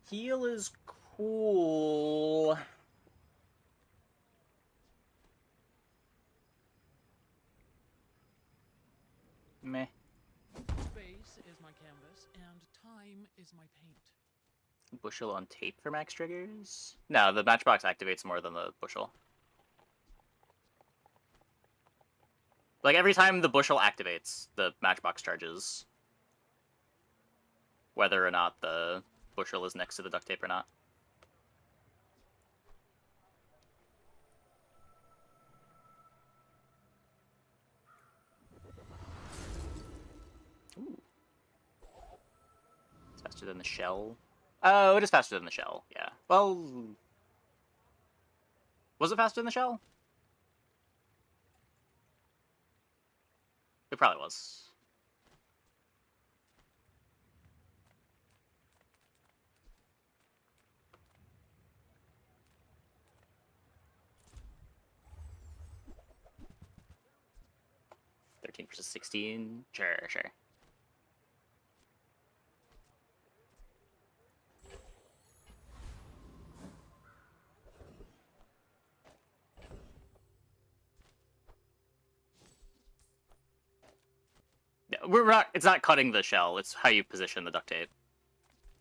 Heal is Cool. Meh. Space is my canvas, and time is my paint. Bushel on tape for max triggers? No, the matchbox activates more than the bushel. Like, every time the bushel activates, the matchbox charges. Whether or not the bushel is next to the duct tape or not. Ooh. It's faster than the shell. Oh, it is faster than the shell, yeah. Well... Was it faster than the shell? It probably was. (13 versus 16? Sure, sure. We're not, it's not cutting the shell, it's how you position the duct tape.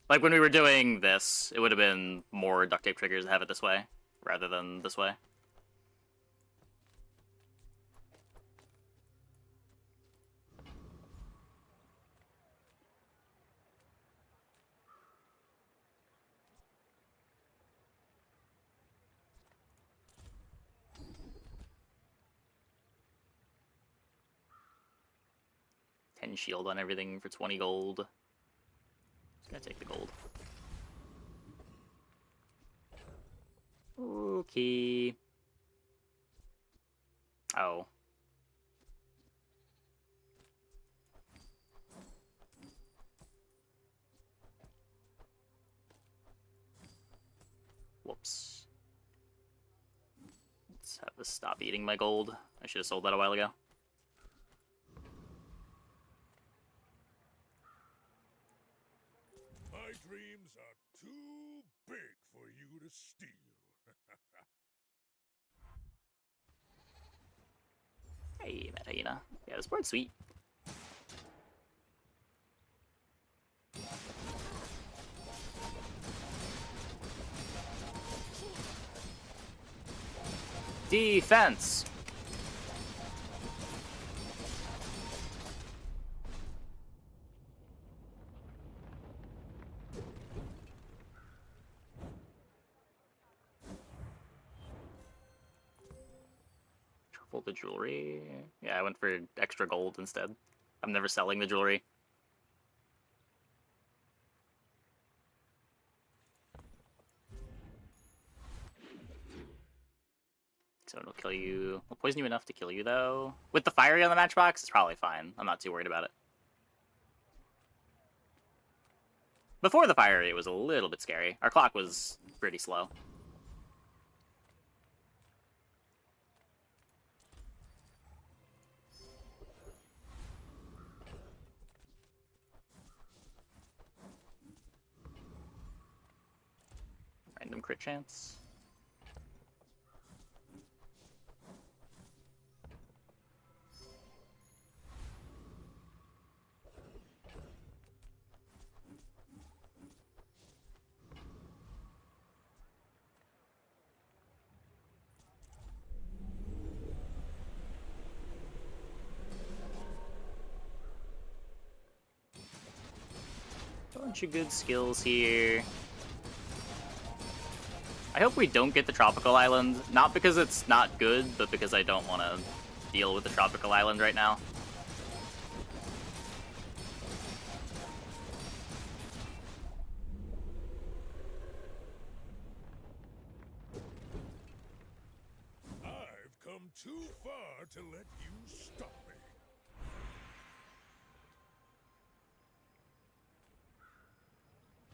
Like, when we were doing this, it would have been more duct tape triggers to have it this way, rather than this way. Shield on everything for 20 gold. Just gonna take the gold. Okay. Oh. Whoops. Let's have this stop eating my gold. I should have sold that a while ago. My dreams are too big for you to steal. Hey, Meta Hyena. Yeah, this board's sweet. Defense! Triple the jewelry. Yeah, I went for extra gold instead. I'm never selling the jewelry. So it'll kill you. It'll poison you enough to kill you, though. With the fiery on the matchbox, it's probably fine. I'm not too worried about it. Before the fiery, it was a little bit scary. Our clock was pretty slow. Random crit chance. Bunch of good skills here. I hope we don't get the tropical island, not because it's not good, but because I don't want to deal with the tropical island right now. I've come too far to let you stop me.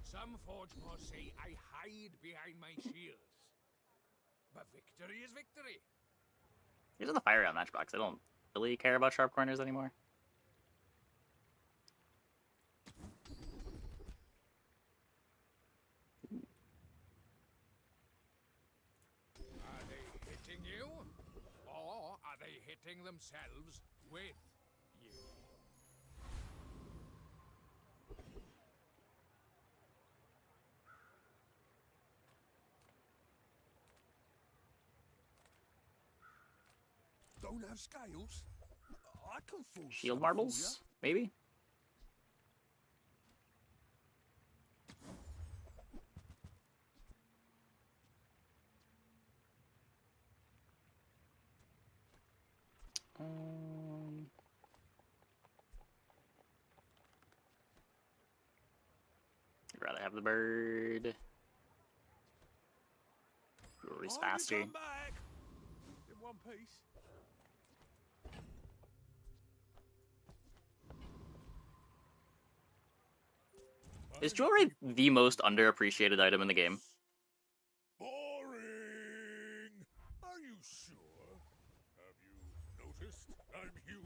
Some forgemore say I hide behind my shields. But victory is victory. These are the fiery on matchbox. I don't really care about sharp corners anymore. they hitting themselves with you? Don't have scales? I can forge Shield some for marbles, maybe? I'd rather have the bird. Jewelry's faster. Come back in one piece. Is jewelry the most underappreciated item in the game? Boring! Are you sure? Have you noticed I'm huge?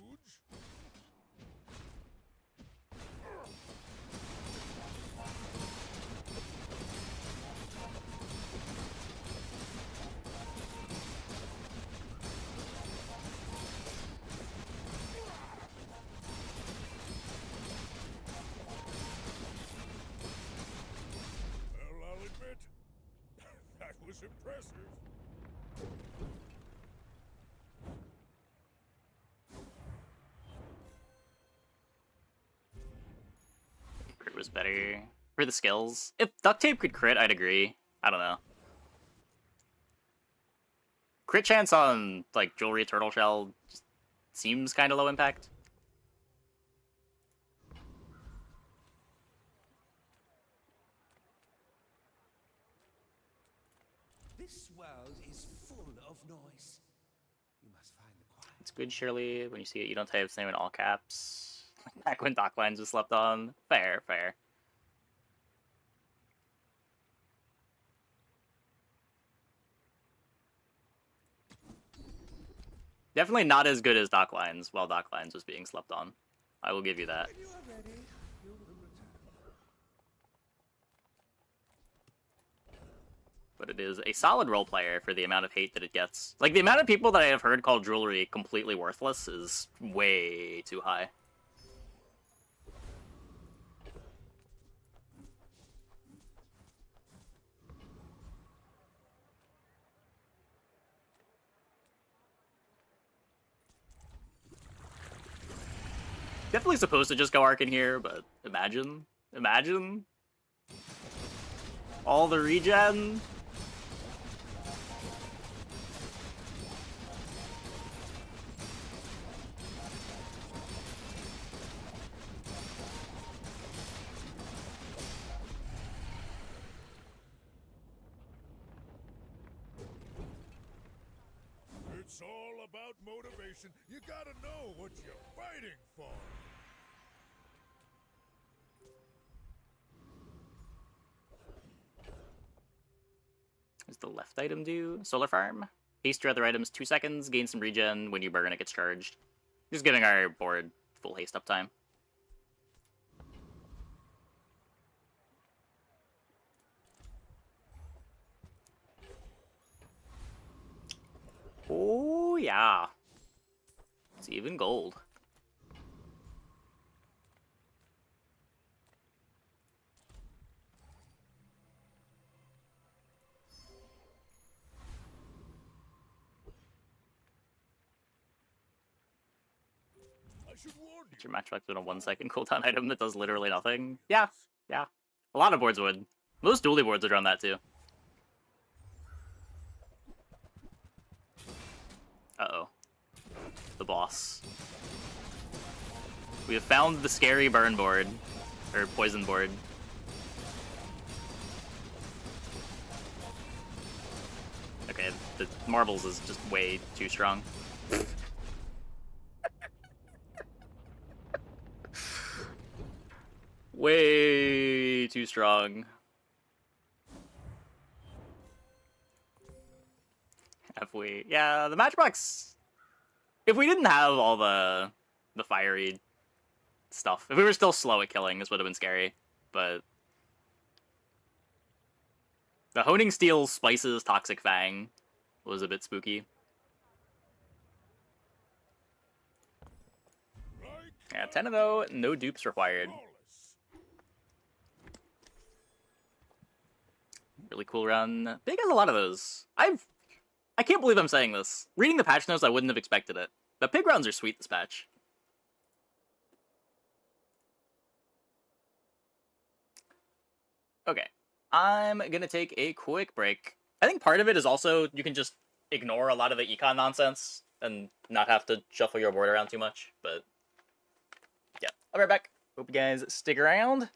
Well, I'll admit, that was impressive. Crit was better. For the skills. If duct tape could crit, I'd agree. I don't know. Crit chance on, like, jewelry turtle shell just seems kind of low impact. This world is full of noise. You must find the quiet. It's good, surely. When you see it, you don't type its name in all caps. Back when Docklines was slept on. Fair, fair. Definitely not as good as Docklines while Docklines was being slept on. I will give you that. When you are ready, you will return. But it is a solid role player for the amount of hate that it gets. Like, the amount of people that I have heard call jewelry completely worthless is way too high. Definitely supposed to just go Arc in here, but imagine. Imagine. All the regen. It's all about motivation. You gotta know what you're fighting for. Does the left item do? Solar Farm? Haste your other items 2 seconds, gain some regen when your burn it gets charged. Just giving our board full haste uptime. Oh, yeah. It's even gold. I should warn you. Your matchbox with a 1 second cooldown item that does literally nothing. Yeah, yeah. A lot of boards would. Most dually boards would run that too. Uh-oh. The boss. We have found the scary burn board. Or poison board. Okay, the marbles is just way too strong. Way too strong. Have we? Yeah, the matchbox. If we didn't have all the fiery stuff, if we were still slow at killing, this would have been scary. But the Honing Steel Spices Toxic Fang was a bit spooky. Yeah, 10 though, no dupes required. Really cool run. Big has a lot of those. I can't believe I'm saying this. Reading the patch notes, I wouldn't have expected it. The pig rounds are sweet this patch. Okay, I'm gonna take a quick break. I think part of it is also you can just ignore a lot of the econ nonsense and not have to shuffle your board around too much, but yeah, I'll be right back. Hope you guys stick around.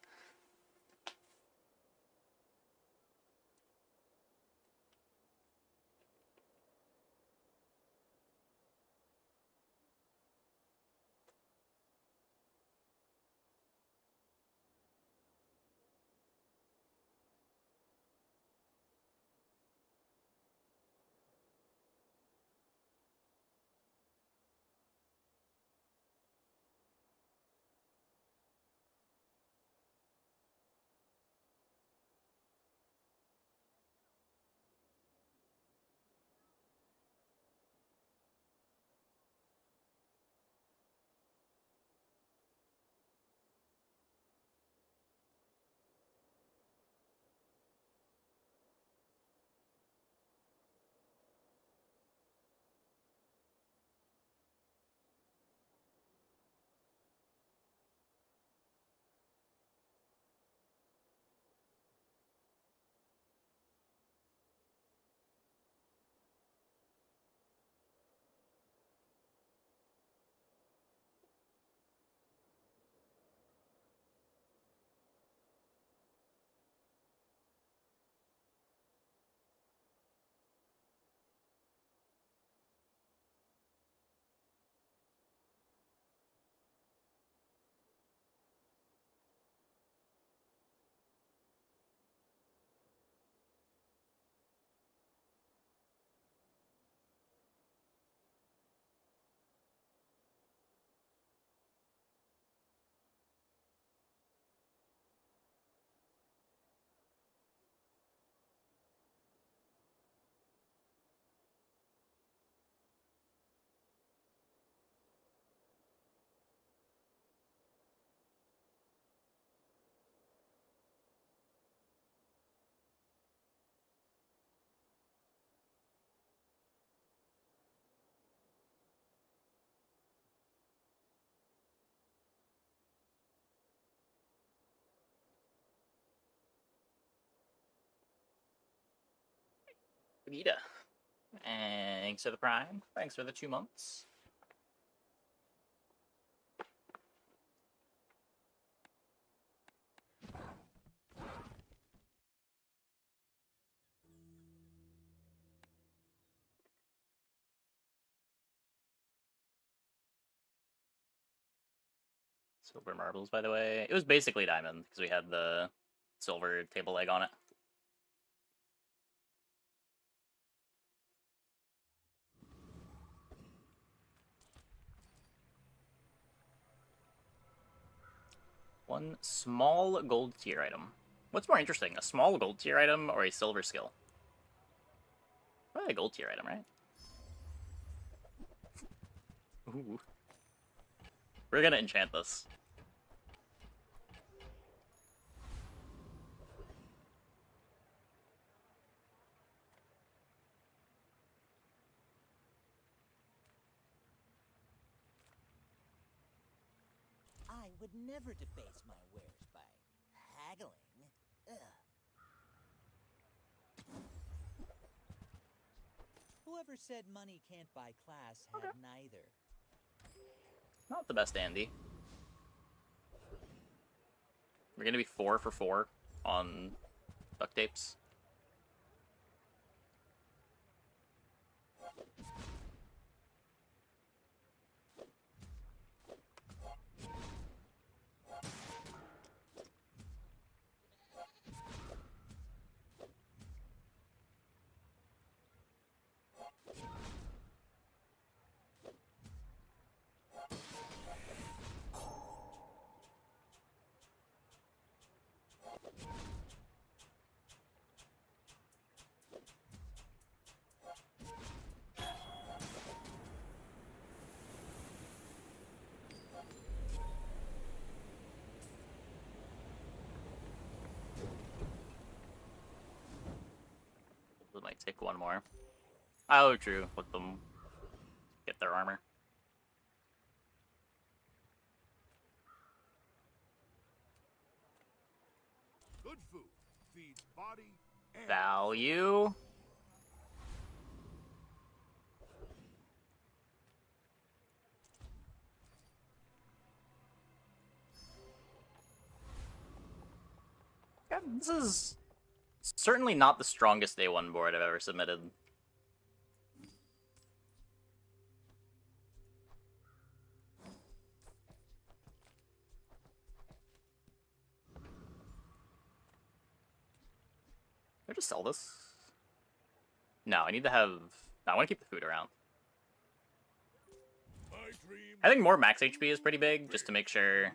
Vegeta. Thanks for the Prime. Thanks for the 2 months. Silver marbles, by the way. It was basically diamond, because we had the silver table leg on it. One small gold tier item. What's more interesting, a small gold tier item or a silver skill? Probably a gold tier item, right? Ooh. We're gonna enchant this. I would never debase my wares by haggling. Ugh. Whoever said money can't buy class had neither. Not the best Andy. We're gonna be 4 for 4 on duct tapes. take one more. Oh, true. Let them get their armor. Good food feeds body and Value. Yeah, this is certainly not the strongest day one board I've ever submitted. Can I just sell this? No, I need to have... No, I want to keep the food around. I think more max HP is pretty big, just to make sure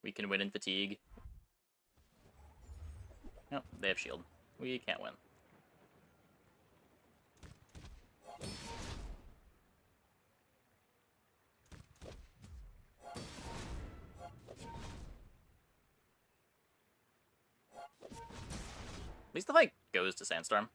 we can win in fatigue. Nope, they have shield. We can't win. At least the fight goes to Sandstorm.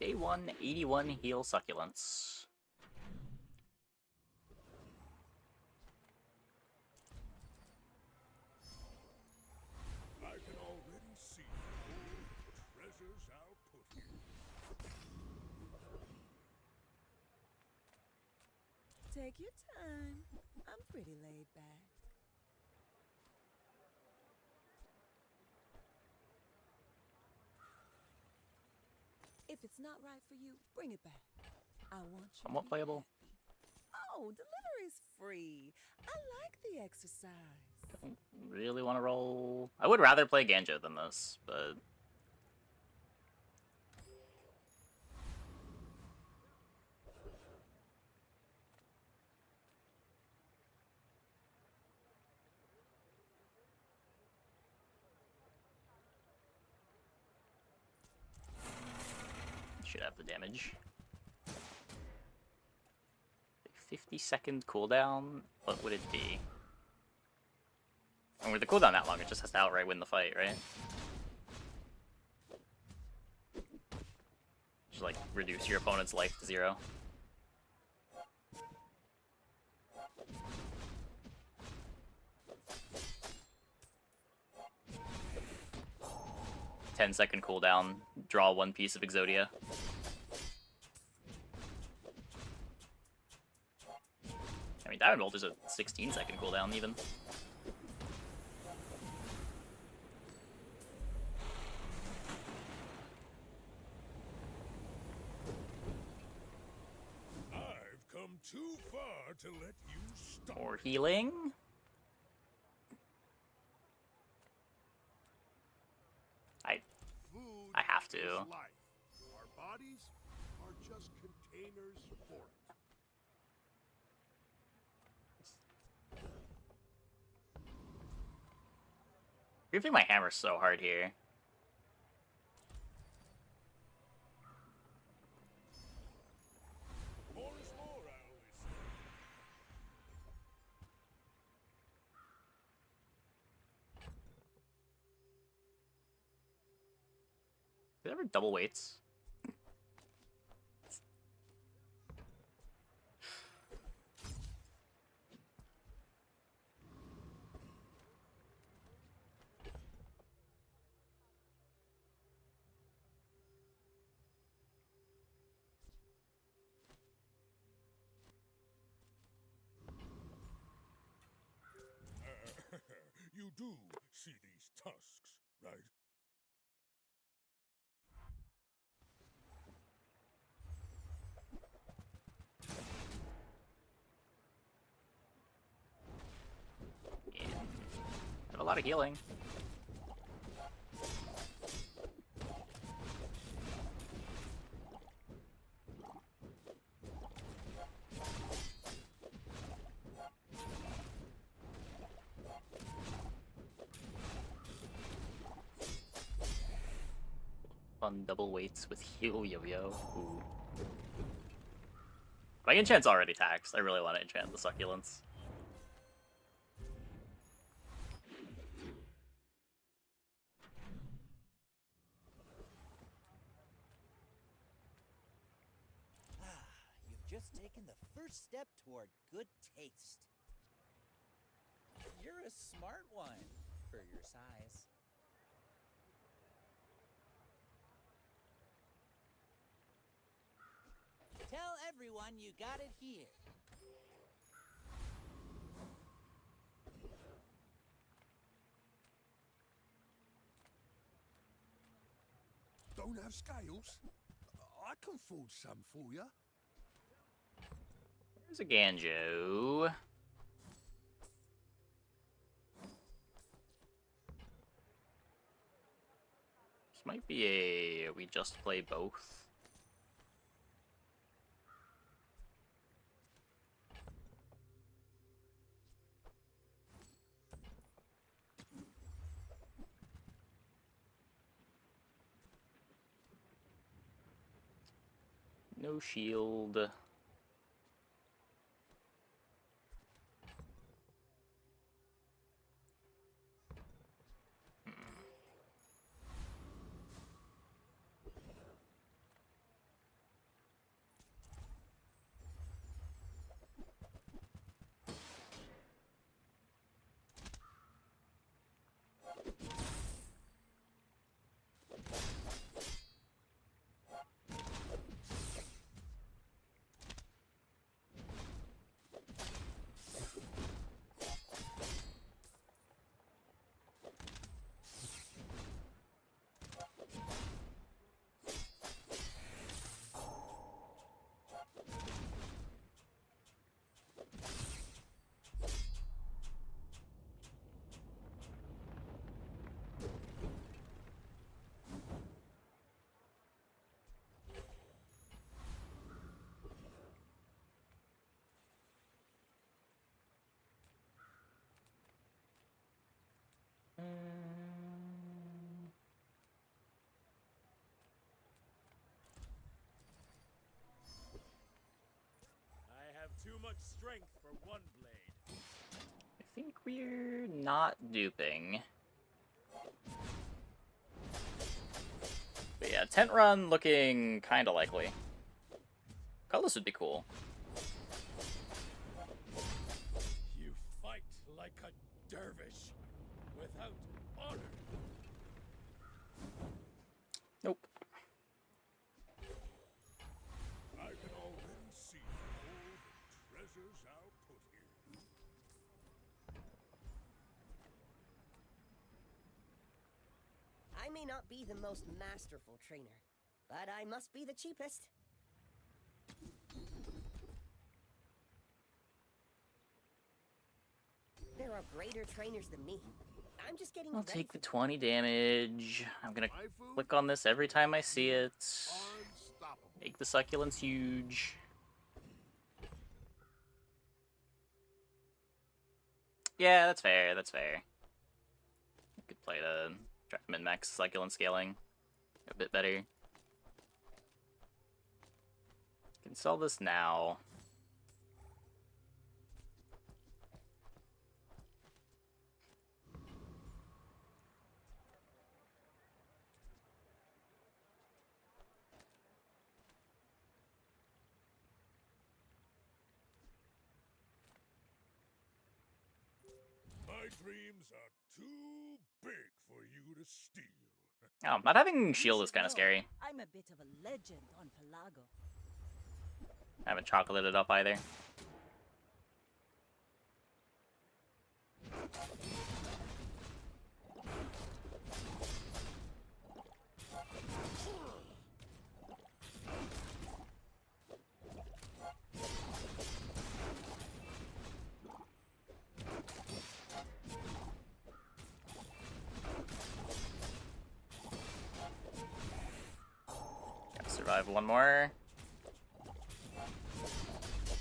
Day 1, 81 heal succulents. I can already see all the treasures I'll put here. Take your time. I'm pretty laid back. If it's not right for you, bring it back. I want you. Somewhat playable. Oh, delivery's free. I like the exercise. Don't really want to roll... I would rather play Ganjo than this, but... Should have the damage. 50-second cooldown? What would it be? And with the cooldown that long, it just has to outright win the fight, right? Just like reduce your opponent's life to 0. Ten-second cooldown, draw one piece of Exodia. I mean, Diamond Bolt is a 16-second cooldown, even. I've come too far to let you stop. More healing. I have to. Life. Our bodies are just containers for it. Gripping my hammer so hard here. More is more, I always say. Did I ever double weights? You do see these tusks, right? Yeah. Have a lot of healing. Fun double weights with heal yo-yo. Ooh. My enchant's already taxed. I really want to enchant the succulents. You've just taken the first step toward good taste. You're a smart one for your size. Tell everyone you got it here. Don't have scales? I can forge some for you. There's a Ganjo. This might be a we just play both. No shield. I have too much strength for one blade. I think we're not duping. But yeah, tent run looking kind of likely. Colorless would be cool. You fight like a dervish without honor. Nope. I can already see all the treasures I'll put here. I may not be the most masterful trainer, but I must be the cheapest. There are greater trainers than me. I'm just getting I'll ready take for the 20 damage. I'm gonna click on this every time I see it. Make the succulents huge. Yeah, that's fair, that's fair. You could play to try to min-max succulent scaling a bit better. Can sell this now. My dreams are too big for you to steal. Oh, not having You shield is should kind of know, scary. I'm a bit of a legend on Pelago. I haven't chocolated up either. Gotta survive one more.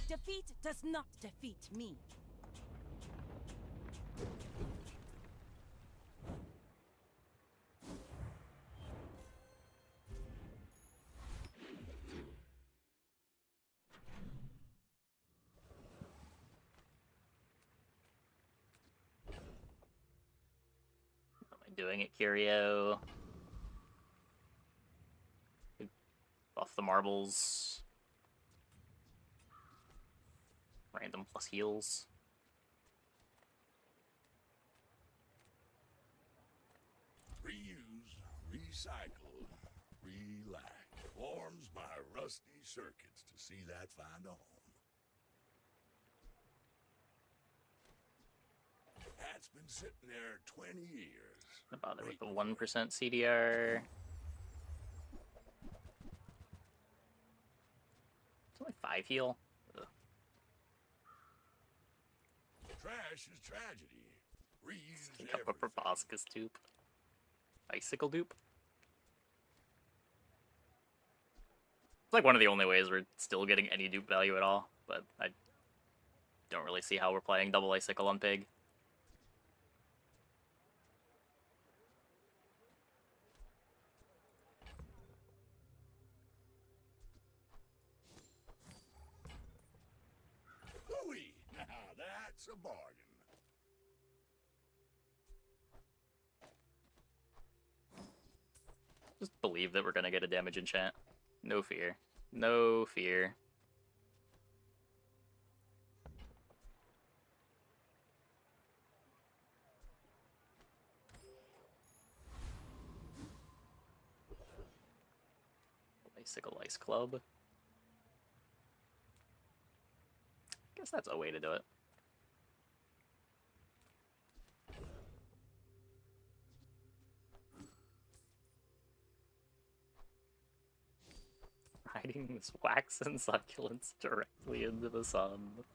Defeat does not defeat me. doing it, Curio. Buff the marbles. Random plus heals. Reuse, recycle, relax. Warms my rusty circuits to see that find a home. That's been sitting there 20 years. Not bother with the 1% CDR. It's only 5 heal. Ugh. Trash is tragedy. Reuse Sneak up a proboscis dupe. Bicycle dupe. It's like one of the only ways we're still getting any dupe value at all, but I don't really see how we're playing double icicle on pig. Hooey! Now that's a bargain. Just believe that we're gonna get a damage enchant. No fear. No fear. Bicycle Ice Club. Guess that's a way to do it. Riding this wax and succulents directly into the sun.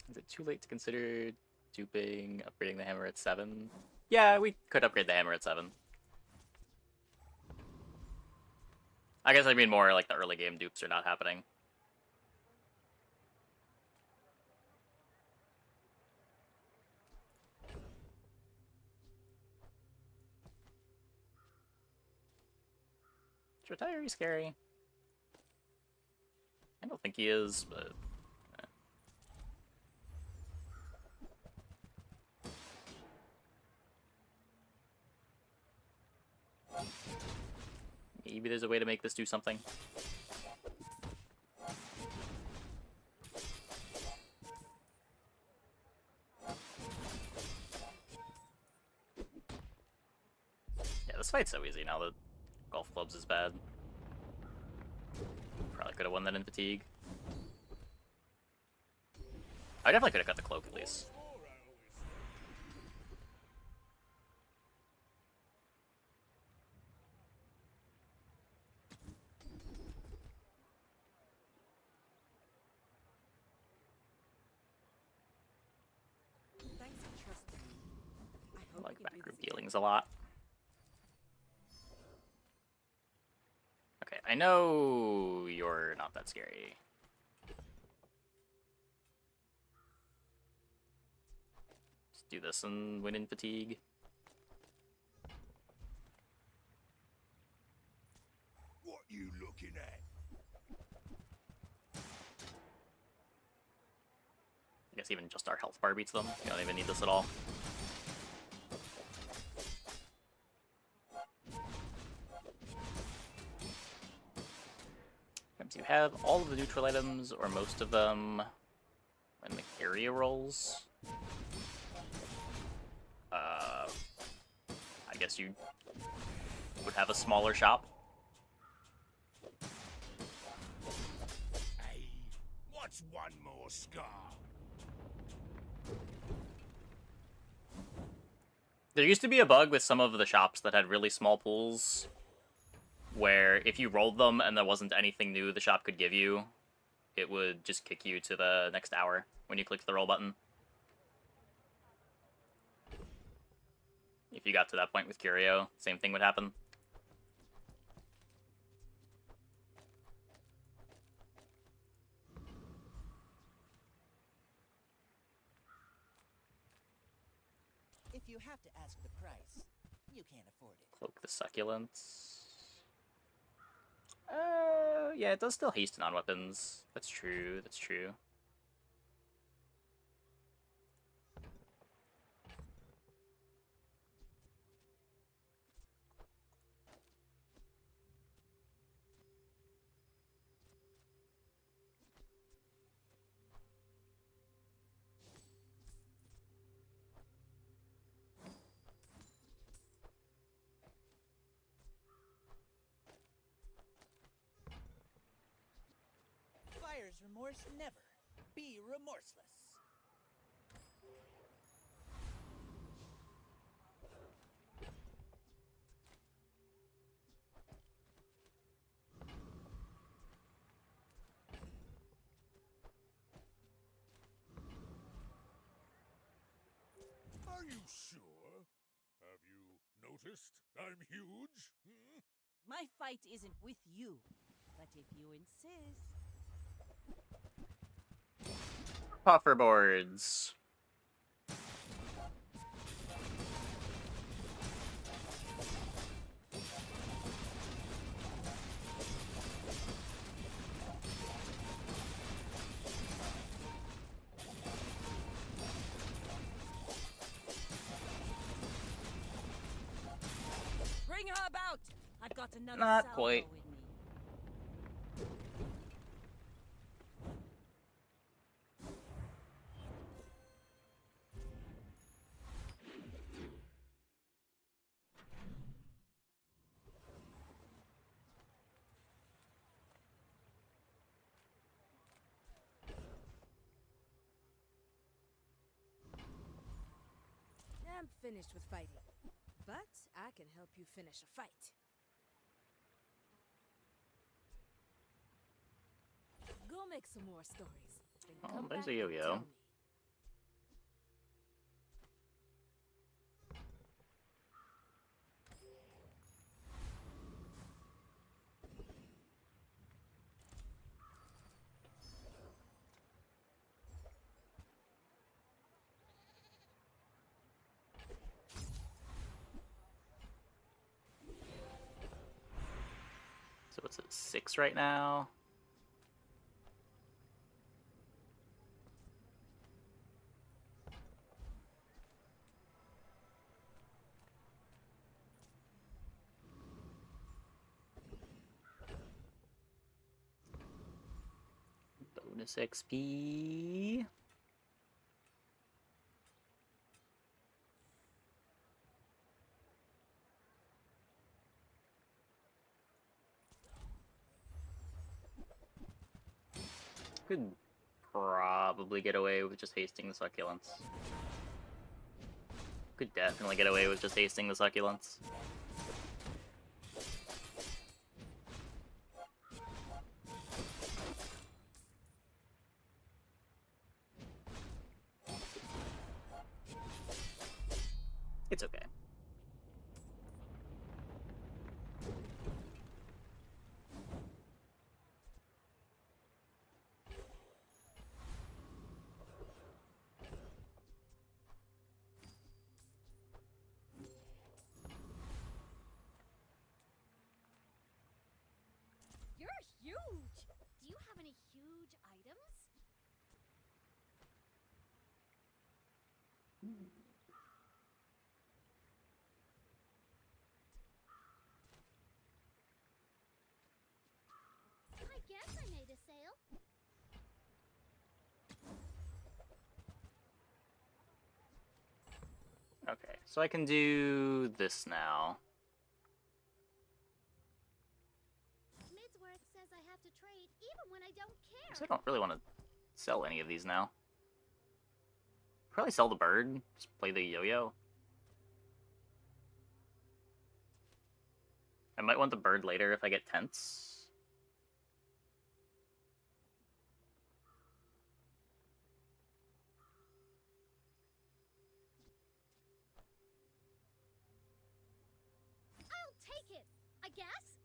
Is it too late to consider duping, upgrading the hammer at 7? Yeah, we could upgrade the hammer at 7. I guess I mean more like the early game dupes are not happening. Is Retiree scary? I don't think he is, but... Maybe there's a way to make this do something. Yeah, this fight's so easy now that golf clubs is bad. Probably could have won that in fatigue. I definitely could have got the cloak at least. Thanks for trusting me. I I hope like we can do backroom this dealings a lot. Okay, I know you're not that scary. Just do this and win in fatigue. What you looking at? I guess even just our health bar beats them. You don't even need this at all. Sometimes you have all of the neutral items, or most of them, when the area rolls. I guess you would have a smaller shop. Hey, what's one more scar? There used to be a bug with some of the shops that had really small pools, where if you rolled them and there wasn't anything new the shop could give you, it would just kick you to the next hour when you clicked the roll button. If you got to that point with Curio, same thing would happen. If you have to ask the price, you can't afford it. Cloak the Succulents. Yeah, it does still hasten on weapons. That's true, that's true. Buyer's remorse never. Be remorseless. Are you sure? Have you noticed I'm huge? Hmm? My fight isn't with you, but if you insist. Puffer boards. Bring her about! I've got another Not salvo quite. with me. I'm finished with fighting, but I can help you finish a fight. Go make some more stories. Then Oh, come there's back a and yo-yo. tell me. So what's it, 6 right now? Bonus XP. Could probably get away with just hasting the succulents. Could definitely get away with just hasting the succulents. It's okay. You're huge! Do you have any huge items? I guess I made a sale. Okay, so I can do this now. Midsworth says I have to trade even when I don't care. So I don't really want to sell any of these now. Probably sell the bird. Just play the yo-yo. I might want the bird later if I get tents. I'll take it, I guess.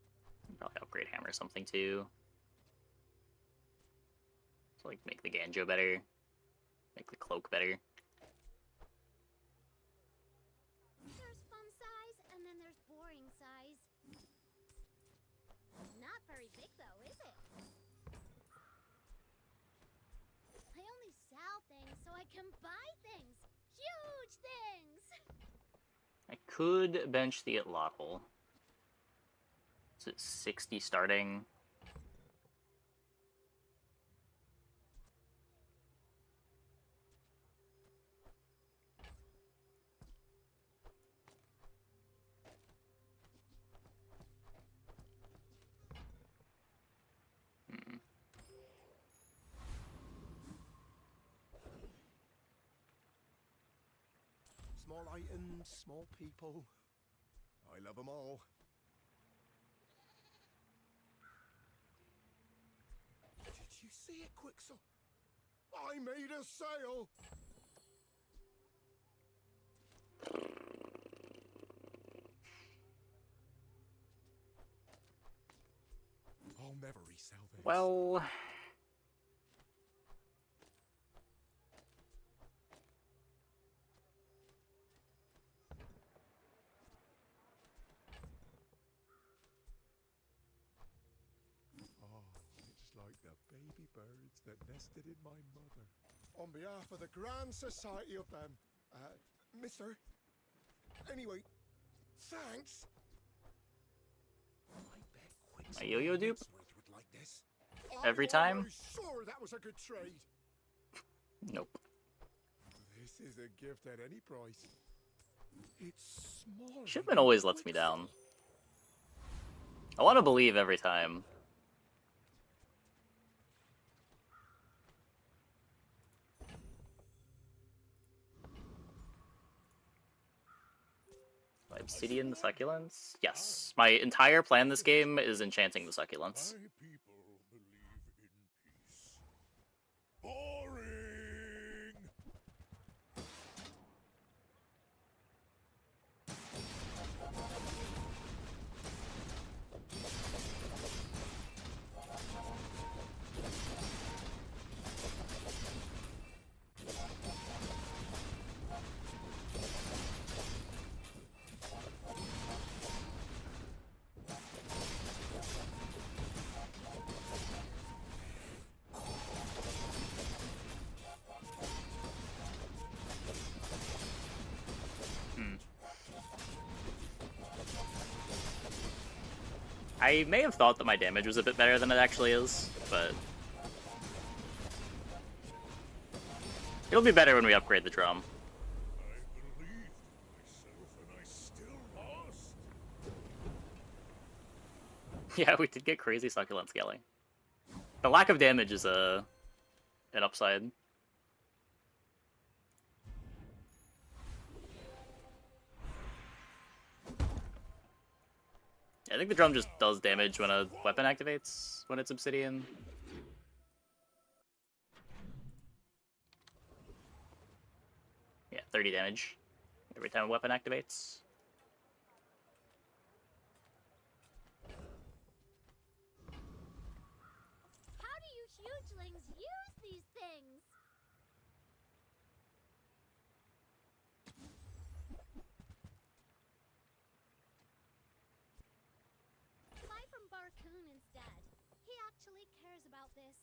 Probably upgrade hammer or something too. So like make the Ganjo better. Make the cloak better. There's fun size, and then there's boring size. Not very big though, is it? I only sell things so I can buy things. Huge things. I could bench the Atlotl. Is it 60 starting? Small items, small people. I love them all. Did you see it, Quixel? I made a sale! I'll never resell this. Well... It's like the baby birds that nested in my mother. On behalf of the Grand Society of them, mister. Anyway, thanks. A yo-yo dupe? Like this. Every time? Sure that was a good trade. Nope. This is a gift at any price. It's small. Shipment always lets me down. I want to believe every time. Obsidian the succulents? Yes. My entire plan this game is enchanting the succulents. My people believe in peace. Boring! I may have thought that my damage was a bit better than it actually is, but... it'll be better when we upgrade the drum. Yeah, we did get crazy succulent scaling. The lack of damage is an upside. I think the drum just does damage when a weapon activates, when it's Obsidian. Yeah, 30 damage every time a weapon activates. How do you hugelings use these things? Buy from Barcoon instead. He actually cares about this.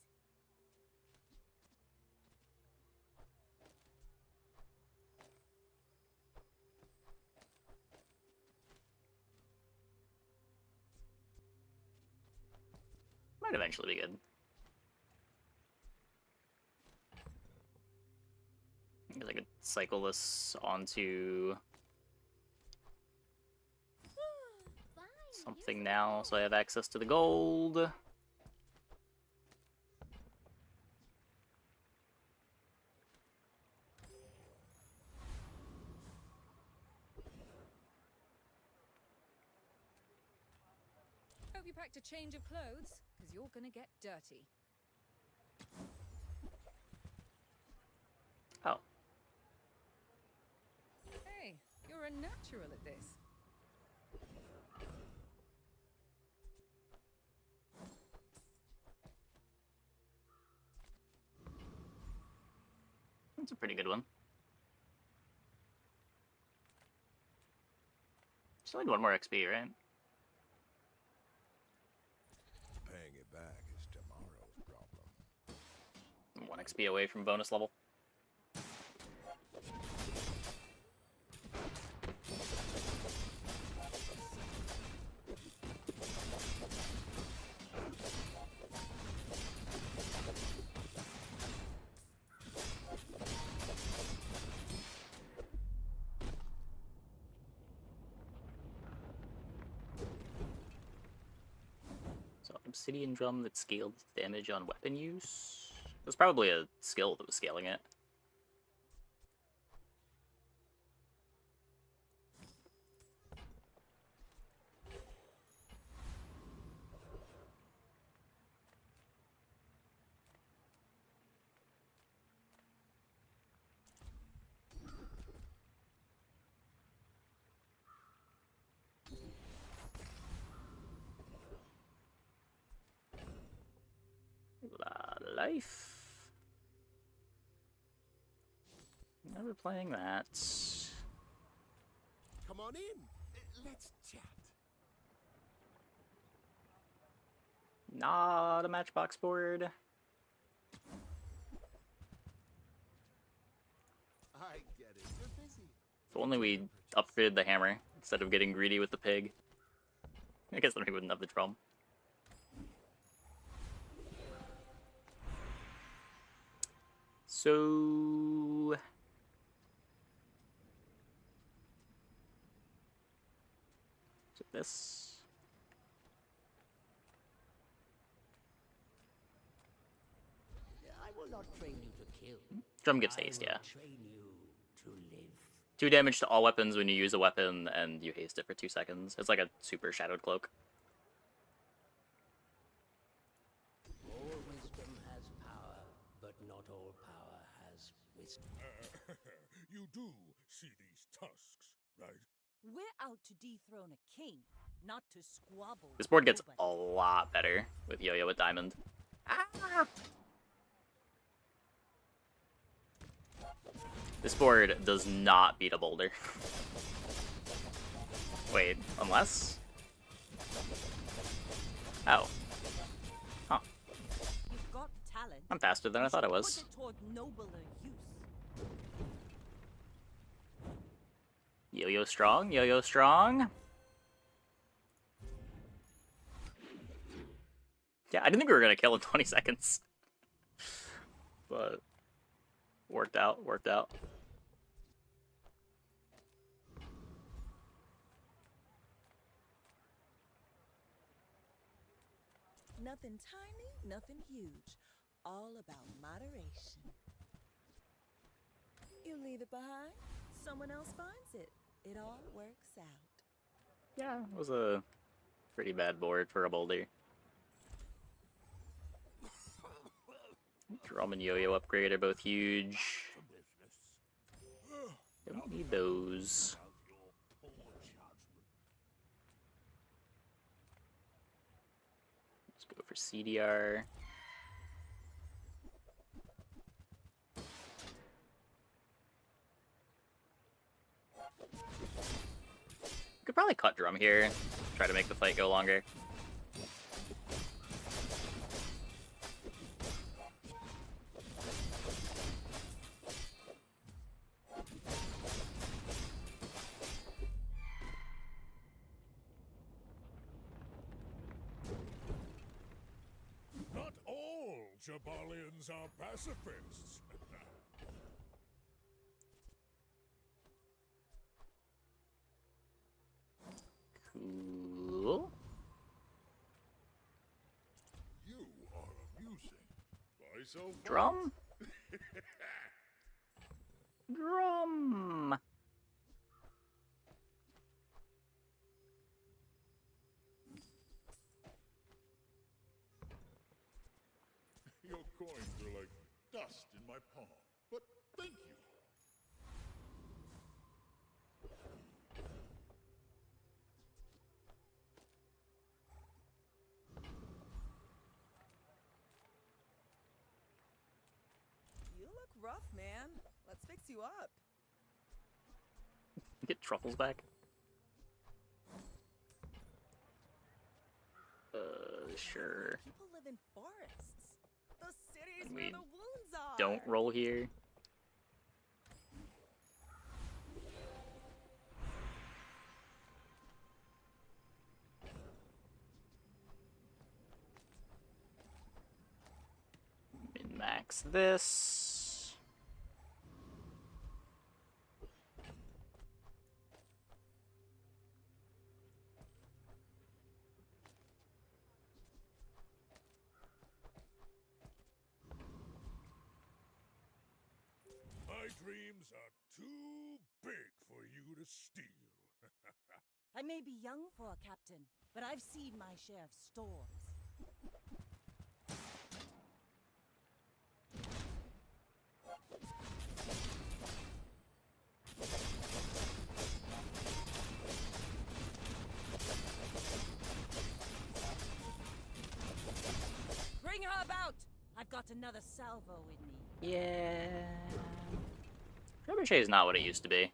Might eventually be good. I guess I could cycle this onto something now, so I have access to the gold. Hope you packed a change of clothes, because you're gonna get dirty. Oh. Hey, you're a natural at this. That's a pretty good one. Still need one more XP, right? 1 XP away from bonus level. Obsidian drum that scaled damage on weapon use. It was probably a skill that was scaling it. Life. Never playing that. Come on in. Let's chat. Not a matchbox board. I get it. You're busy. If only we upgraded the hammer instead of getting greedy with the pig. I guess then we wouldn't have the drum. So this. I will not train you to kill. Drum gives haste, yeah. Train you to live. 2 damage to all weapons when you use a weapon, and you haste it for 2 seconds. It's like a super shadowed cloak. All wisdom has power, but not all power has wisdom. You do see these tusks, right? We're out to dethrone a king, not to squabble. This board gets a lot better with Yo-Yo with Diamond. Ah! This board does not beat a boulder. Wait, unless? Oh. Huh. You've got talent. I'm faster than I thought I was. Put it toward nobler use. Yo-Yo strong, Yo-Yo strong. Yeah, I didn't think we were gonna kill in 20 seconds. But worked out, worked out. Nothing tiny, nothing huge. All about moderation. You leave it behind, someone else finds it. It all works out. Yeah, it was a pretty bad board for a boulder. Drum and Yo-Yo upgrade are both huge. Don't need those. Let's go for CDR. Could probably cut drum here, try to make the fight go longer. Not all Jabalians are pacifists. Cool. You are amusing. Why so what? Drum? Drum! Your coins are like dust in my palm, but thank you. You look rough, man. Let's fix you up. Get truffles back. Sure. People live in forests. The cities We where the wounds don't roll here. Min-max this. My dreams are too big for you to steal. I may be young for a captain, but I've seen my share of storms. Bring her about! I've got another salvo in me. Yeah. Trebuchet is not what it used to be.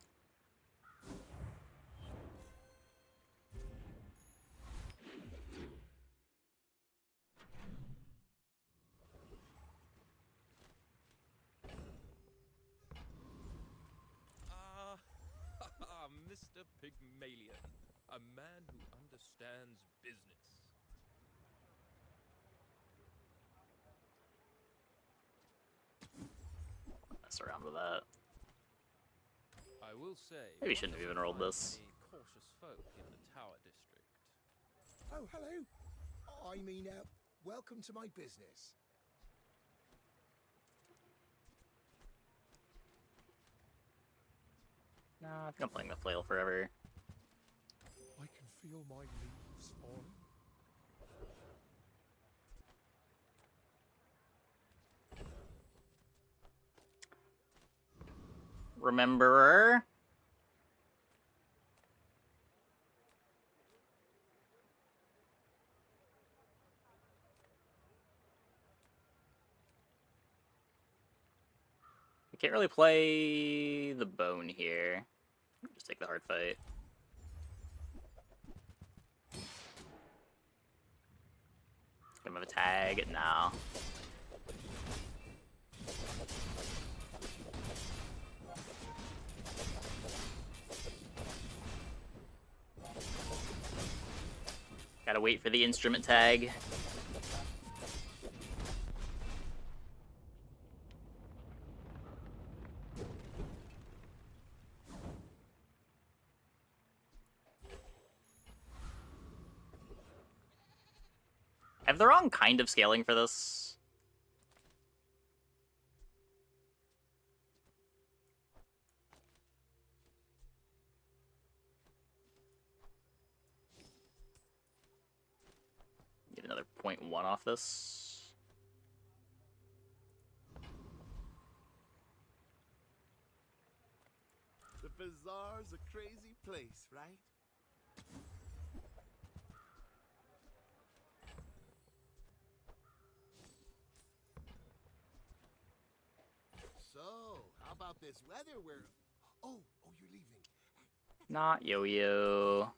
Mr. Pygmalion, a man who understands business. Mess around with that. I will say, Maybe shouldn't have even rolled this. many cautious folk in the Tower District. Oh, hello. I mean, welcome to my business. Nah, I think I'm playing the flail forever. I can feel my leaves falling. Rememberer. We can't really play the bone here. Just take the hard fight. Give him a tag now. Gotta wait for the instrument tag. I have the wrong kind of scaling for this. Get another 0.1 off this. The bazaar's a crazy place, right? So, how about this weather where... Oh, you're leaving. Not yo-yo.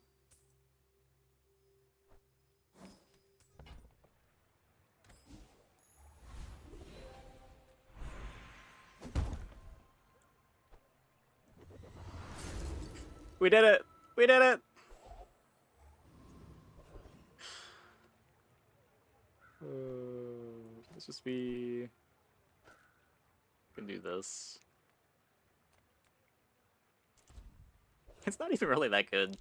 We did it! We did it! Let's just be... Can do this. It's not even really that good.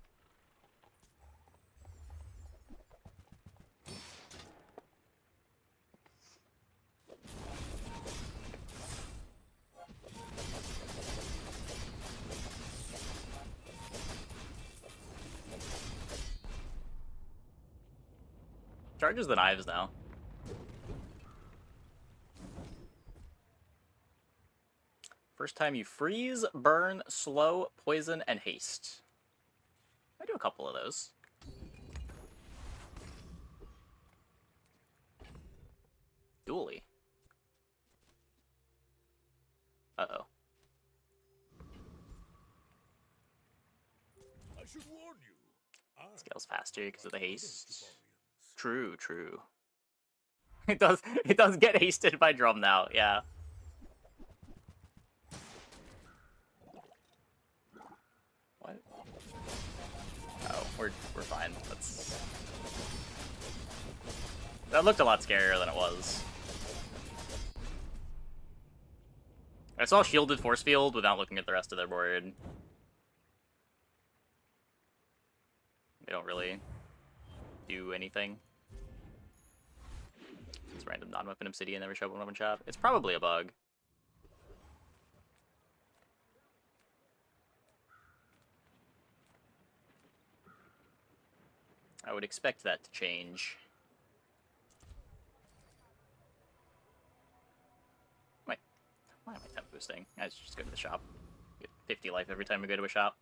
Charges the knives now. First time you freeze, burn, slow, poison, and haste. I do a couple of those. Dually. Uh-oh. I should warn you. Scales faster because of the haste. True, true. It does get hasted by drum now, yeah. we're fine. That looked a lot scarier than it was. I saw shielded force field without looking at the rest of their board. They don't really do anything. It's random non-weapon Obsidian never show up in weapon shop. It's probably a bug. I would expect that to change. Wait, why am I temp boosting? I should just go to the shop. Get 50 life every time we go to a shop.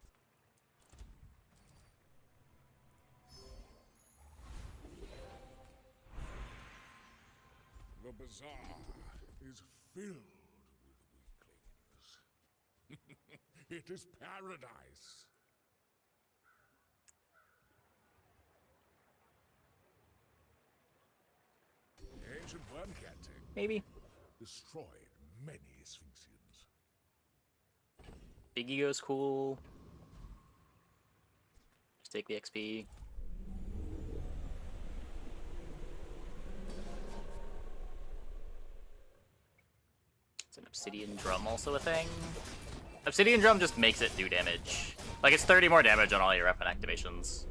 The bazaar is filled with weaklings. It is paradise. Ancient worm canting Maybe. destroyed many Sphinxians. Big Ego's cool. Just take the XP. Is an Obsidian Drum also a thing? Obsidian Drum just makes it do damage. Like, it's 30 more damage on all your weapon activations.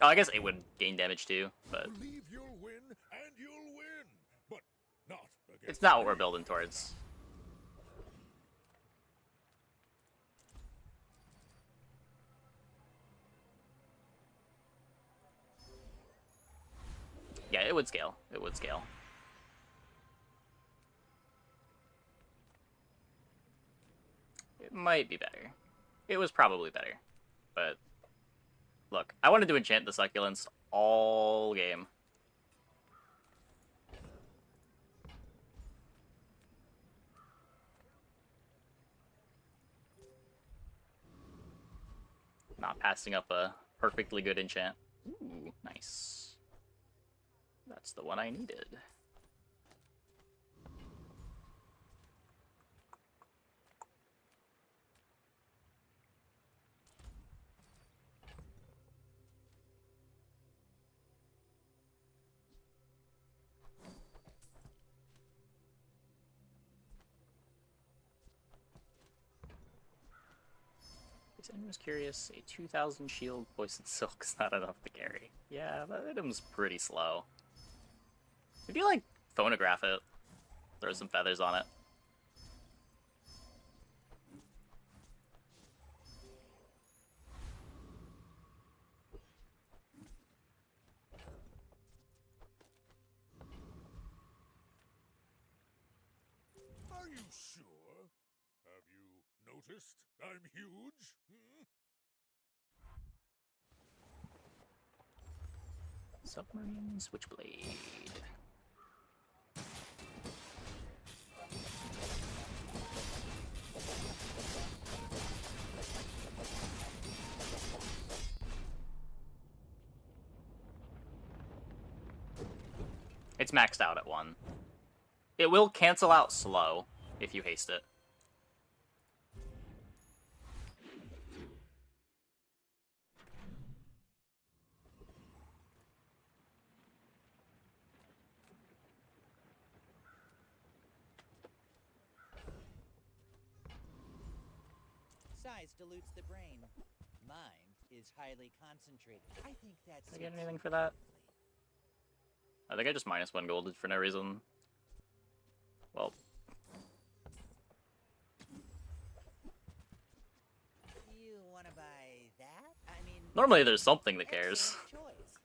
Oh, I guess it would gain damage too, but Believe you'll win, and you'll win, but not against it's not what we're building towards. Yeah, it would scale. It would scale. It might be better. It was probably better. But, look, I wanted to enchant the succulents all game. Not passing up a perfectly good enchant. Ooh, nice. That's the one I needed. If anyone's curious, a 2000 shield poisoned silk is not enough to carry. Yeah, that item's pretty slow. If you like phonograph it, throw some feathers on it. Are you sure? Have you noticed I'm huge? Submarine Switchblade. It's maxed out at 1. It will cancel out slow if you haste it. Size dilutes the brain. Mind is highly concentrated. I think that's. Did I get anything for that? I think I just -1 gold for no reason. Well. You want to buy that? I mean, Normally there's something that cares. choice.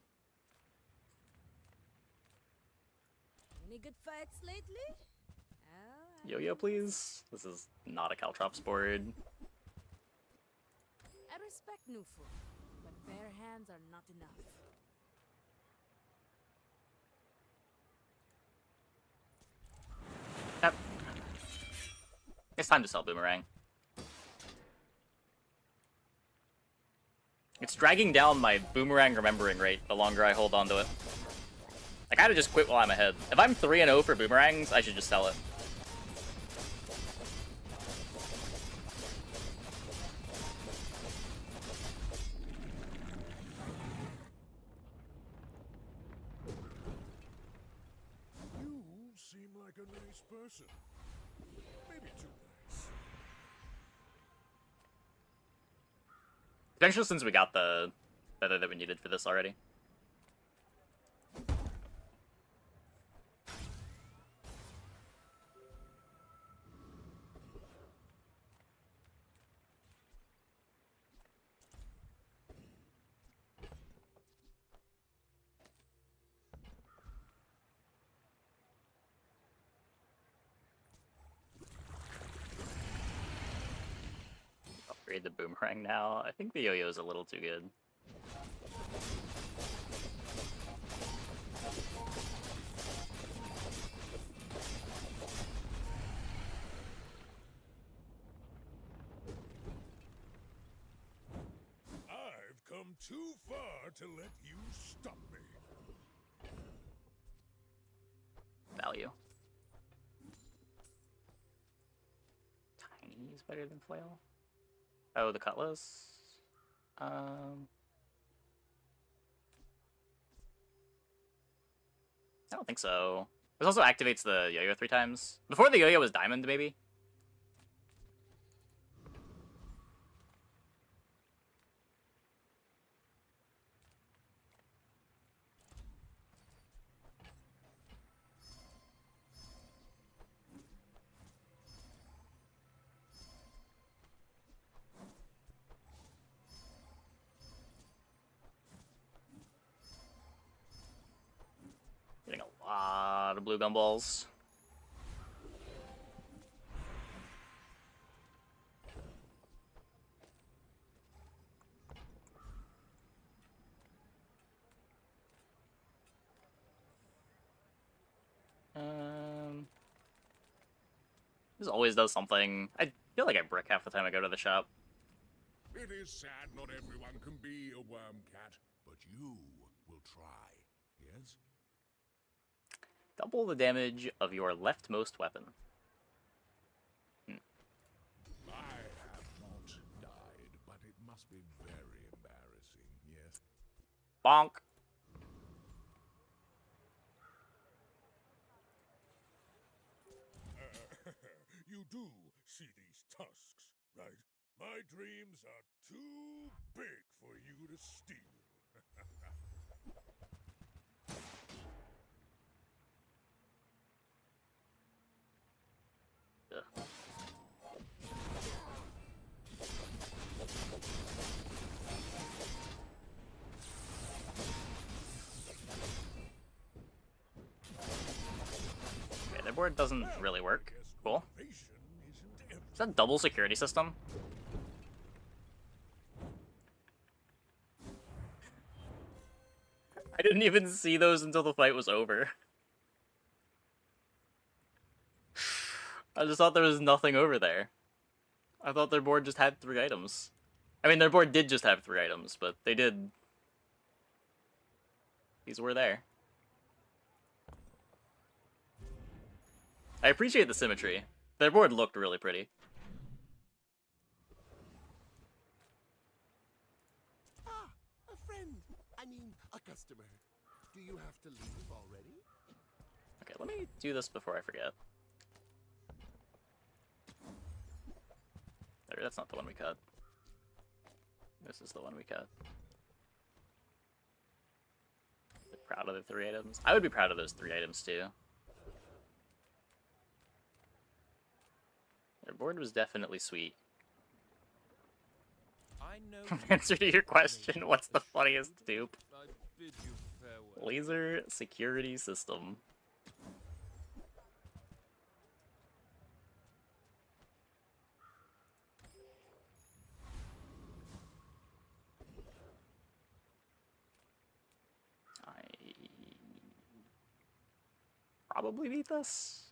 Any good fights lately? Yo-yo, please? This is not a Caltrops board. I respect new food, but bare hands are not enough. Yep. It's time to sell Boomerang. It's dragging down my Boomerang remembering rate the longer I hold on to it. I gotta just quit while I'm ahead. If I'm 3-0 for Boomerangs, I should just sell it. a nice person. Maybe too nice. Especially since we got the feather that we needed for this already. Upgrade the boomerang now. I think the yo-yo is a little too good. I've come too far to let you stop me. Value. Tiny is better than flail. Oh, the cutlass. I don't think so. This also activates the yo-yo 3 times. Before the yo-yo was diamond, maybe? Getting a lot of blue gumballs. This always does something. I feel like I brick half the time I go to the shop. It is sad not everyone can be a worm cat, but you will try, yes? Double the damage of your leftmost weapon. I have not died, but it must be very embarrassing, yes? Bonk. You do see these tusks, right? My dreams are too big for you to steal. Okay, their board doesn't really work. Cool. Is that double security system? I didn't even see those until the fight was over. I just thought there was nothing over there. I thought their board just had 3 items. I mean, their board did just have 3 items, but they did. These were there. I appreciate the symmetry. Their board looked really pretty. Ah, a friend. I mean, a customer. Do you have to leave already? Okay, let me do this before I forget. There, that's not the one we cut. This is the one we cut. Proud of the 3 items. I would be proud of those 3 items too. Their board was definitely sweet. I know Answer to your question, what's the funniest dupe? I bid you farewell. Laser security system. I probably beat this.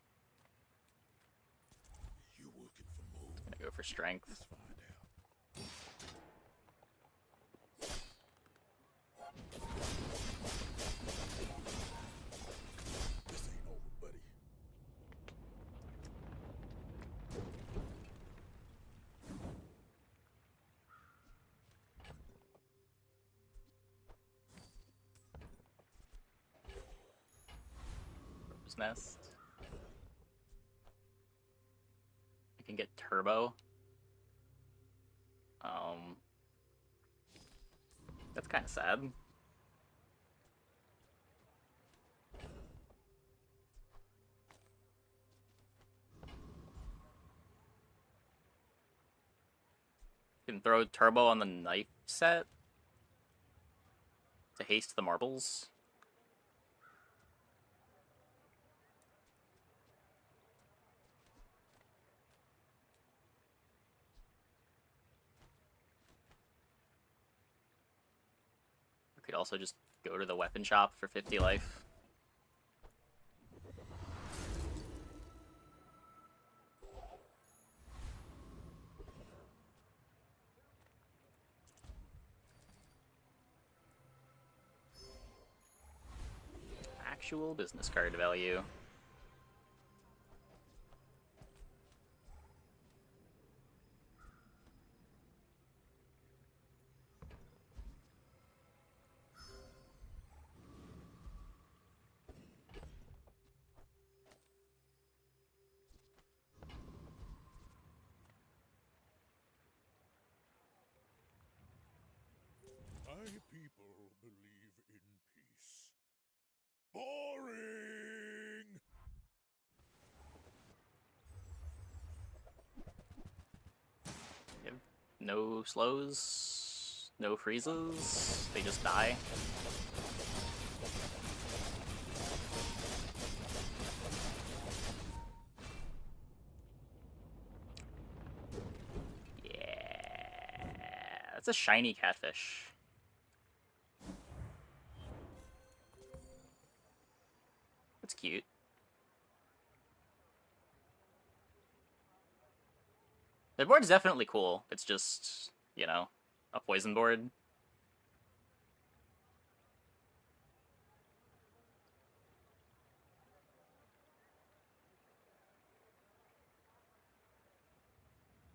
I'm gonna go for strength. This ain't over, buddy. Nest. turbo. That's kind of sad. You can throw turbo on the knife set to haste the marbles. I could also just go to the weapon shop for 50 life. Actual business card value. My people believe in peace. Boring! You have no slows, no freezes, they just die. Yeah, that's a shiny catfish. That's cute. The board's definitely cool. It's just, you know, a poison board.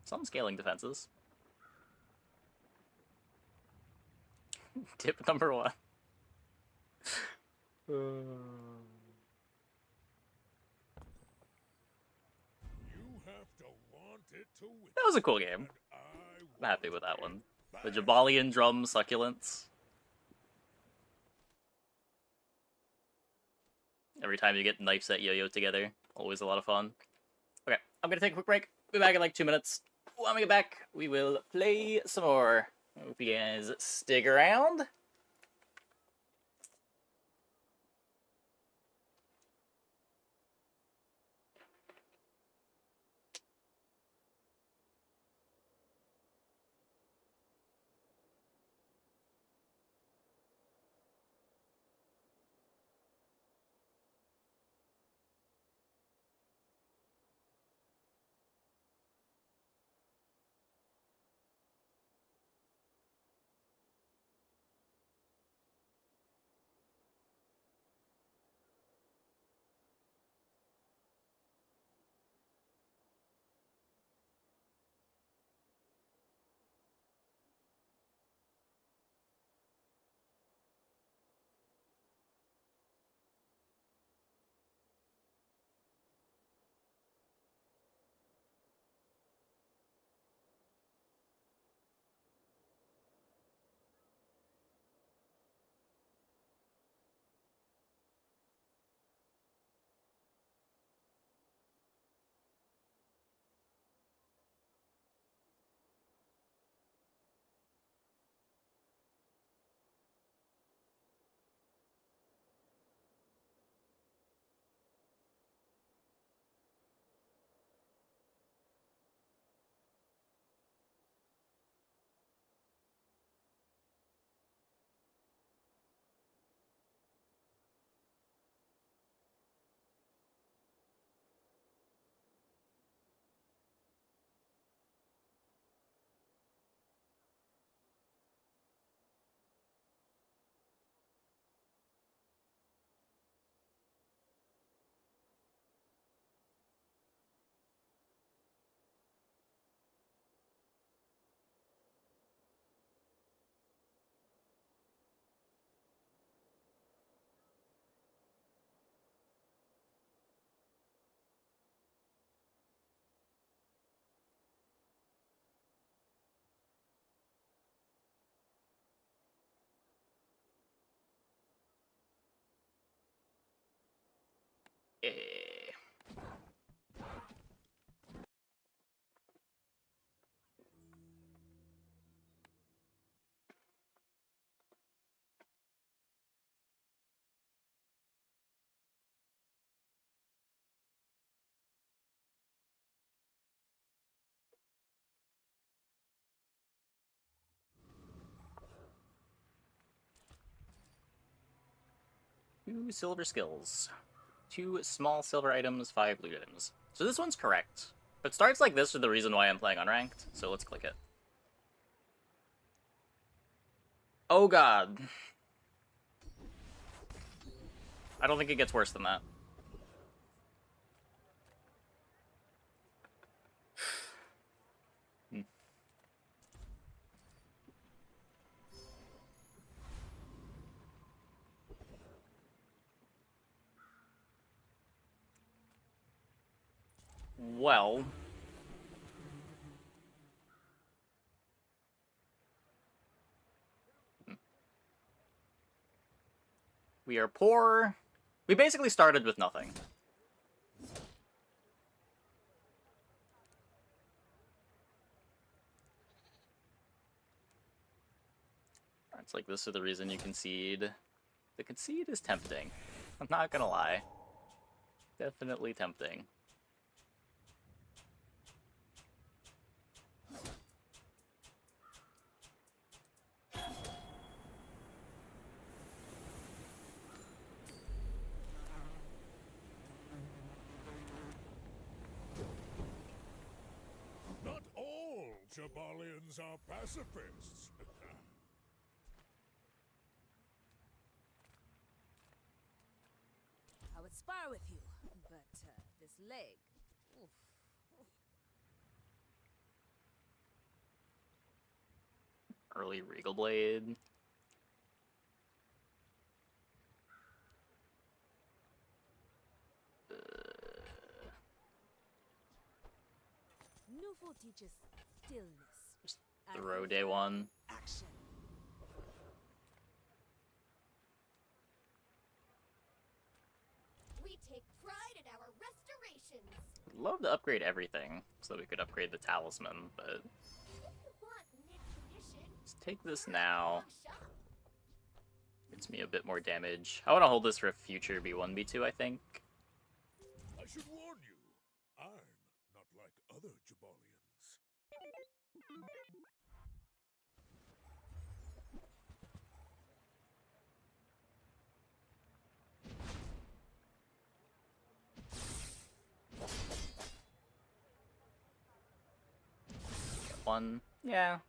Some scaling defenses. Tip number 1. You have to want it to win. That was a cool game. I'm happy with that one. The Jabalian drum succulents. Every time you get knife set yo-yo together, always a lot of fun. Okay, I'm gonna take a quick break. Be back in like 2 minutes. When we get back, we will play some more. Hope you guys stick around. Two silver skills. 2 small silver items, 5 loot items. So this one's correct. If it starts like this for the reason why I'm playing unranked, so let's click it. Oh god. I don't think it gets worse than that. Well... We are poor. We basically started with nothing. It's like this is the reason you concede. The concede is tempting. I'm not gonna lie. Definitely tempting. Not all Jabalians are pacifists. I would spar with you, but this leg. Oof. Early Regal Blade. Newful teaches stillness. Just throw day one. Action. We take pride in our restorations. I'd love to upgrade everything so that we could upgrade the talisman, but If you want knit tradition, let's take this now. Gives me a bit more damage. I want to hold this for a future B1, B2, I think. I should warn you, I'm not like other Jabalians. Get one. Yeah.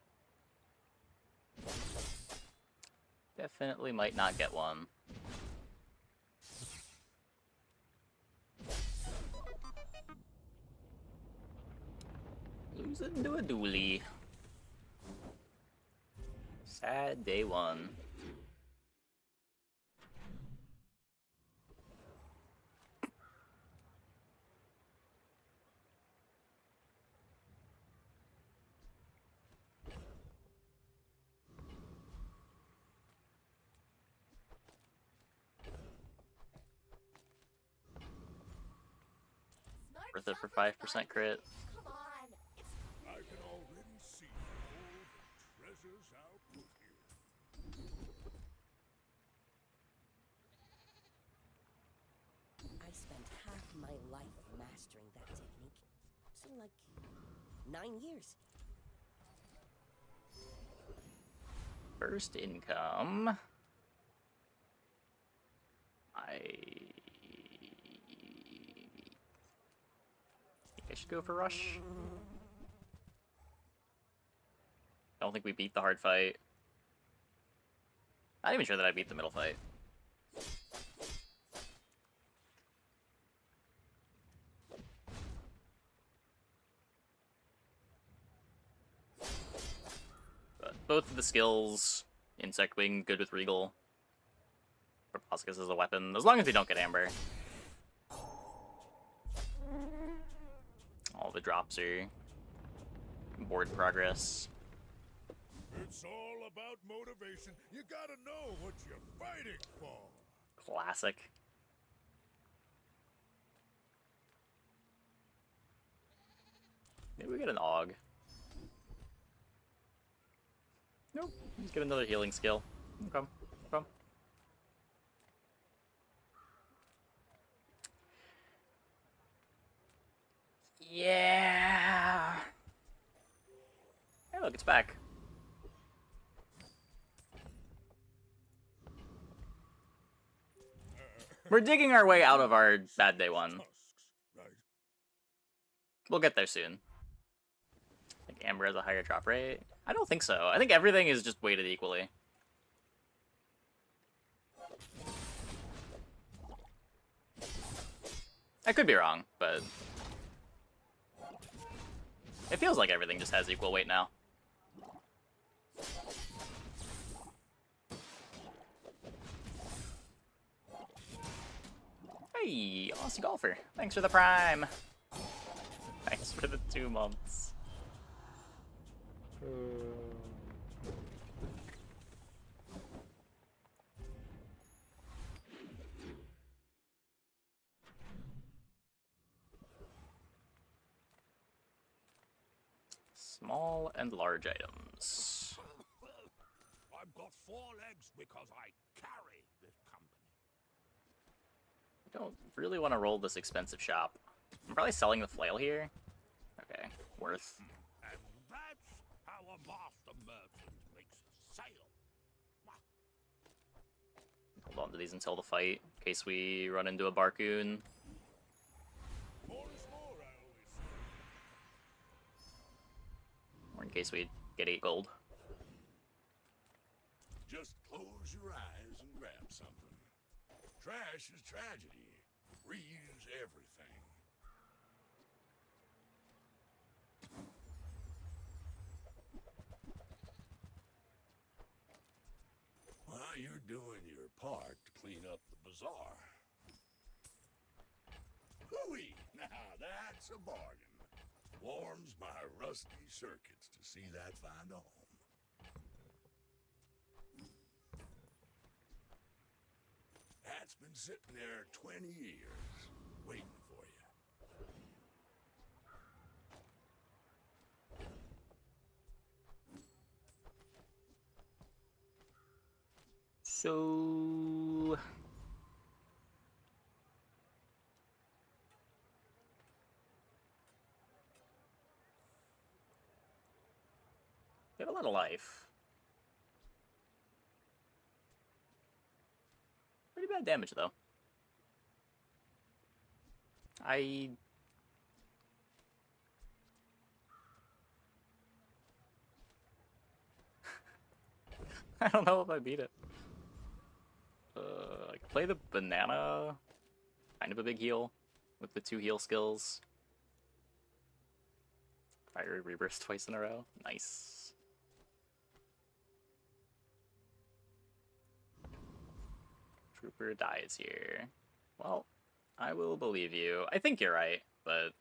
Definitely might not get one. Lose it into a dually. Sad day one. Worth it for 5% crit. come on. It's I can already see all the treasures I'll put here. I spent half my life mastering that technique. So, like, 9 years. First income. I think I should go for rush. I don't think we beat the hard fight. Not even sure that I beat the middle fight. But both of the skills, Insect Wing, good with Regal. Proboscis as a weapon, as long as they don't get Amber. All the drops are board progress. It's all about motivation. You gotta know what you're fighting for. Classic. Maybe we get an AUG. Nope. Let's get another healing skill. Okay. Okay. Yeah. Hey, look, it's back. We're digging our way out of our bad day one. We'll get there soon. I think Amber has a higher drop rate. I don't think so. I think everything is just weighted equally. I could be wrong, but it feels like everything just has equal weight now. Hey, Aussie Golfer. Thanks for the Prime. Thanks for the 2 months. Small and large items. I've got 4 legs because I carry this company. I don't really want to roll this expensive shop. I'm probably selling the flail here. Okay, worth. And that's how a master merchant makes a sale. Hold on to these until the fight, in case we run into a Barcoon. Or in case we get 8 gold. Just close your eyes and grab something. Trash is tragedy. Reuse everything. While you're doing your part to clean up the bazaar. Hooey! Now that's a bargain. Warms my rusty circuits to see that find a home. That's been sitting there 20 years, waiting for you. So... we have a lot of life. Pretty bad damage, though. I don't know if I beat it. I can play the banana. Kind of a big heal with the 2 heal skills. Fiery Rebirth twice in a row. Nice. Trooper dies here. Well, I will believe you. I think you're right, but...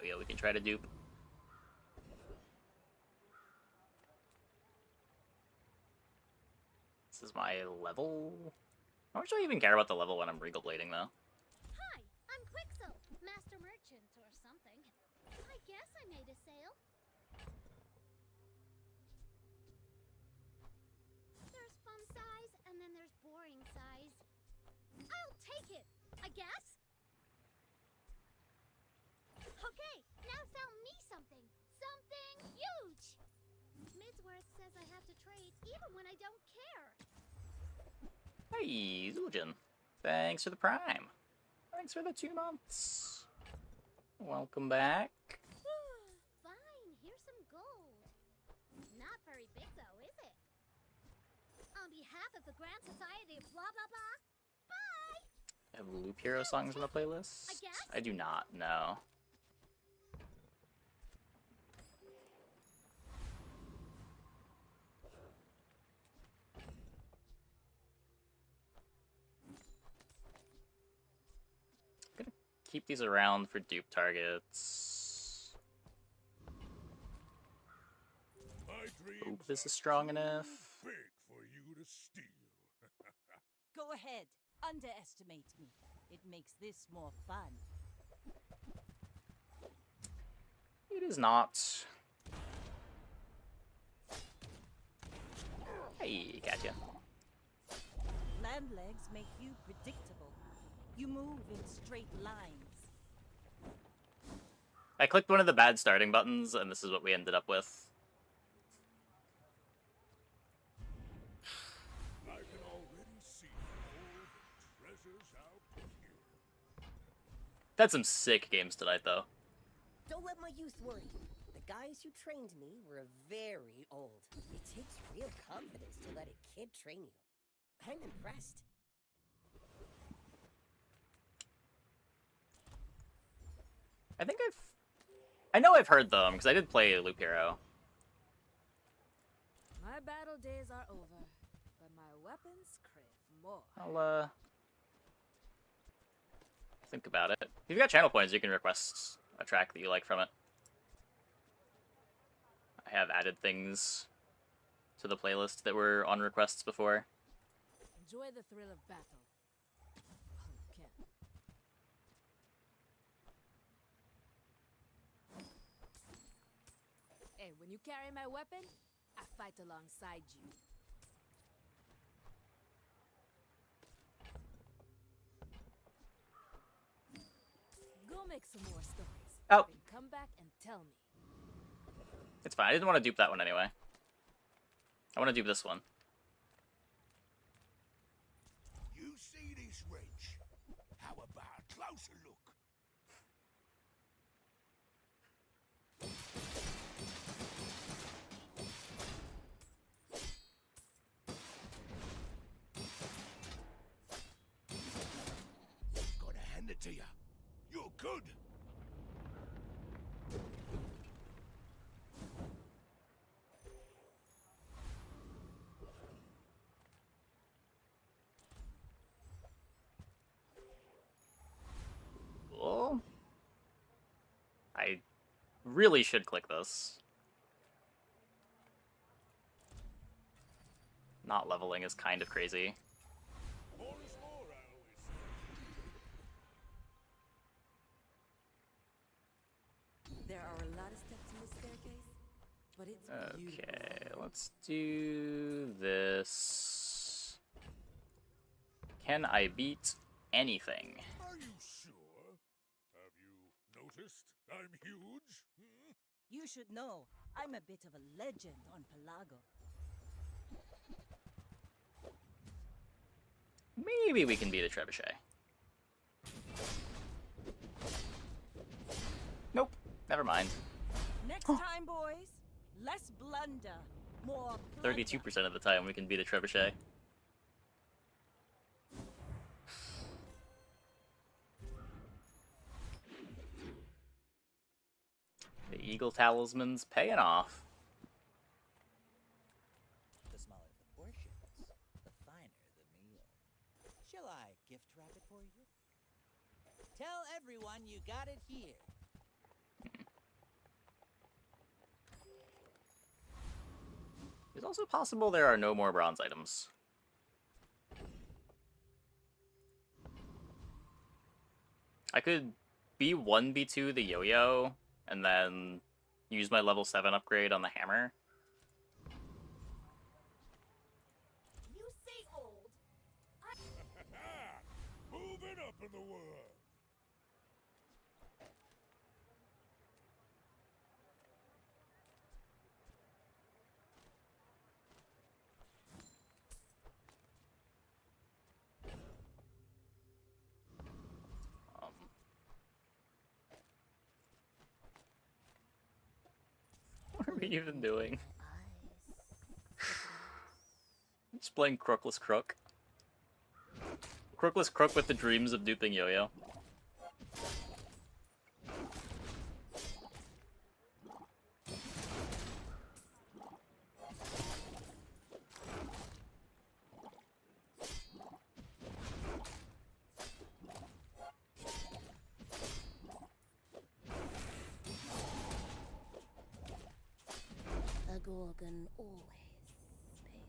Yeah, we can try to dupe. This is my level? How much do I even care about the level when I'm Regal blading, though? Hi, I'm Quixel, Master Merchant or something. I guess I made a sale. There's fun size, and then there's boring size. I'll take it, I guess. Okay, now sell me something. Something huge! Midsworth says I have to trade even when I don't care. Hey, Zul'jin. Thanks for the Prime. Thanks for the 2 months. Welcome back. on behalf of the Grand Society of blah blah blah. Bye! I have Loop Hero songs on the playlist? I guess? I do not, no. I'm gonna keep these around for dupe targets. Hope this is strong enough. Big for you to steal. Go ahead. Underestimate me. It makes this more fun. It is not. Hey, gotcha. Land legs make you predictable. You move in straight lines. I clicked one of the bad starting buttons, and this is what we ended up with. I can already see all the treasures out here. Had some sick games tonight, though. Don't let my youth worry you. The guys who trained me were very old. It takes real confidence to let a kid train you. I'm impressed. I know I've heard them, because I did play Loop Hero. My battle days are over, but my weapons crave more. I'll, think about it. If you've got channel points, you can request a track that you like from it. I have added things to the playlist that were on requests before. Enjoy the thrill of battle. While you can. Hey, when you carry my weapon, I fight alongside you. Go make some more stories. Oh. Then come back and tell me. It's fine. I didn't want to dupe that one anyway. I want to dupe this one. You see this wrench? How about a closer look? Gotta hand it to you. You're good. Cool. I really should click this. Not leveling is kind of crazy. There are a lot of steps in this staircase, but it's beautiful. Okay, let's do this. Can I beat anything? Are you sure? Have you noticed I'm huge? Hmm? You should know, I'm a bit of a legend on Pelago. Maybe we can beat a trebuchet. Nope, never mind. Next time, boys, less blunder, more 32% of the time we can beat a trebuchet. The Eagle Talisman's paying off. The smaller the portions, the finer the meal. Shall I gift wrap it for you? Tell everyone you got it here. It's also possible there are no more bronze items. I could B1, B2 the yo-yo, and then use my level 7 upgrade on the hammer. You say old. Moving up in the world. What are we even doing? Just playing Crookless Crook. Crookless Crook with the dreams of duping Yo-Yo. A Gorgon always pays her debt.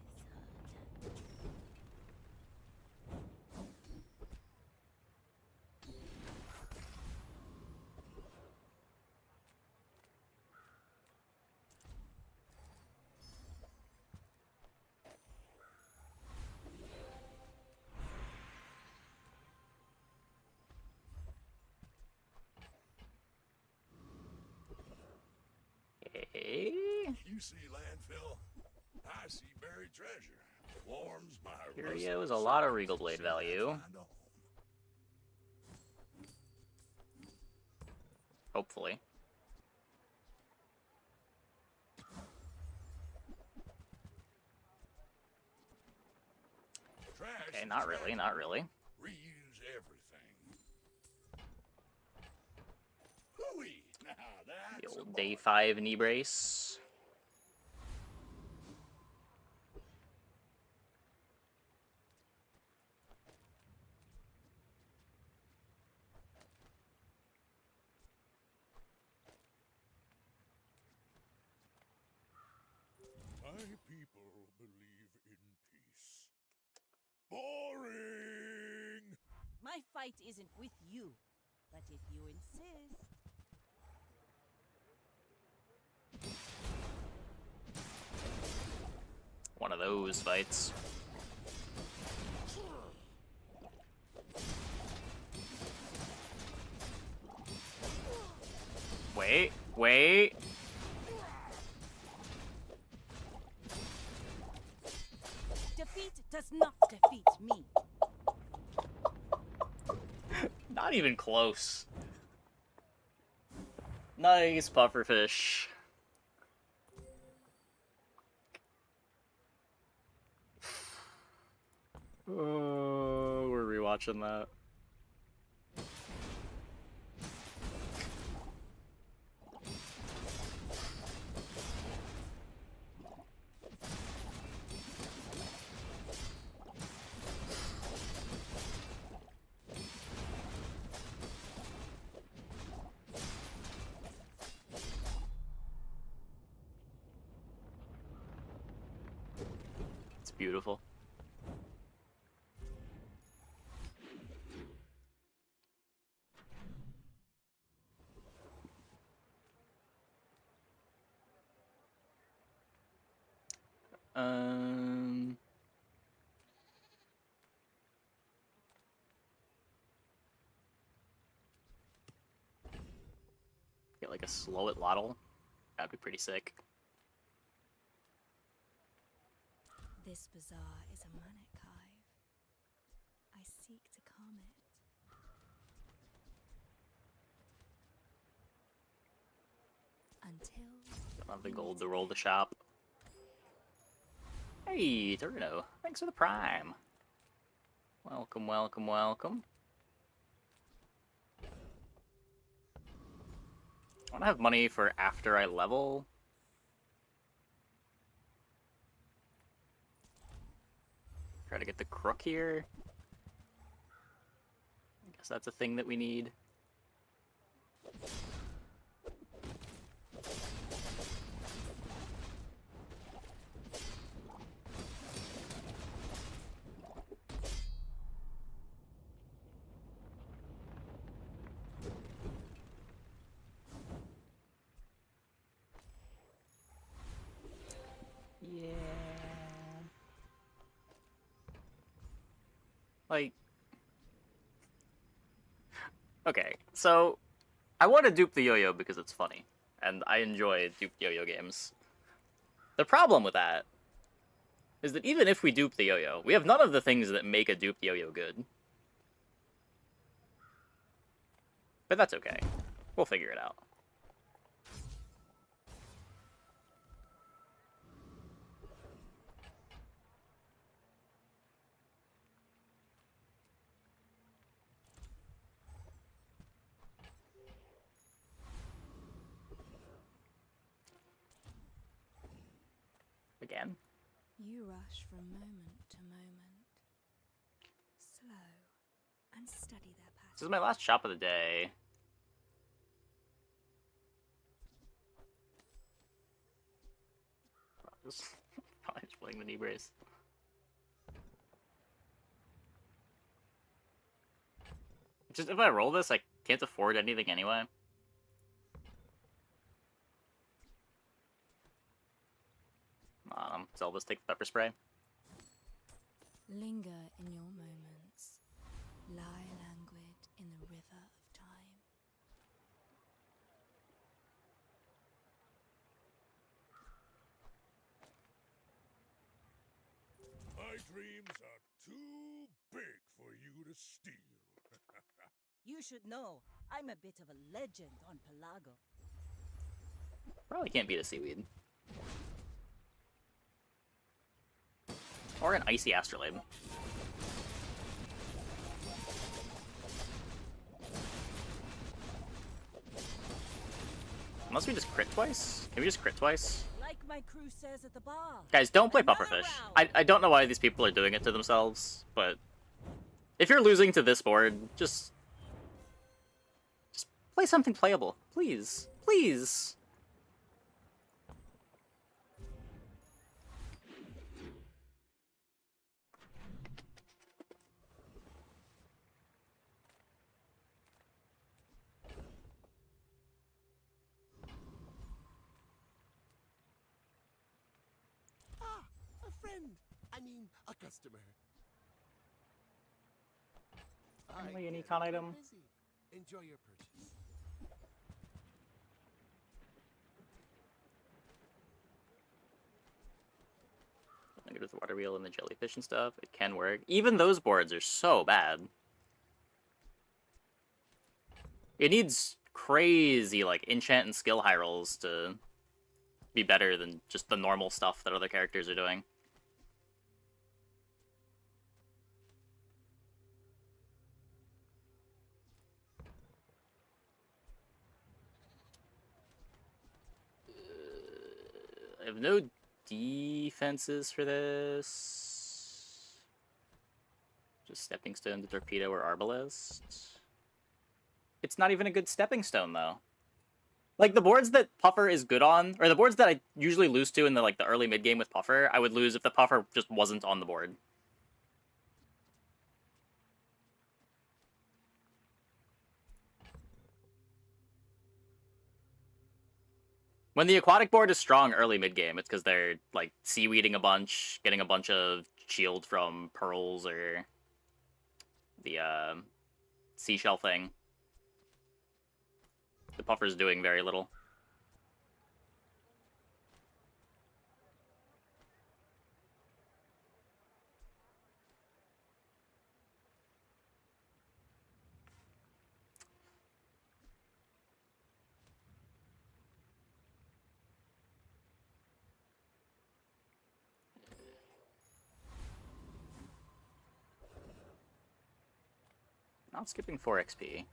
Hey. You see landfill, I see buried treasure. Warms my Curio is a lot of Regal Blade value. Hopefully. Okay, not really, not really. Reuse everything. Hooey! Now The that's old day 5 knee brace. My people believe in peace. Boring! My fight isn't with you, but if you insist. One of those fights. Wait, wait. Defeat does not defeat me. Not even close. Nice pufferfish. Oh, we're rewatching that. It's beautiful. Get like a slow it lottle. That'd be pretty sick. This bazaar is a manic hive. I seek to calm it. Until Don't have the gold to roll the shop. Hey, Turno. Thanks for the prime. Welcome, welcome, welcome. I want to have money for after I level. Try to get the crook here. I guess that's a thing that we need. Yeah. Like, okay, so I want to dupe the yo-yo because it's funny, and I enjoy duped yo-yo games. The problem with that is that even if we dupe the yo-yo, we have none of the things that make a duped yo-yo good. But that's okay. We'll figure it out. You rush from moment to moment. Slow and study their pattern. This is my last shop of the day. Probably just playing the knee brace. Just if I roll this, I can't afford anything anyway. Zelda's take the pepper spray. Linger in your moments. Lie languid in the river of time. My dreams are too big for you to steal. You should know, I'm a bit of a legend on Pelago. Probably can't beat a seaweed. Or an icy astrolabe. Unless we just crit twice? Can we just crit twice? Like my crew says at the bar. Guys, don't play pufferfish. I don't know why these people are doing it to themselves, but if you're losing to this board, just play something playable. Please. Please. Ah, a friend. I mean, a customer. Only an econ item. Busy. Enjoy your purchase. I go to the water wheel and the jellyfish and stuff. It can work. Even those boards are so bad. It needs crazy, like, enchant and skill high rolls to be better than just the normal stuff that other characters are doing. I have no defenses for this. Just stepping stone to torpedo or arbalest. It's not even a good stepping stone though. Like the boards that Puffer is good on, or the boards that I usually lose to in the the early mid game with Puffer, I would lose if the Puffer just wasn't on the board. When the aquatic board is strong early mid game, it's because they're like seaweeding a bunch, getting a bunch of shield from pearls or the seashell thing. The Puffer's doing very little. Not skipping 4 XP.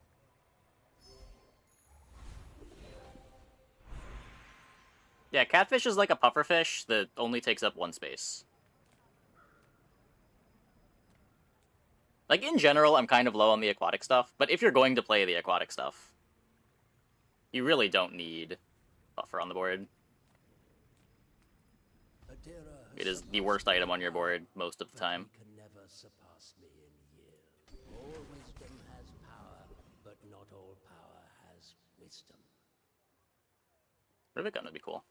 Yeah, catfish is like a pufferfish that only takes up 1 space. Like, in general, I'm kind of low on the aquatic stuff, but if you're going to play the aquatic stuff, you really don't need Puffer on the board. It is the worst item on your board most of the time. Can never surpass me in years. All wisdom has power, but not all power has wisdom. Rivet gun would be cool.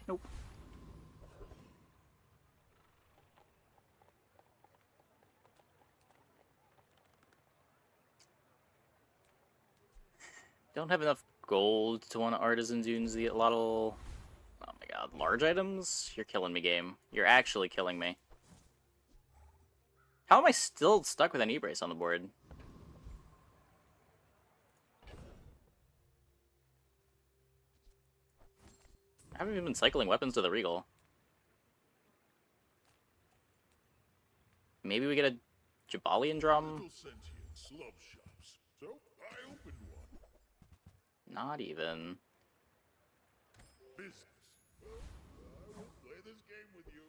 Nope. Don't have enough gold to want to Artisan Dunes the Lottle. Oh my god, large items? You're killing me, game. You're actually killing me. How am I still stuck with an E-Brace on the board? haven't even been cycling weapons to the Regal. Maybe we get a Jabalian drum? Little sentient slub shops. So I opened one. Not even. Business. Well, I won't play this game with you.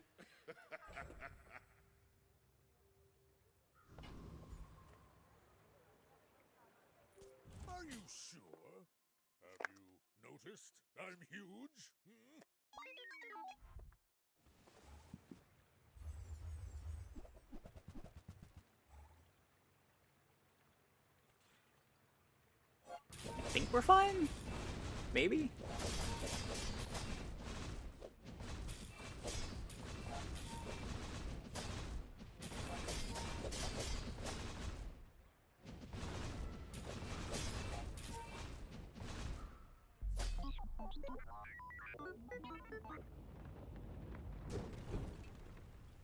Are you sure? Have you noticed I'm huge? Hmm? I think we're fine? Maybe?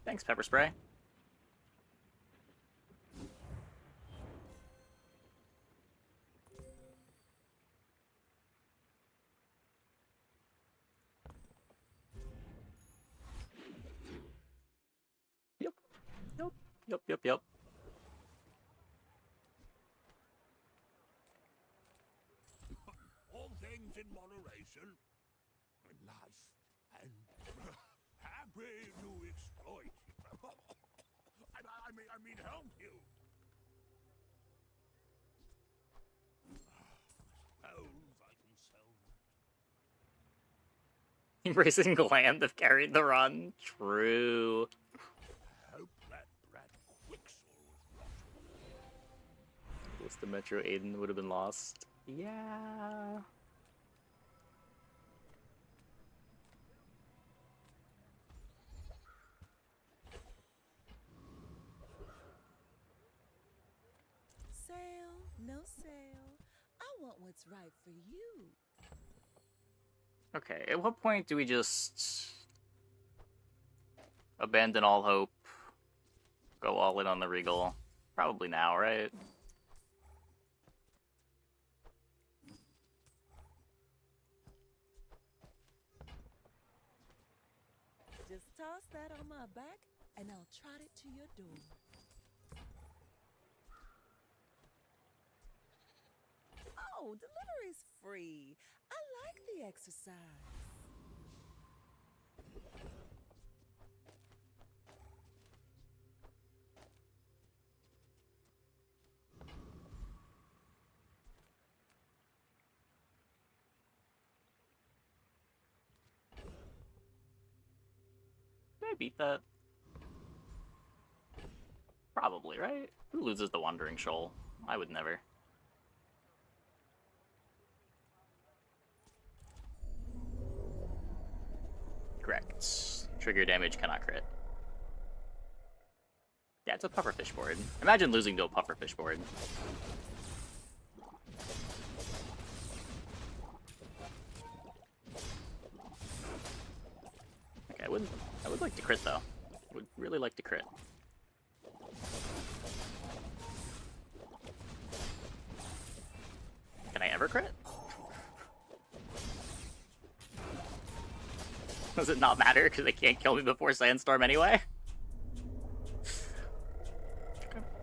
Thanks, Pepper Spray. Yep. Yep. Yep, yep, yep. All things in moderation. Life and happy to exploit you. I mean help you. Suppose I can sell that. Embracing Gland have carried the run. True. Hope that brat Quixel was watching. List of Metro Aiden would have been lost. Yeah. Sale, no sale. I want what's right for you. Okay, at what point do we just abandon all hope, go all in on the Regal? Probably now, right? Just toss that on my back, and I'll trot it to your door. Oh, delivery's free. I like the exercise. Did I beat that? Probably, right? Who loses the Wandering Shoal? I would never. Correct. Trigger damage cannot crit. Yeah, it's a pufferfish board. Imagine losing to a pufferfish board. Okay, I would like to crit though. I would really like to crit. Can I ever crit? Does it not matter because they can't kill me before Sandstorm anyway?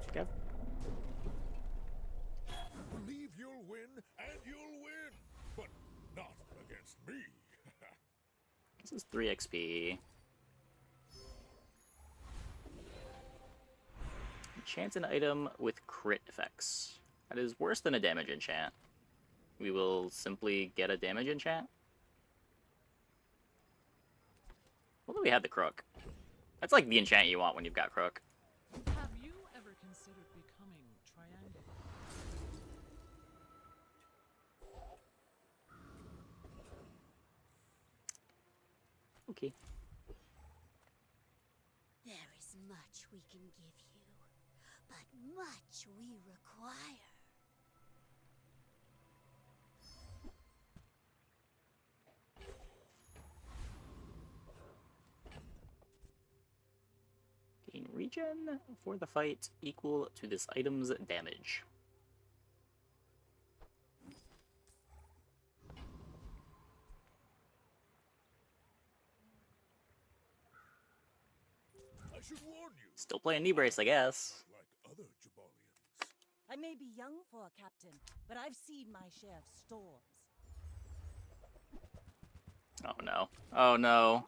Okay. Believe you'll win, and you'll win, but not against me. This is 3 XP. Enchant an item with crit effects. That is worse than a damage enchant. We will simply get a damage enchant. Well, then we had the Crook. That's like the enchant you want when you've got Crook. Have you ever considered becoming triangular? Okay. There is much we can give you, but much we require. Gain regen for the fight equal to this item's damage. should warn you. Still playing knee brace, I guess. Like other Jabalians. I may be young for a captain, but I've seen my share of storms. Oh no. Oh no.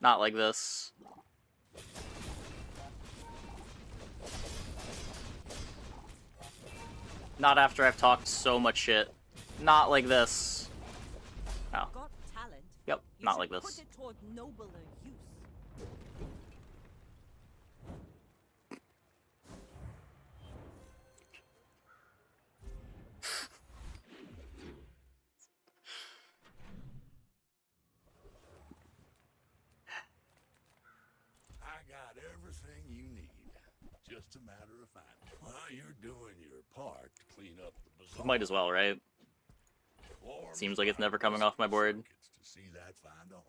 Not like this. Not after I've talked so much shit. Not like this. Oh. Got talent. Yep, You not should like put this. it toward nobler use. I got everything you need. Just a matter of finding. While you're doing your part to clean up the bazaar. Might as well, right? Seems like it's never coming off my board. To see that find home.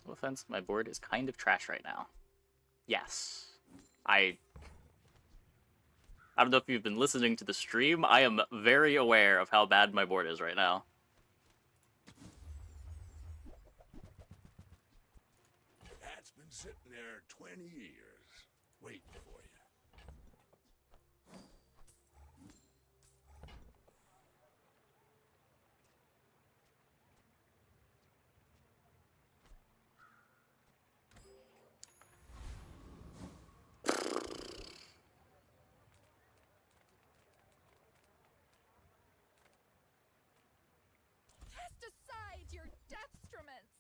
No offense, my board is kind of trash right now. Yes. I don't know if you've been listening to the stream. I am very aware of how bad my board is right now. That's been sitting there 20 years, waiting for you. Cast aside your deathstruments!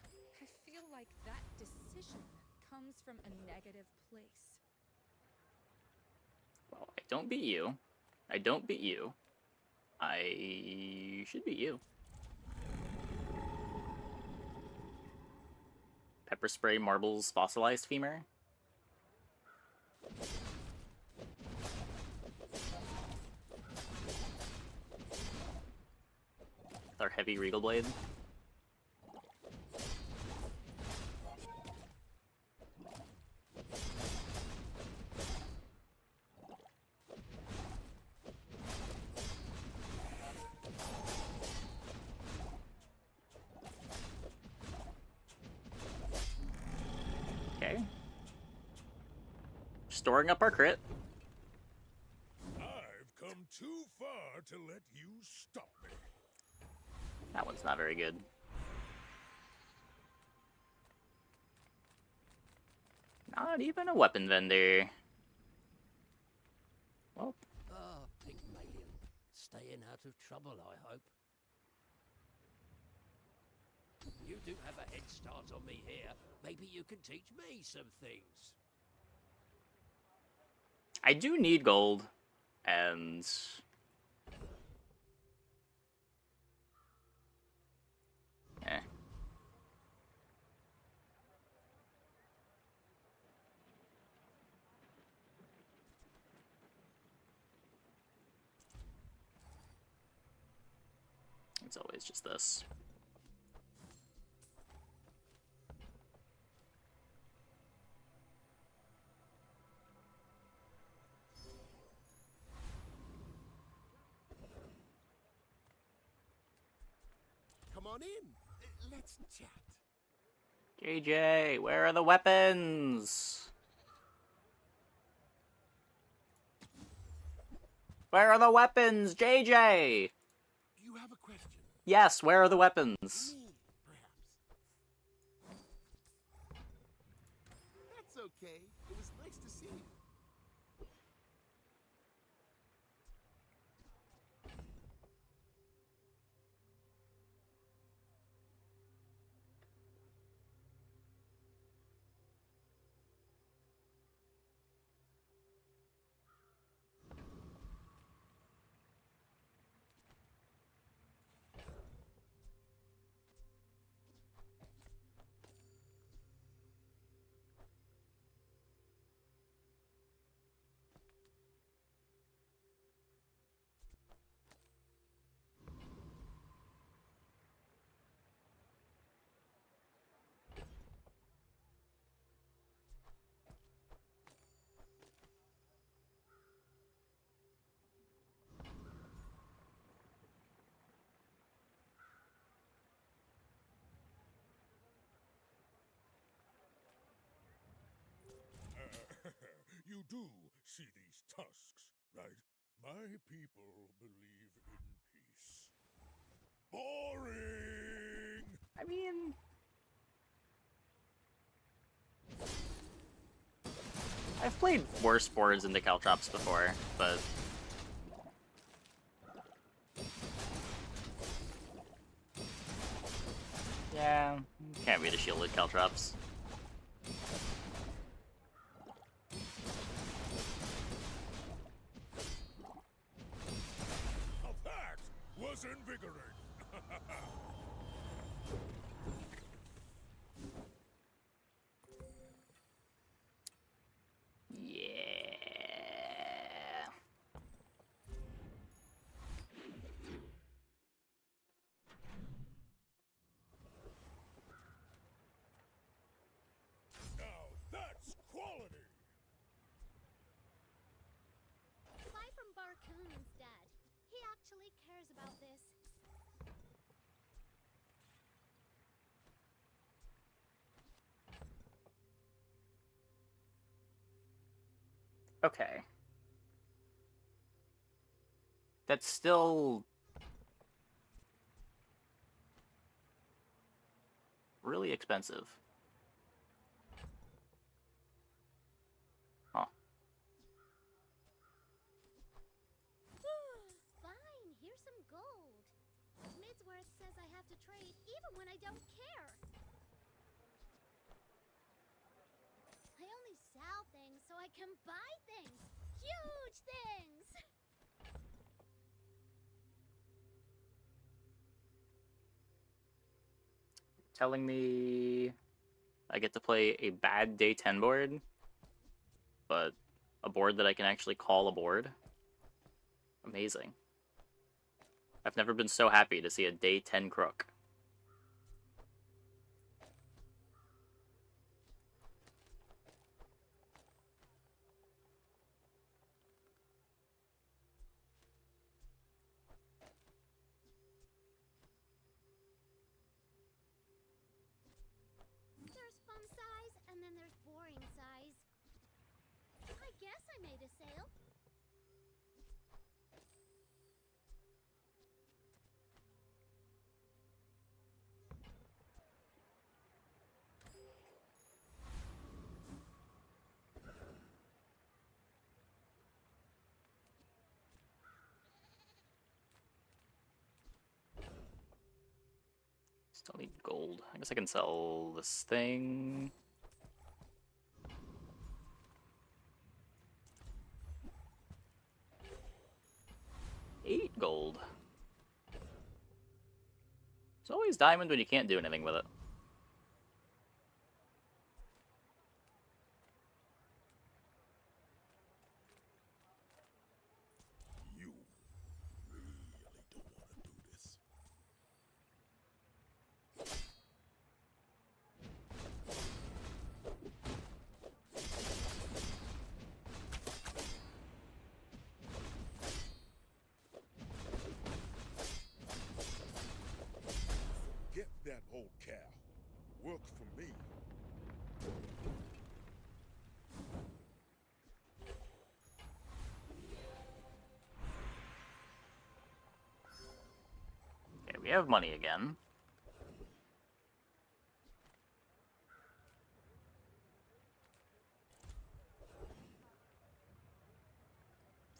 I feel like that decision comes from a negative place. Well, I don't beat you. I don't beat you. I should beat you. Pepper spray marbles fossilized femur. With our heavy Regal blade. Okay. Storing up our crit. I've come too far to let you stop me. That one's not very good. Not even a weapon vendor. Well. Ah, Pygmalion. Staying out of trouble, I hope. You do have a head start on me here. Maybe you can teach me some things. I do need gold, and eh. It's always just this. Come on in. Let's chat. JJ, where are the weapons? Where are the weapons, JJ? Do you have a question? Yes, where are the weapons? Me, perhaps. That's okay. It was nice to see you. you do see these tusks, right? My people believe in peace. Boring! I mean... I've played worse boards into Caltrops before, but... yeah, can't beat a shielded Caltrops. Now that was invigorating! Yeah. Now that's quality! Buy from Barcoon instead. He actually cares about this. Okay. That's still... really expensive. Huh. Fine, here's some gold. Midsworth says I have to trade even when I don't care. I only sell things so I can buy things. Huge things! Telling me I get to play a bad day 10 board, but a board that I can actually call a board? Amazing. I've never been so happy to see a day 10 crook. There's fun size, and then there's boring size. I guess I made a sale. Still need gold. I guess I can sell this thing. $8 gold. It's always diamond when you can't do anything with it. You really don't want to do this. Get that old cow. Work for me. Okay, we have money again.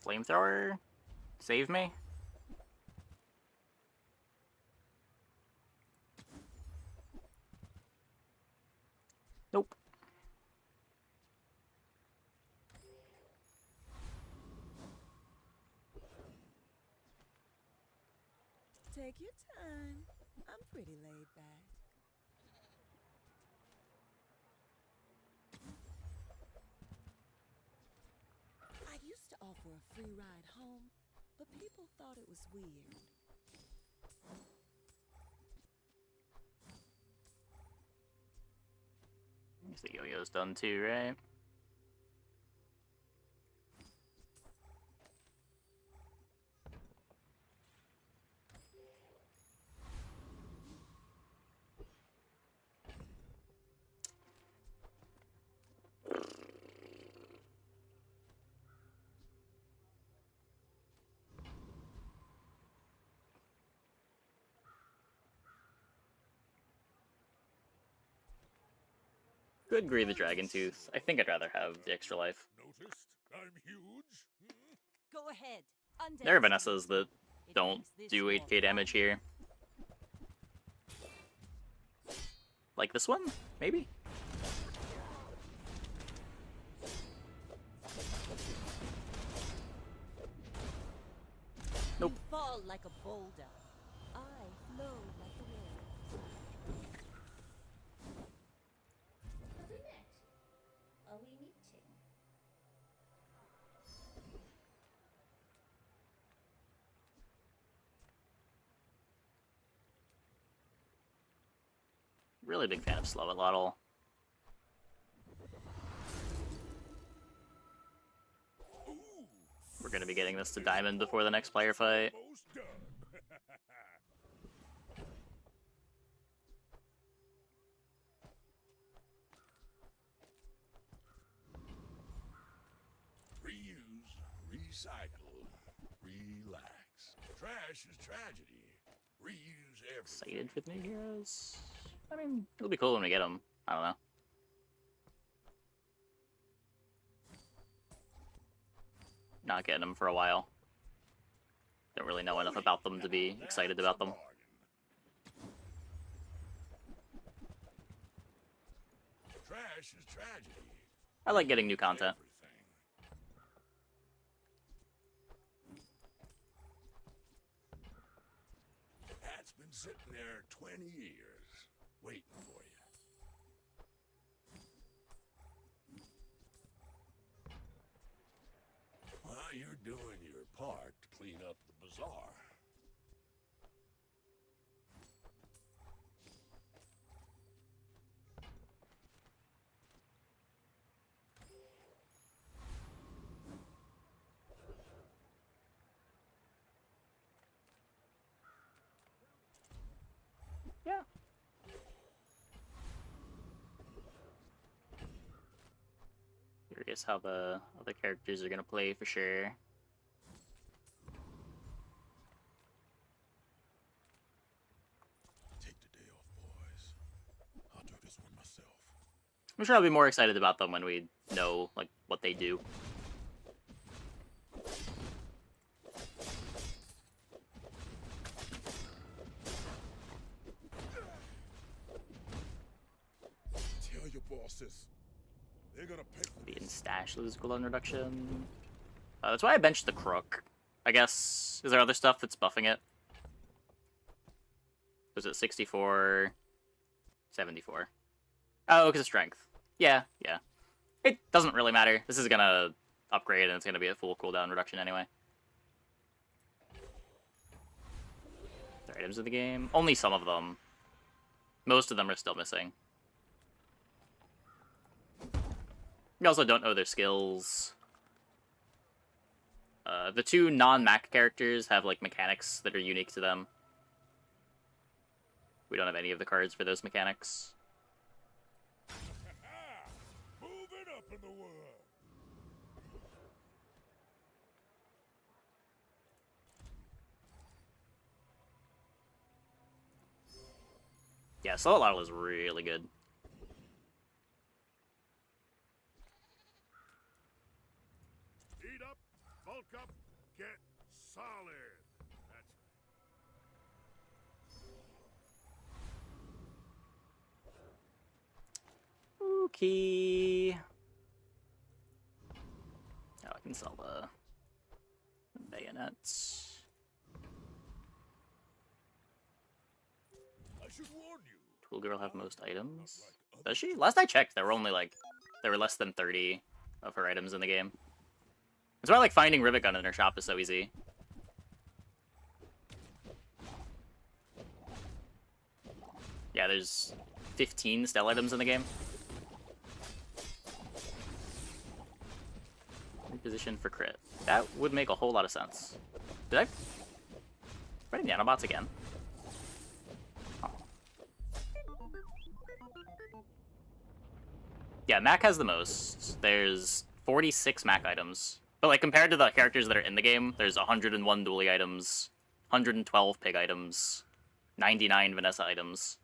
Flamethrower? Save me? Nope. Take your time. I'm pretty laid back. I used to offer a free ride home, but people thought it was weird. I guess the yo-yo's done too, right? Could agree the Dragon Tooth. I think I'd rather have the extra life. Noticed I'm huge? Go ahead. There are Vanessas that don't do 8k damage here. Like this one, maybe? Nope. You fall like a boulder. I flow like the wind. Have we met? Are we meeting? Really big fan of Slow Lottle. We're gonna be getting this to Diamond before the next player fight. Reuse, recycle, relax. Trash is tragedy. Reuse everything. Excited for the new heroes? I mean, it'll be cool when we get them. I don't know. Not getting them for a while. Don't really know enough about them to be excited about them. Trash is tragedy. I like getting new content. Hat's been sitting there 20 years, waiting for you. Well, you're doing your part to clean up the bazaar. Yeah. Curious how the other characters are gonna play for sure. Take the day off, boys. I'll do this one myself. I'm sure I'll be more excited about them when we know like what they do. Tell your bosses. They're gonna pay for Be in stash lose cooldown reduction. That's why I benched the Crook. I guess, is there other stuff that's buffing it? Was it 64? 74. Oh, because of strength. Yeah, yeah. It doesn't really matter. This is gonna upgrade and it's gonna be a full cooldown reduction anyway. Are there items in the game? Only some of them. Most of them are still missing. We also don't know their skills. The two non-Mac characters have like mechanics that are unique to them. We don't have any of the cards for those mechanics. moving up in the world. Yeah, Slow Lottle is really good. Eat up, bulk up, get solid. That's Okay. Oh, I can sell the bayonets. I should warn you. Tool Girl have most items? Does she? Last I checked, there were only like less than 30 of her items in the game. That's why like finding Rivet Gun in her shop is so easy. Yeah, there's 15 stealth items in the game. Reposition for crit. That would make a whole lot of sense. Did I fighting nanobots again? Oh. Yeah, Mac has the most. There's 46 Mac items. But like compared to the characters that are in the game, there's 101 dually items, 112 pig items, 99 Vanessa items.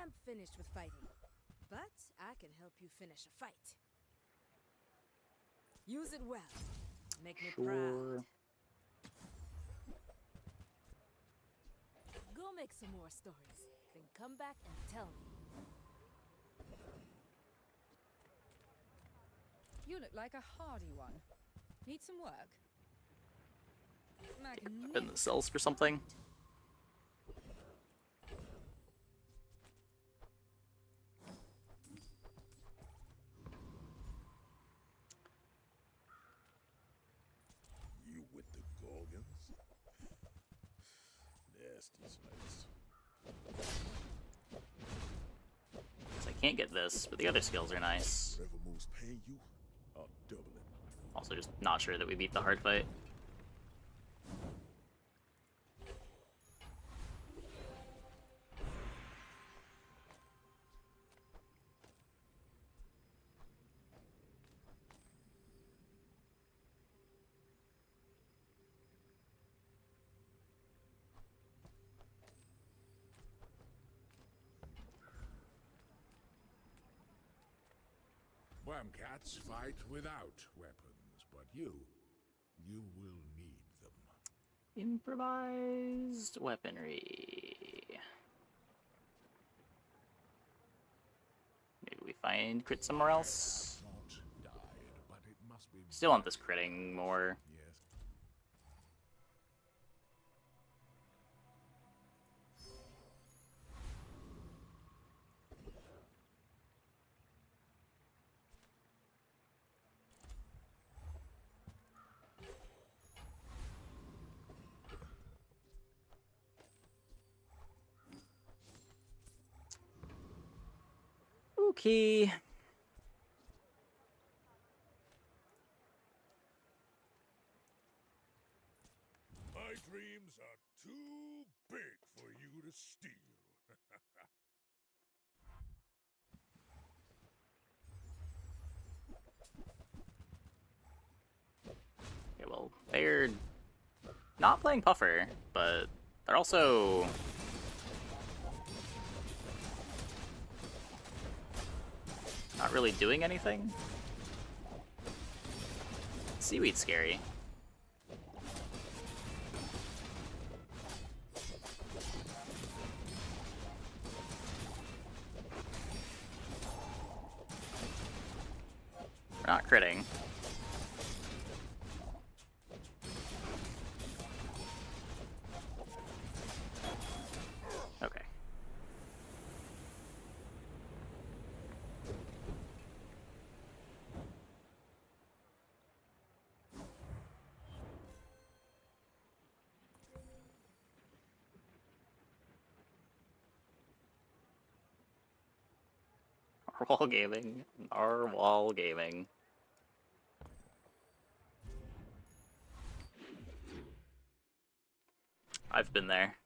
I'm finished with fighting, but I can help you finish a fight. Use it well. Make me proud. Go make some more stories, then come back and tell me. You look like a hardy one. Need some work? In the cells for something. You with the Gorgons? Nasty snakes. So I can't get this, but the other skills are nice. Whatever moves pay you, I'll double it. Also, just not sure that we beat the hard fight. Cats fight without weapons, but you will need them. Improvised weaponry. Maybe we find crit somewhere else. Still want this critting more. Okay. My dreams are too big for you to steal. Okay, well, they're not playing Puffer, but they're also not really doing anything. Seaweed's scary. We're not critting. Okay. Wall gaming. Our wall gaming. I've been there.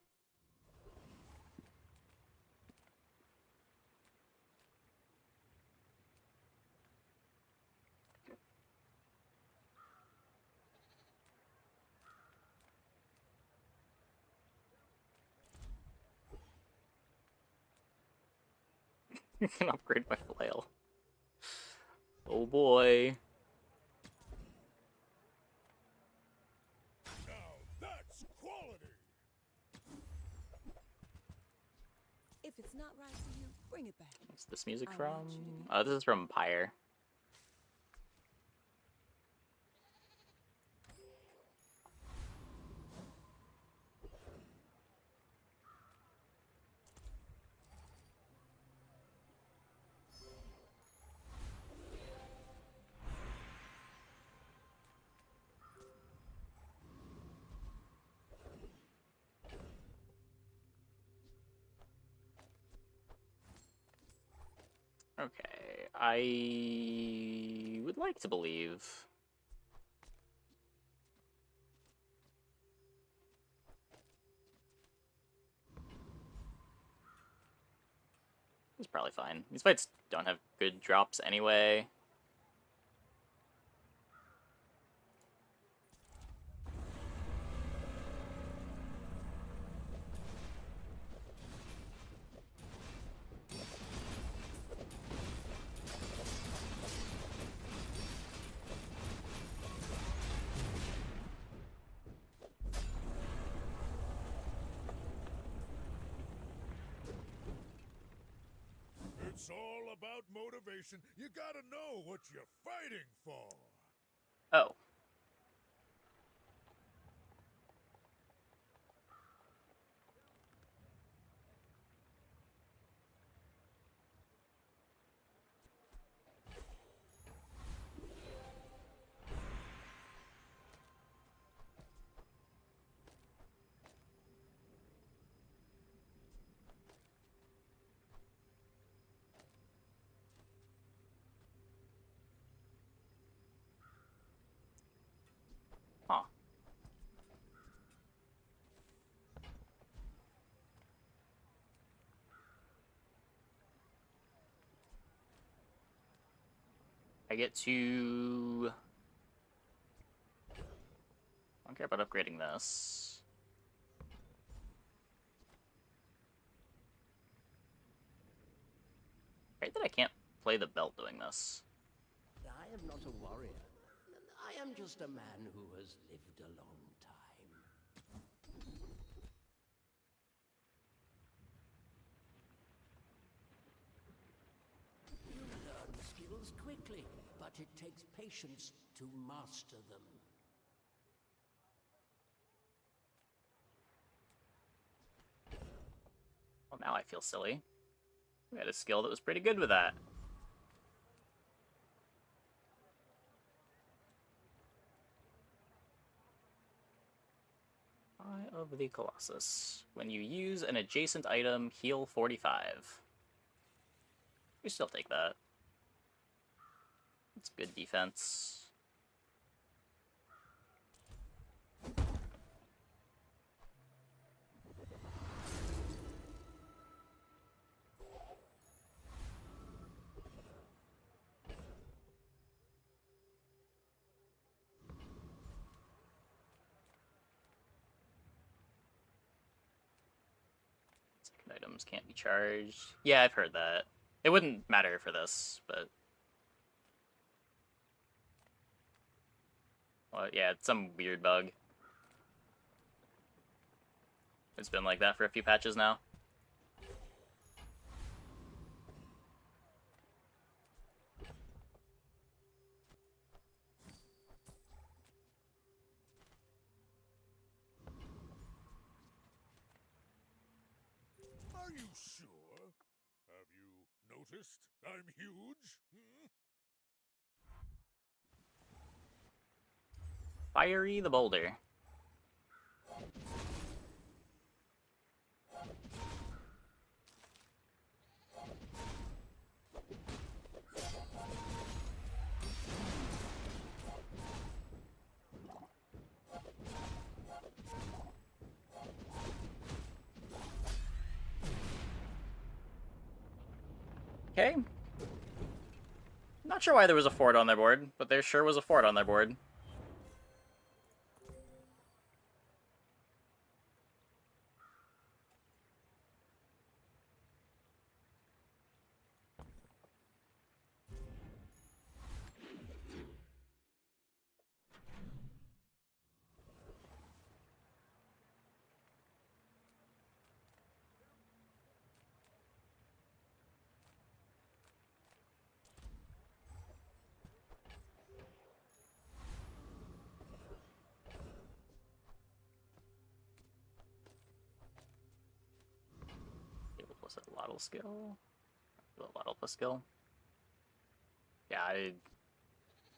You can upgrade my flail. Oh boy. Now that's quality. If it's not right for you, bring it back. What's this music I from? want you to be Oh, this is from Pyre. Okay, I would like to believe. It's probably fine. These fights don't have good drops anyway. It's all about motivation. You gotta know what you're fighting for. Oh. Huh. I get to... I don't care about upgrading this. Right that I can't play the belt doing this. I am not a warrior. I am just a man who has lived a long time. You learn skills quickly, but it takes patience to master them. Well, now I feel silly. We had a skill that was pretty good with that. Eye of the Colossus. When you use an adjacent item, heal 45. We still take that. It's good defense. Second items can't be charged. Yeah, I've heard that. It wouldn't matter for this, but... Well, yeah, it's some weird bug. It's been like that for a few patches now. Are you sure? Have you noticed I'm huge? Hmm? Fiery the Boulder. Okay. Not sure why there was a fort on their board, but there sure was a fort on their board. Was it Lottle skill? The Lottle plus skill? Yeah,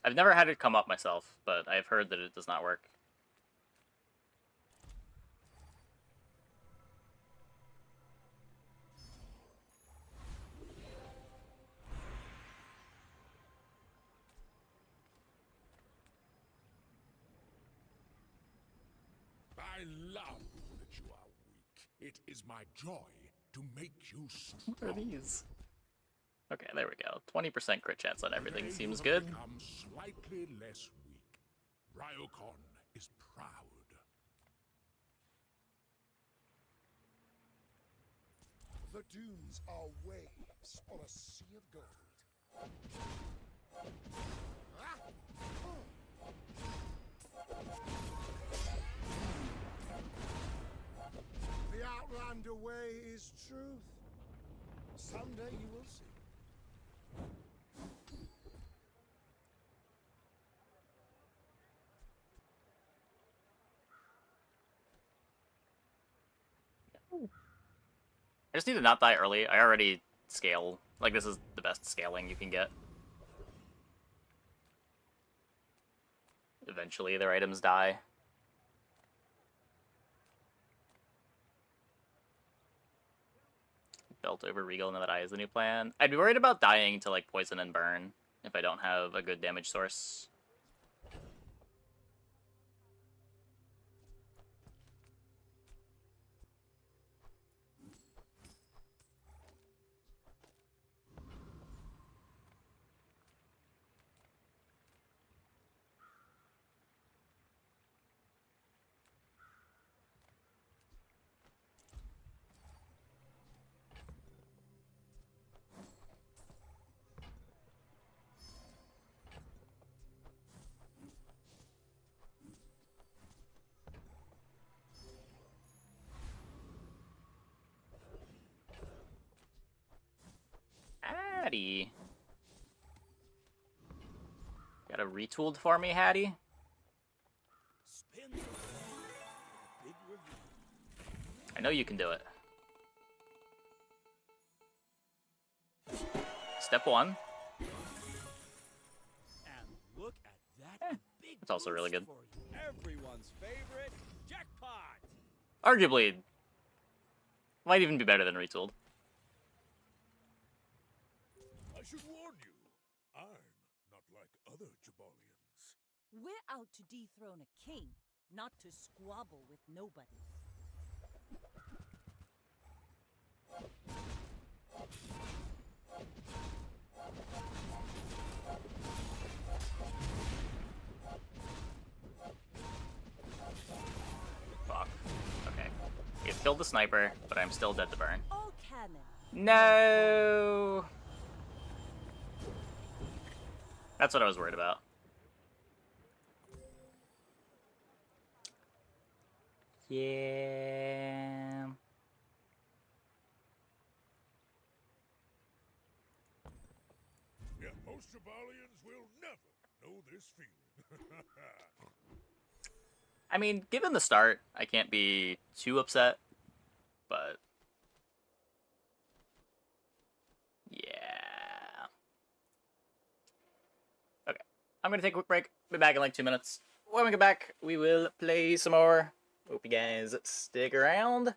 I've never had it come up myself, but I've heard that it does not work. I love that you are weak. It is my joy to make you strong. What are these? Okay, there we go. 20% crit chance on everything Today seems you good. Become slightly less weak. Ryokon is proud. The dunes are waves on a sea of gold. The Outlander way is truth. Someday you will see. I just need to not die early. I already scale. Like, this is the best scaling you can get. Eventually, their items die. Belt over Regal, now that I is the new plan. I'd be worried about dying to, like, poison and burn if I don't have a good damage source. Hattie. Got a retooled for me, Hattie? I know you can do it. Step 1. And look at that big It's also really good. boost for you. Everyone's favorite jackpot. Arguably, might even be better than retooled. I should warn you, I'm not like other Jabalians. We're out to dethrone a king, not to squabble with nobody. Fuck. Okay. You've killed the sniper, but I'm still dead to burn. All cannon. No! That's what I was worried about. Yeah. Yeah, most Jabalians will never know this feeling. I mean, given the start, I can't be too upset, but yeah. Okay, I'm gonna take a quick break. Be back in like 2 minutes. When we get back, we will play some more. Hope you guys stick around.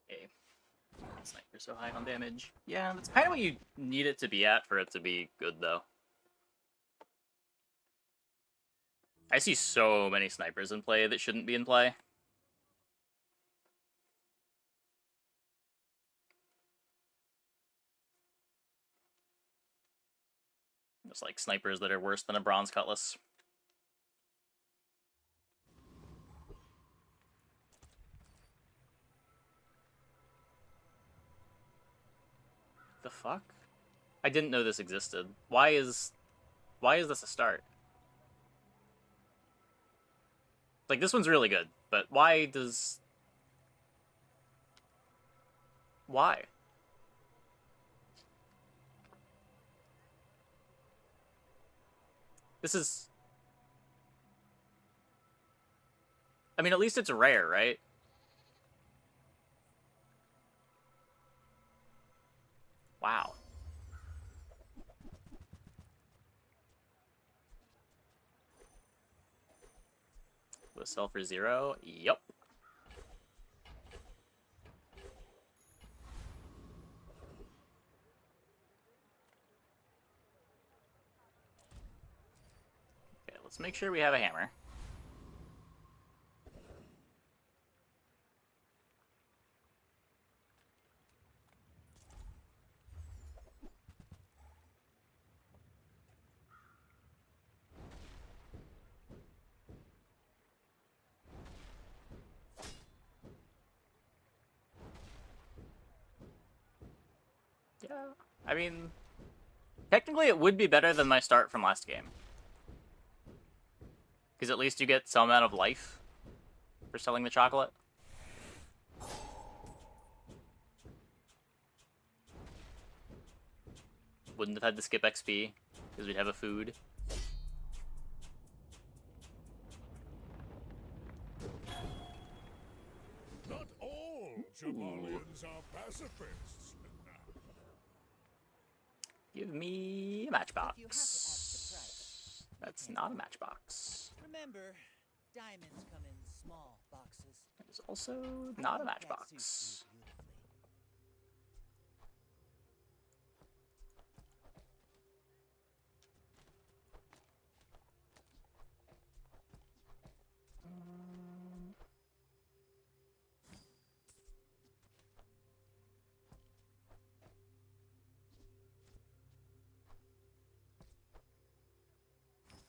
Okay. Sniper so high on damage. Yeah, that's kind of what you need it to be at for it to be good, though. I see so many snipers in play that shouldn't be in play. Just like snipers that are worse than a bronze cutlass. The fuck? I didn't know this existed. Why is this a start? Like, this one's really good, but why? This is... I mean, at least it's rare, right? Wow. Will sell for 0? Yup. Okay, let's make sure we have a hammer. Yeah, I mean, technically it would be better than my start from last game. Because at least you get some amount of life for selling the chocolate. Wouldn't have had to skip XP, because we'd have a food. Not all Jamalians are pacifists. Give me a matchbox. That's not a matchbox. Remember, diamonds come in small boxes. That is also not a matchbox.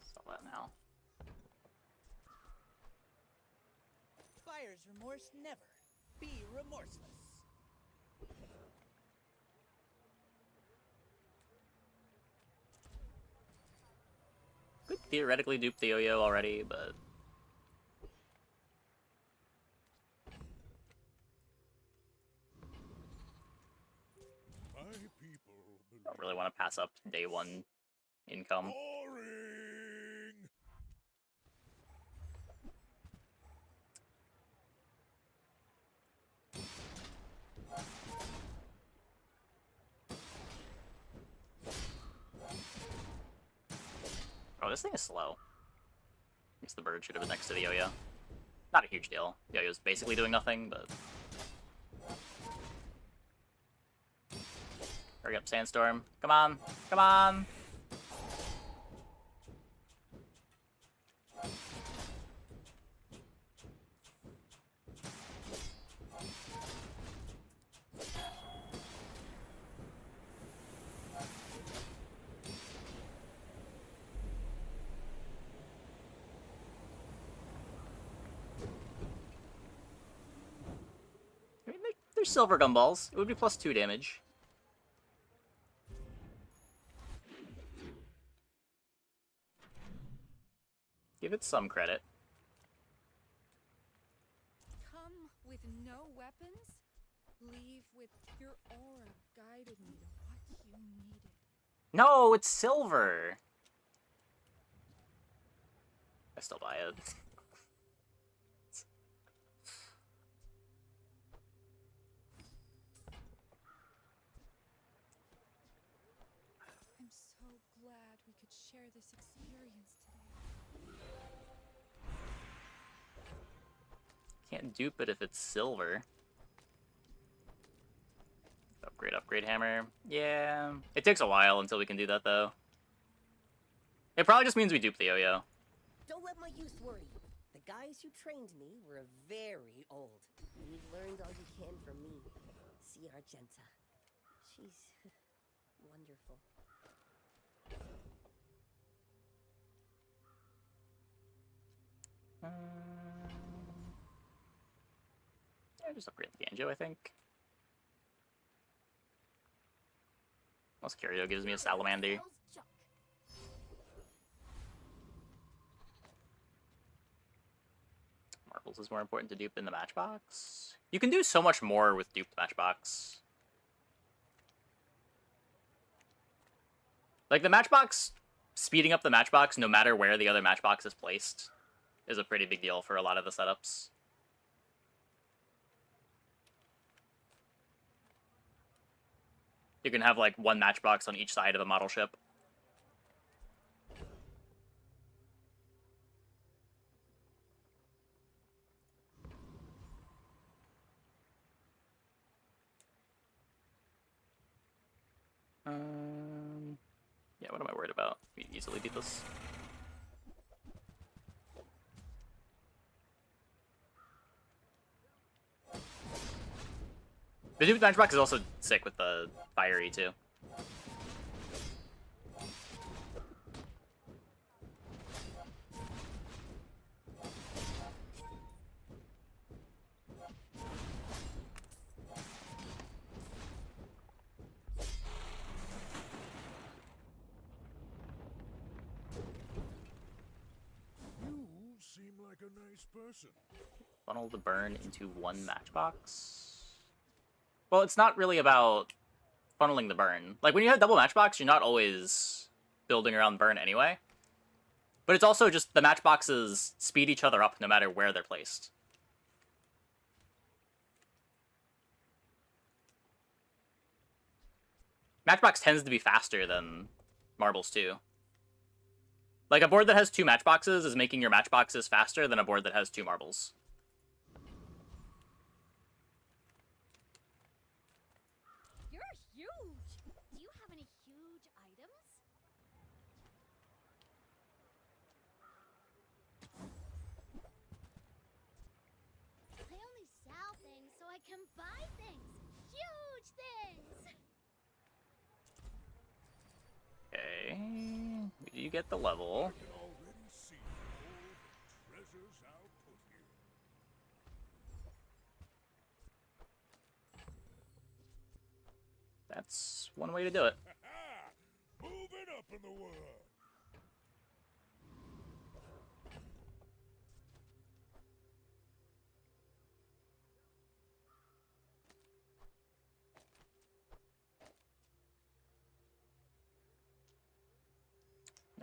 Sell that now. Buyer's remorse never. Be remorseless. Could theoretically dupe the yoyo already, but My people don't really want to pass up day 1 income. boring. Oh, this thing is slow. I guess the bird should have been next to the yo-yo. Not a huge deal. Yo-yo's basically doing nothing, but... Hurry up, Sandstorm. Come on! Come on! I mean, they're silver gumballs. It would be +2 damage. Give it some credit. Come with no weapons? Leave with your aura guided me to what you needed. No, it's silver! I still buy it. I'm so glad we could share this experience today. Can't dupe it if it's silver. upgrade hammer. Yeah, it takes a while until we can do that though. It probably just means we dupe the yo-yo. Don't let my youth worry you. The guys who trained me were very old, and you've learned all you can from me. See Argenta. She's wonderful. Yeah, just upgrade the banjo, I think. Unless Curio gives me a salamander. Marbles is more important to dupe than the matchbox. You can do so much more with duped matchbox. Like, the matchbox, speeding up the matchbox no matter where the other matchbox is placed is a pretty big deal for a lot of the setups. You can have, like, one matchbox on each side of a model ship. Yeah, what am I worried about? We easily beat this. The Dupe Matchbox is also sick with the fiery, too. You seem like a nice person. Funnel the burn into one matchbox. Well, it's not really about funneling the burn. Like, when you have double matchbox, you're not always building around burn anyway. But it's also just the matchboxes speed each other up no matter where they're placed. Matchbox tends to be faster than marbles, too. Like, a board that has two matchboxes is making your matchboxes faster than a board that has two marbles. You're huge! Do you have any huge items? I only sell things so I can buy things! Huge things! Okay. You get the level. I can already see all the treasures I'll put here. That's one way to do it. Moving up in the world.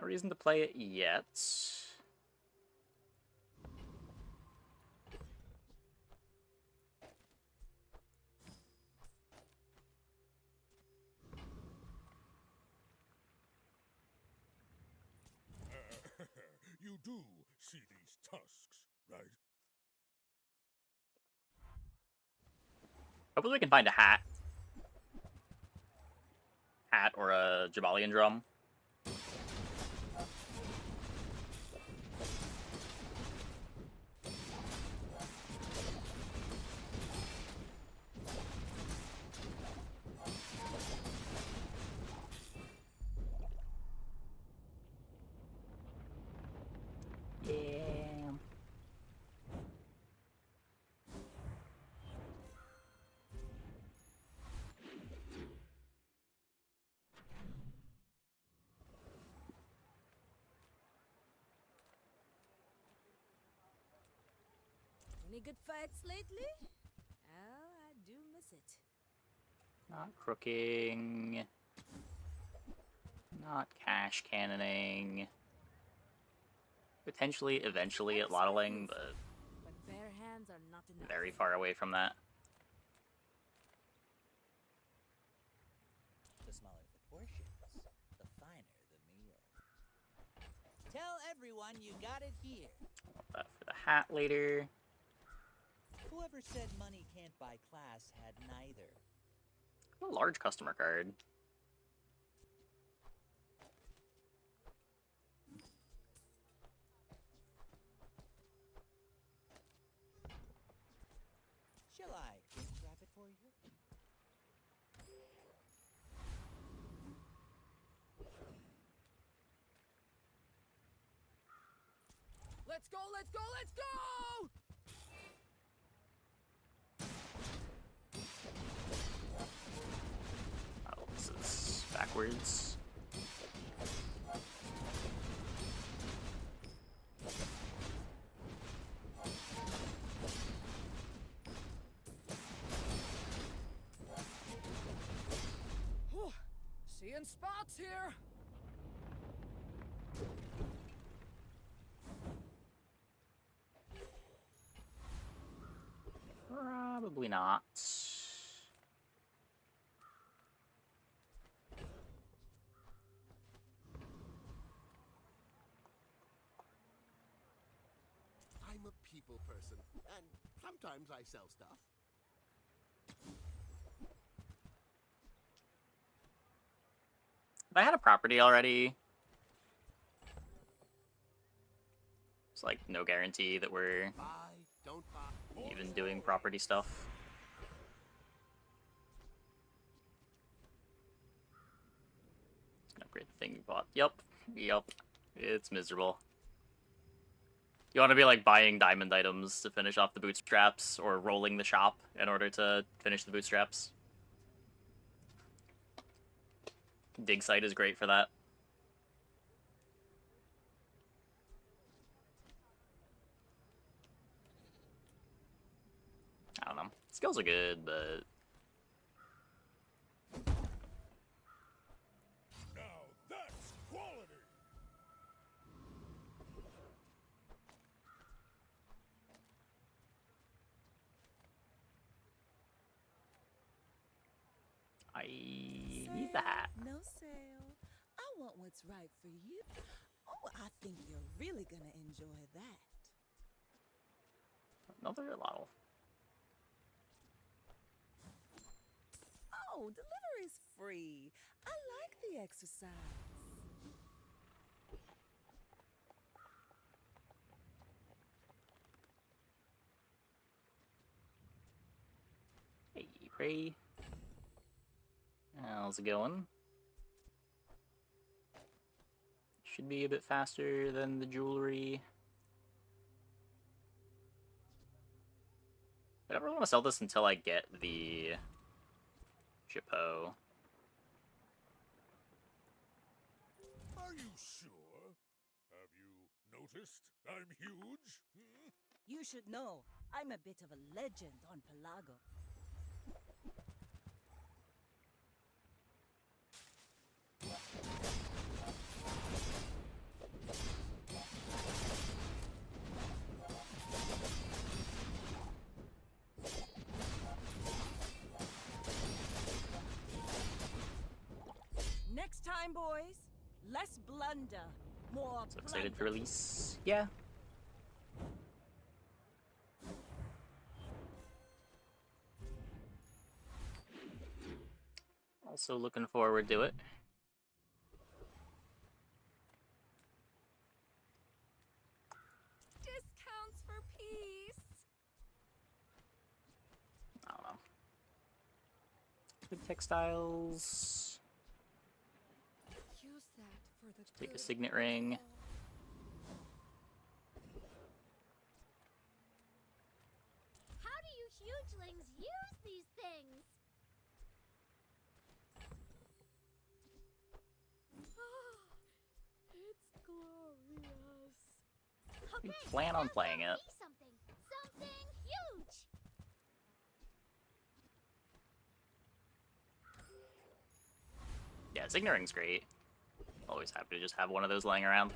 No reason to play it yet. You do see these tusks, right? Hopefully we can find a hat. Hat or a Jabalian drum. Yeah. Any good fights lately? Oh, I do miss it. Not crooking. Not cash cannoning. Potentially, eventually at Lottling, but bare hands are not enough. very far away from that. The smaller the portions, the finer the meal. Tell everyone you got it here. Want that for the hat later. Whoever said money can't buy class had neither. A large customer card. Shall I gift wrap it for you? Let's go, let's go, let's go! Oh, this is backwards. Whew. Seeing spots here. Probably not. I'm a people person, and sometimes I sell stuff. If I had a property already, it's like no guarantee that we're Buy, don't buy. even doing property stuff. It's gonna upgrade the thing you bought. Yep. It's miserable. You want to be like buying diamond items to finish off the bootstraps, or rolling the shop in order to finish the bootstraps. Dig site is great for that. I don't know. Skills are good, but Now that's quality. I need the hat. No sale. I want what's right for you. Oh, I think you're really gonna enjoy that. Another lottle. Oh, delivery's free. I like the exercise. Hey, Prey. How's it going? Should be a bit faster than the jewelry. I don't really want to sell this until I get the Jippo. Are you sure? Have you noticed I'm huge? Hmm? You should know, I'm a bit of a legend on Pelago. Next time, boys, less blunder, more So excited for plunder. release. Yeah. Also looking forward to it. Discounts for peace. I don't know. Good textiles. Use that for the Take a good signet of ring. all. How do you hugelings use these things? It's glorious. We Okay, plan on now playing tell it. me something. Something huge. Yeah, signet ring's great. Always happy to just have one of those laying around.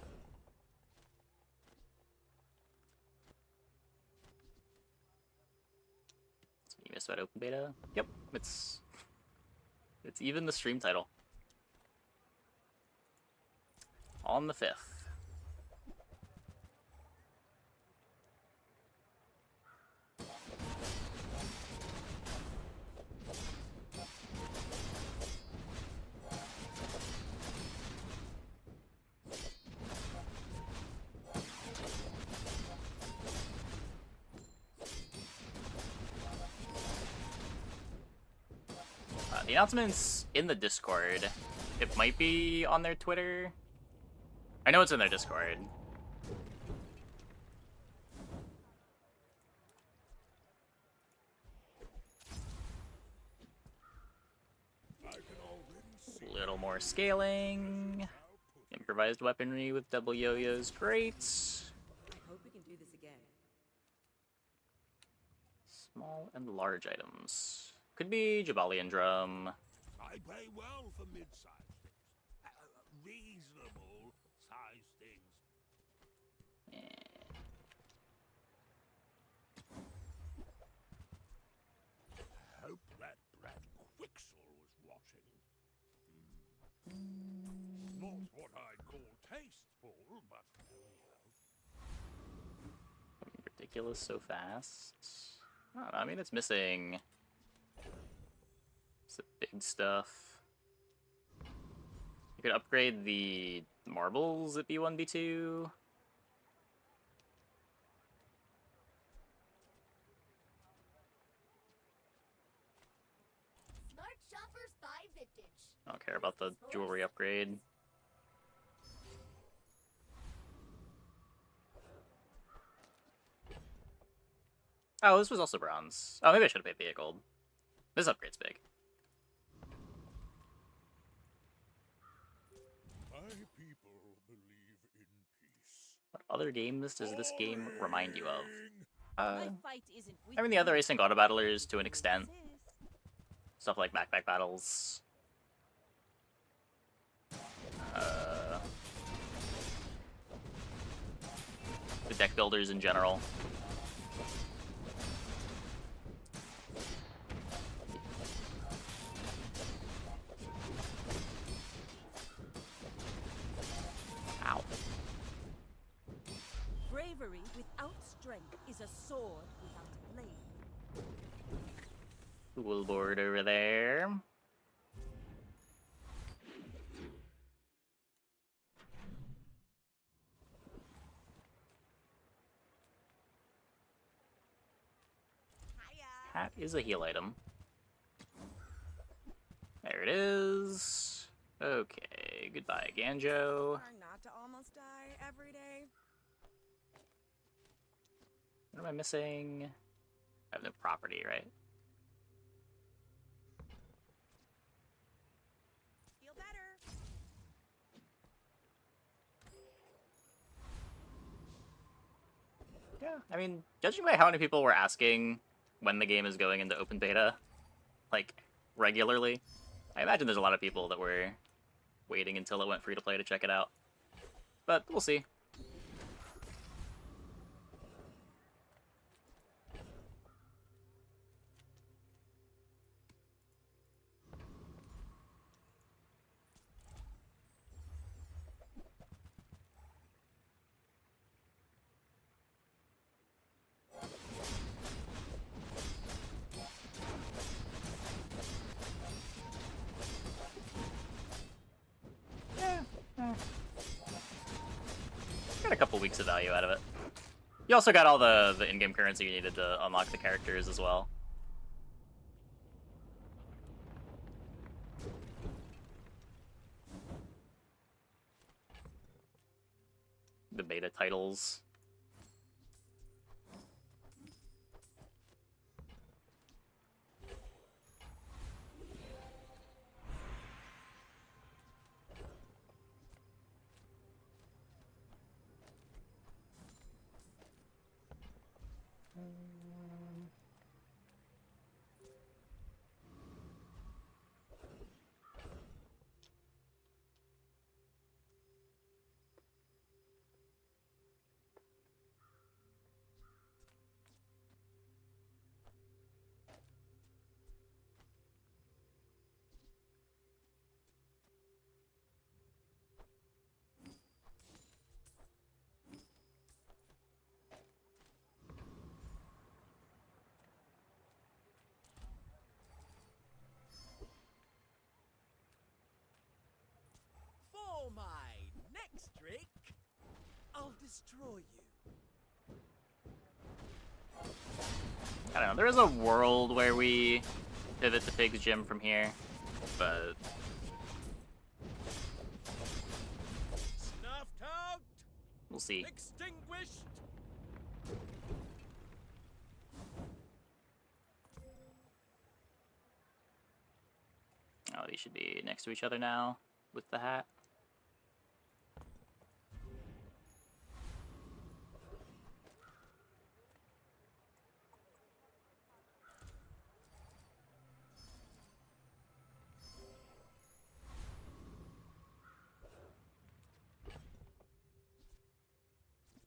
So you missed about open beta? Yep, it's even the stream title. On the 5th. The announcement's in the Discord. It might be on their Twitter. I know it's in their Discord. A little more scaling. Improvised weaponry with double yo-yos, great. I hope we can do this again. Small and large items. Could be Jabalian drum. I pay well for mid-sized things. Reasonable sized things. Hope that brat Quixel was watching. Not what I'd call tasteful, but Ridiculous so fast. I don't know, I mean, it's missing some big stuff. You could upgrade the marbles at B1, B2. Smart shoppers buy vintage. I don't care about the jewelry upgrade. Oh, this was also bronze. Oh, maybe I should have paid the 8 gold. This upgrade's big. my people believe in peace. What other games does this game remind you of? My fight isn't with I mean, the other async auto battlers to an extent. Stuff like backpack battles. The deck builders in general. Ow. Bravery without strength is a sword without a blade. Cool board over there. Hat is a heal item. There it is. Okay, goodbye, Ganjo. Try not to almost die every day. What am I missing? I have no property, right? Feel better. Yeah, I mean, judging by how many people were asking when the game is going into open beta, like, regularly, I imagine there's a lot of people that were waiting until it went free to play to check it out. But we'll see. Got a couple weeks of value out of it. You also got all the in-game currency you needed to unlock the characters as well. The beta titles. For my next trick, I'll destroy you. I don't know, there is a world where we pivot to Pig's Gym from here. but Snuffed out. we'll see. Extinguished. Oh, these should be next to each other now with the hat.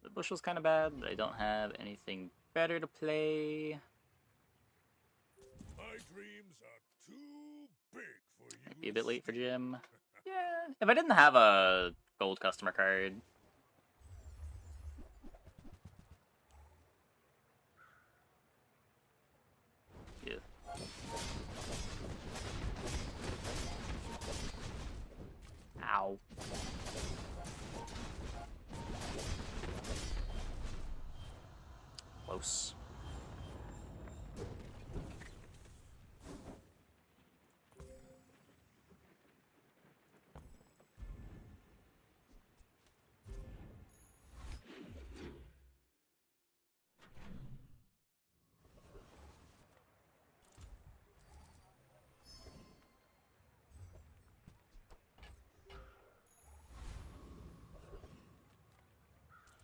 The bushel's kind of bad, but I don't have anything better to play. My dreams are too big for you. Might be a bit late for gym. Yeah, if I didn't have a gold customer card. Yeah. Ow. Close.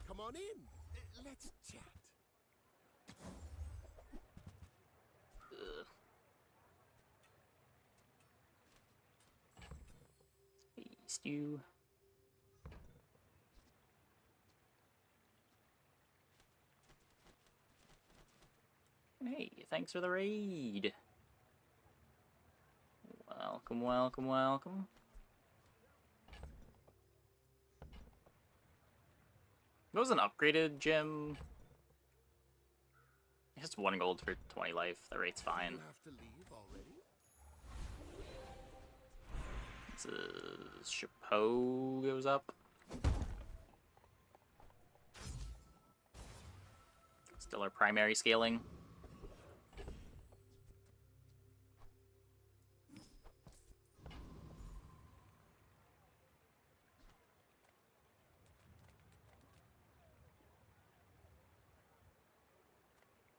Come on in. Let's chat. Ugh. Hey, Stew. Hey, thanks for the raid. Welcome, welcome, welcome. It was an upgraded gym. Just 1 gold for 20 life. The rate's fine. You have to leave already? Chapeau goes up. Still our primary scaling.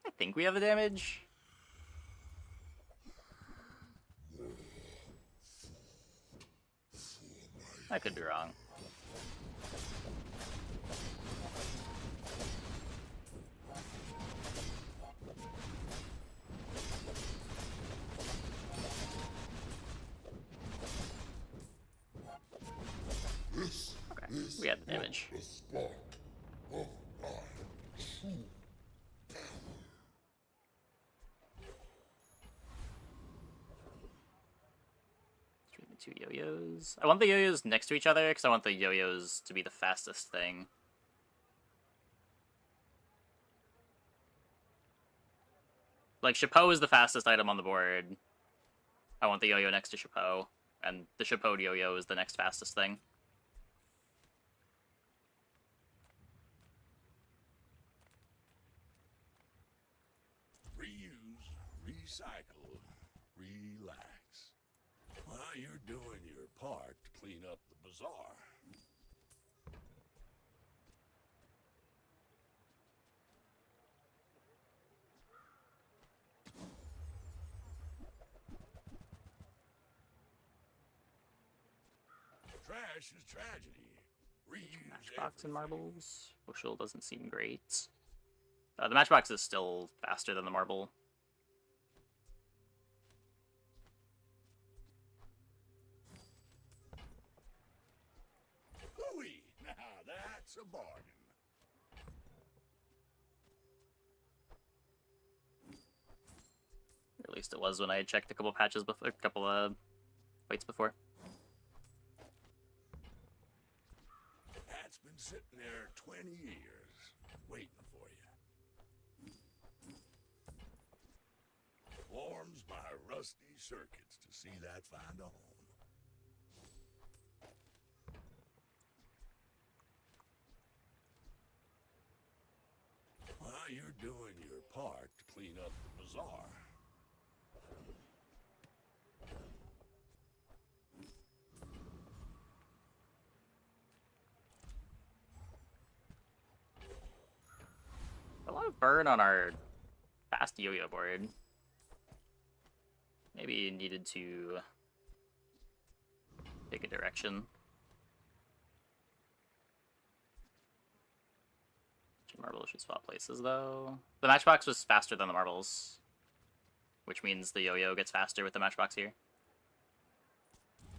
I think we have the damage. I could be wrong. Okay, we had the damage. Between the 2 yo-yos. I want the yo-yos next to each other because I want the yo-yos to be the fastest thing. Like, Chapeau is the fastest item on the board. I want the yo-yo next to Chapeau, and the Chapeau yo-yo is the next fastest thing. Reuse, recycle, relax. While you're doing your part to clean up the bazaar. Trash is tragedy. Reuse Matchbox and marbles. Bushel doesn't seem great. The matchbox is still faster than the marble. Hooey! Now that's a bargain. Or at least it was when I had checked a couple patches before, a couple fights before. That's been sitting there 20 years, waiting for you. Warms my rusty circuits to see that find a home. While you're doing your part to clean up the bazaar. burn on our fast yo-yo board. Maybe needed to pick a direction. Marbles should swap places, though. The matchbox was faster than the marbles, which means the yo-yo gets faster with the matchbox here.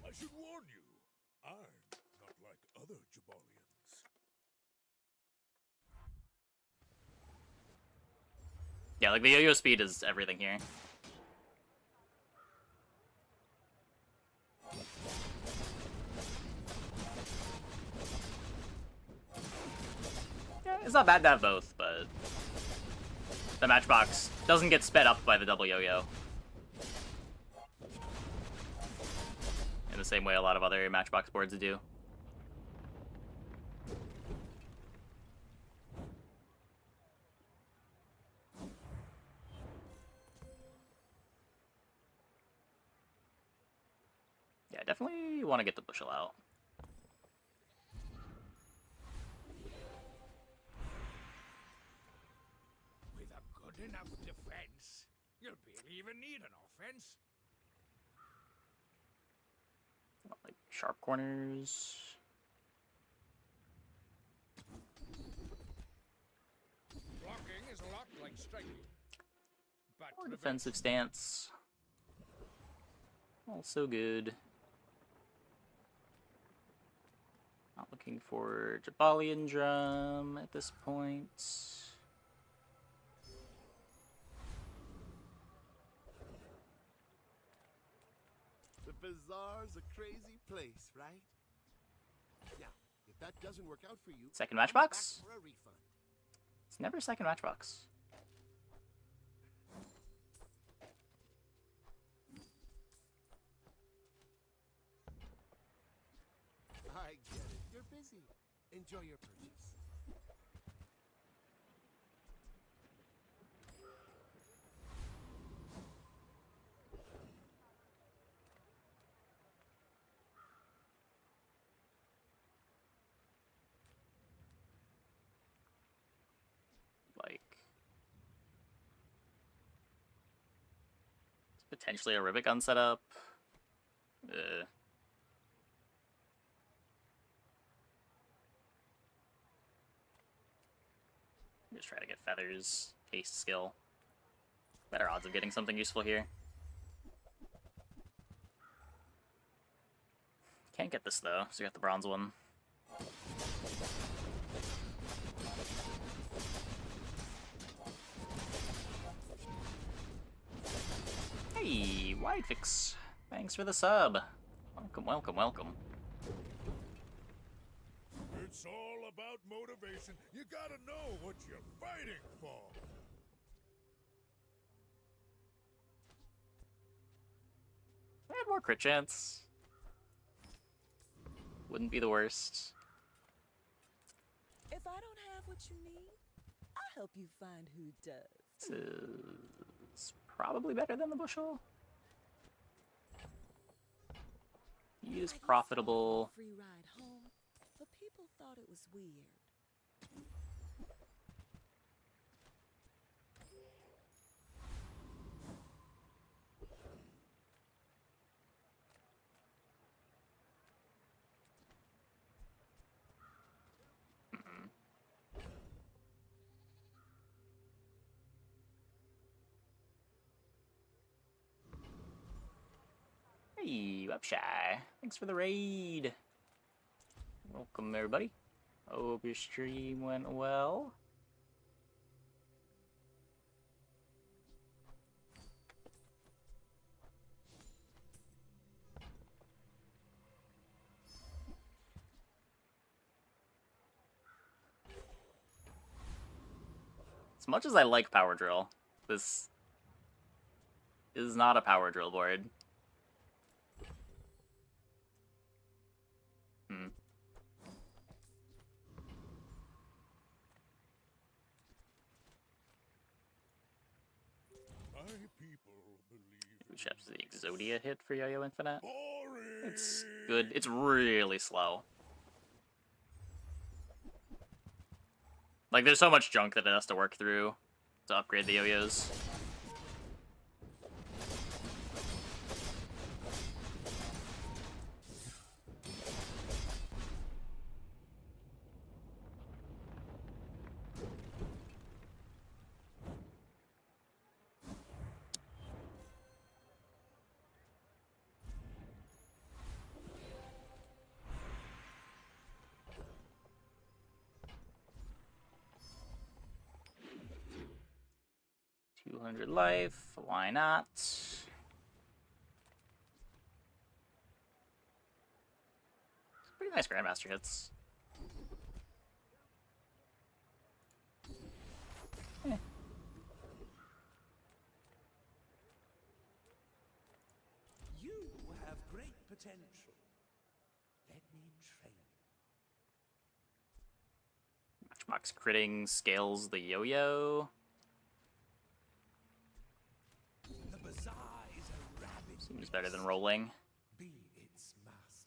I should warn you, I'm not like other Jabalians. Yeah, like the yo-yo speed is everything here. Yeah, it's not bad to have both, but the matchbox doesn't get sped up by the double yo-yo. In the same way a lot of other matchbox boards do. Yeah, definitely want to get the bushel out. With a good enough defense, you'll barely even need an offense. Like sharp corners. Blocking is a lot like striking. But Or defensive stance. Also good. Not looking for Jabalian Drum at this point. The bazaar's a crazy place, right? Now, if that doesn't work out for you, Second come matchbox? back for a refund. It's never second matchbox. I get it. You're busy. Enjoy your purchase. Like, potentially a rivet gun setup. Just try to get feathers, taste skill. Better odds of getting something useful here. Can't get this though, so we got the bronze one. Hey, Widefix. Thanks for the sub. Welcome, welcome, welcome. It's all about motivation. You gotta know what you're fighting for. I had more crit chance. Wouldn't be the worst. If I don't have what you need, I'll help you find who does. It's probably better than the bushel. He is profitable. Free ride home, but people thought it was weird. Hey, Webshy. Thanks for the raid. Welcome, everybody. Hope your stream went well. As much as I like Power Drill, this is not a Power Drill board. Bootstraps is the Exodia hit for Yo-Yo Infinite. It's good. It's really slow. Like, there's so much junk that it has to work through to upgrade the yo-yos. $200 life, why not? Pretty nice Grandmaster hits. You have great potential. Let me train you. Matchbox critting scales the yo-yo. The bazaar is a rabid Seems better than rolling. Be its master.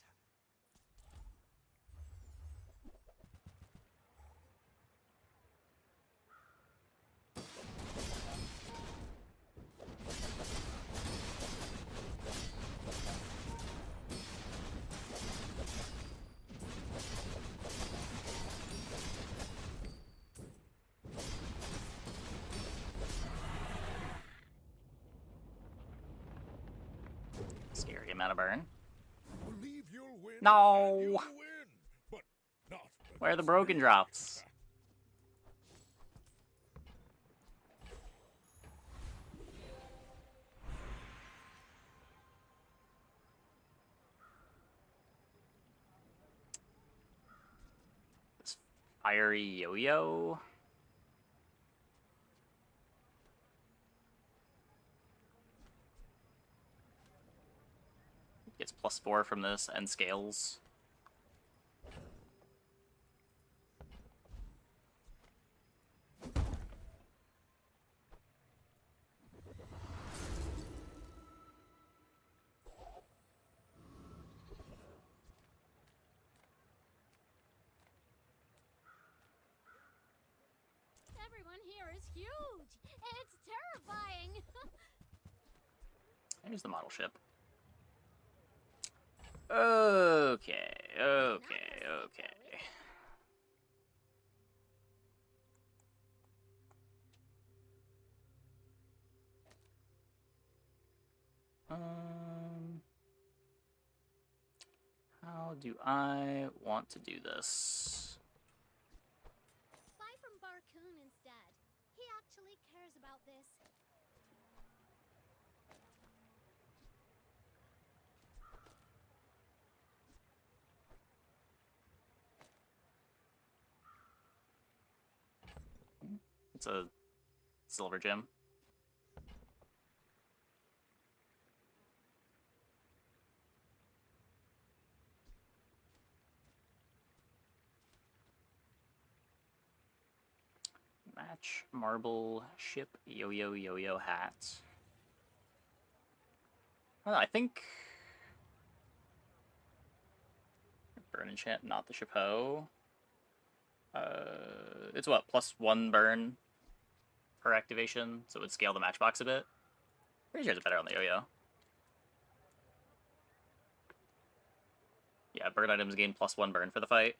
Scary amount of burn. Believe you'll win. No! And you'll win, but not Where are the broken drops? This fiery yo-yo. Gets +4 from this and scales. Everyone here is huge. It's terrifying. Here's the model ship. Okay, okay, okay. How do I want to do this? Buy from Barcoon instead. He actually cares about this. It's a silver gem. Match, marble, ship, yo-yo, yo-yo, hat. Oh, I think... Burn enchant, not the chapeau. It's what, +1 burn per activation, so it would scale the matchbox a bit. Pretty sure it's better on the yo-yo. Yeah, burn items gain +1 burn for the fight.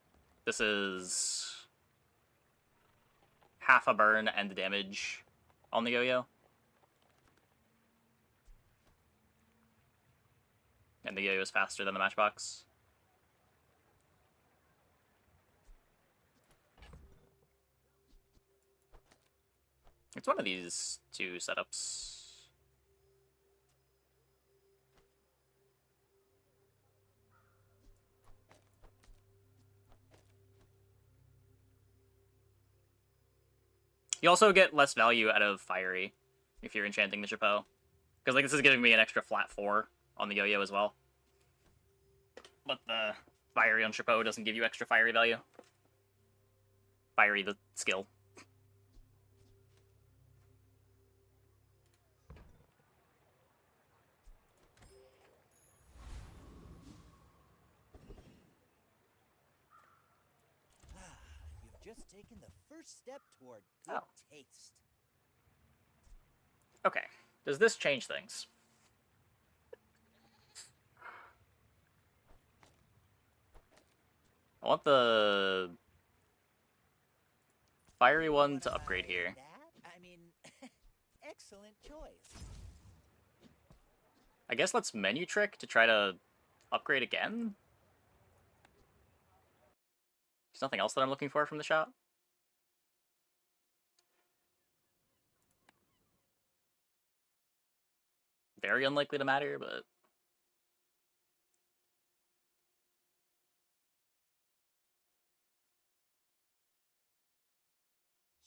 This is half a burn and damage on the yo-yo. And the yo-yo is faster than the matchbox. It's one of these two setups. You also get less value out of Fiery if you're enchanting the Chapeau. Because like this is giving me an extra flat 4 on the yo-yo as well. But the Fiery on Chapeau doesn't give you extra Fiery value. Fiery, the skill. You've just taken the first step toward good taste. Okay. Does this change things? I want the fiery one to upgrade here. I mean, excellent choice. I guess let's menu trick to try to upgrade again. There's nothing else that I'm looking for from the shop. Very unlikely to matter, but...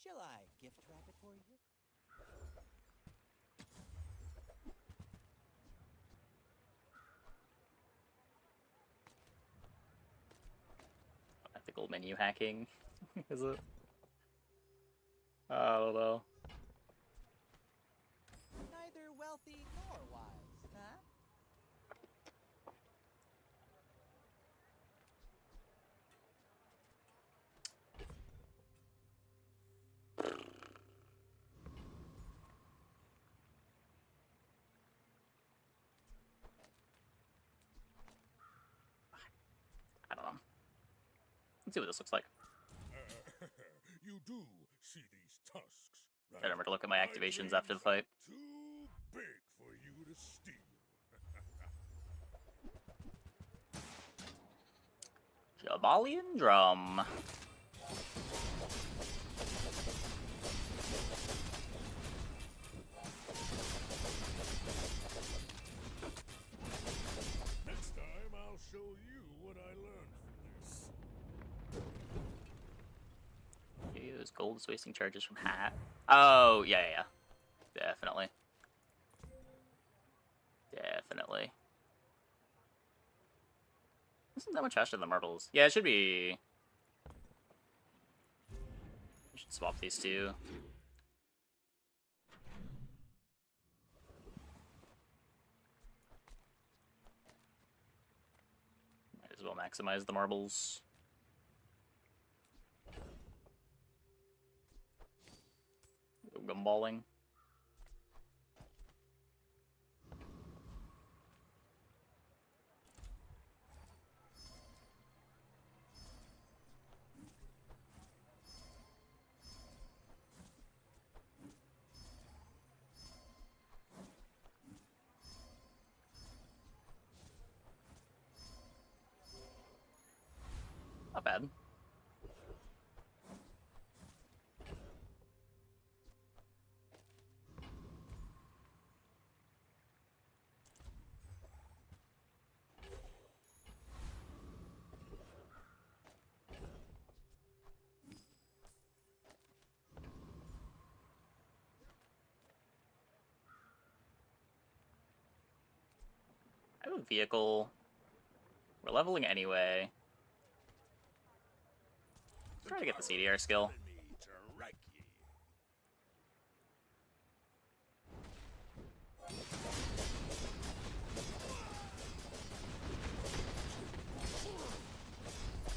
Shall I gift wrap it for you? Ethical menu hacking, is it? I don't know. Neither wealthy nor wise, huh? I don't know. Let's see what this looks like. You do see these tusks, right? I remember to look at my My activations dreams after the fight. are too big for you to steal. Jabalian Drum. Next time, I'll show you what I learned from this. Use gold is wasting charges from hat. Oh, yeah. Definitely. Definitely. Isn't that much faster than the marbles? Yeah, it should be... I should swap these two. Might as well maximize the marbles. Go gumballing. Not bad. I have a vehicle. We're leveling anyway. Let's try to get the CDR skill.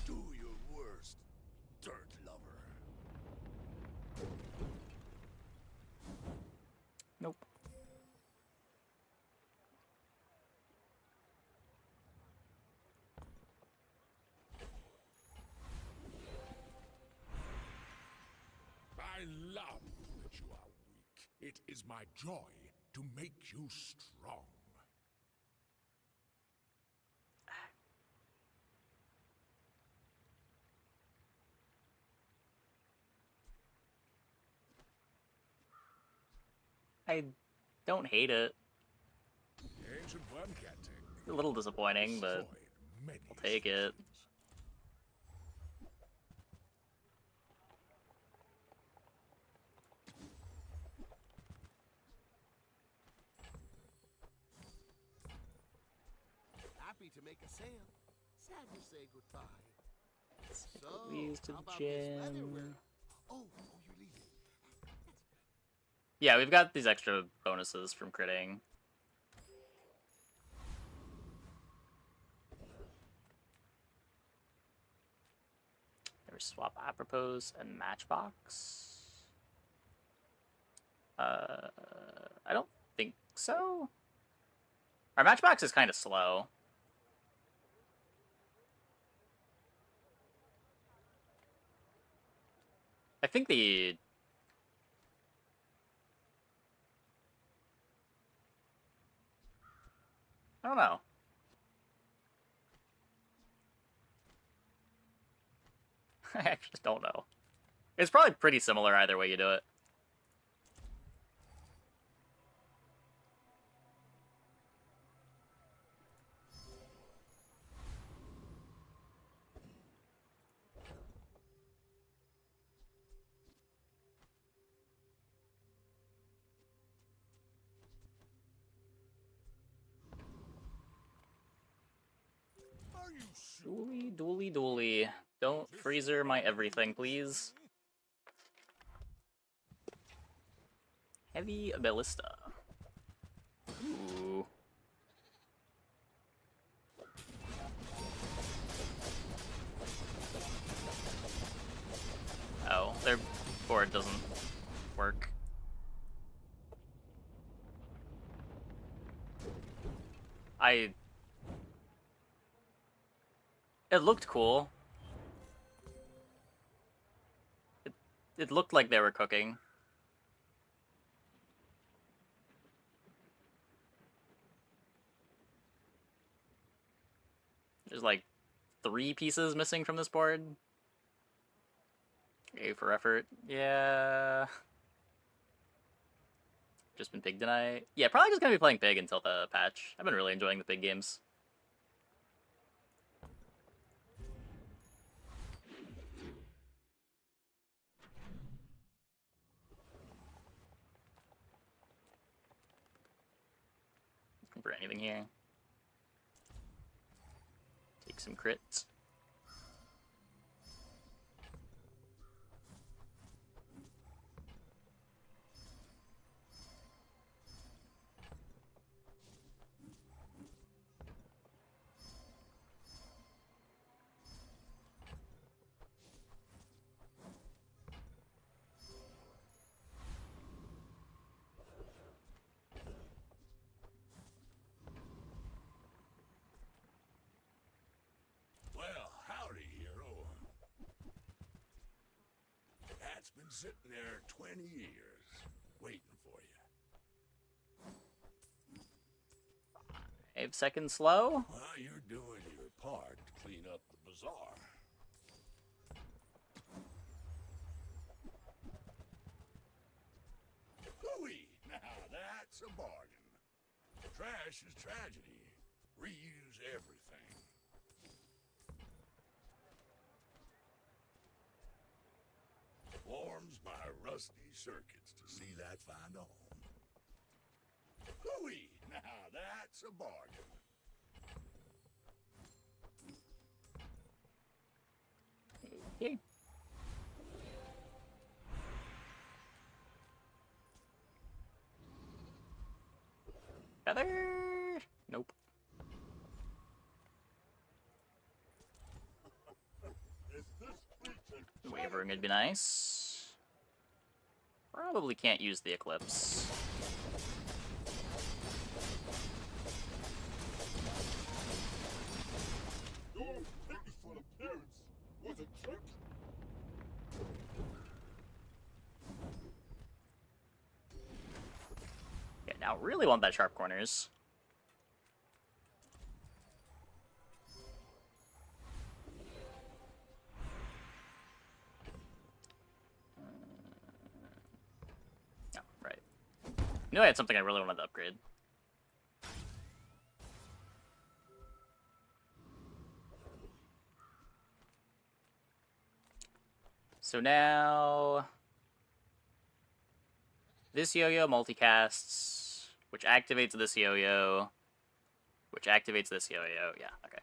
Do your worst, dirt lover. Nope. I love that you are weak. It is my joy to make you strong. I don't hate it. Ancient one can't take. A little disappointing, but I'll take it. Happy to make a sale. Sad to say goodbye. So, These to how the about this weather gym. we're... Oh, you're leaving. Yeah, we've got these extra bonuses from critting. There's swap apropos and matchbox. I so. Our matchbox is kind of slow. I think the... I don't know. I actually don't know. It's probably pretty similar either way you do it. Are you sure? Dually, dually, dually. Don't freezer my everything, please. Heavy ballista. Ooh. Oh, their board doesn't work. It looked cool. It looked like they were cooking. There's like 3 pieces missing from this board. A for effort. Yeah. Just been pig tonight. Yeah, probably just gonna be playing pig until the patch. I've been really enjoying the pig games. Looking for anything here. Take some crits. Well, howdy, hero. That's been sitting there 20 years, waiting for you. 5 seconds slow. Well, you're doing your part to clean up the bazaar. Hooey! Now that's a bargain. Trash is tragedy. Reuse everything. Warms my rusty circuits to see that find a home. Hooey! Now that's a bargain. Okay. Feather? Nope. Wavering would be nice. Probably can't use the Eclipse. Your pitiful appearance was a trick. Yeah, now really want that sharp corners. Oh, right. Knew I had something I really wanted to upgrade. So now this yo-yo multicasts, which activates this yo-yo, which activates this yo-yo. Yeah, okay.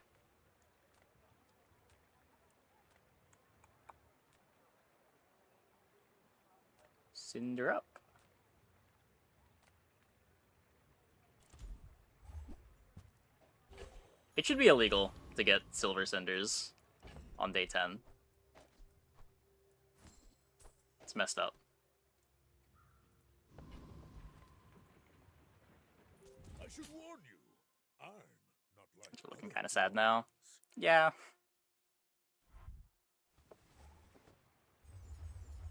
Cinder up. It should be illegal to get silver cinders on day 10. It's messed up. You're looking kind of sad now. Yeah.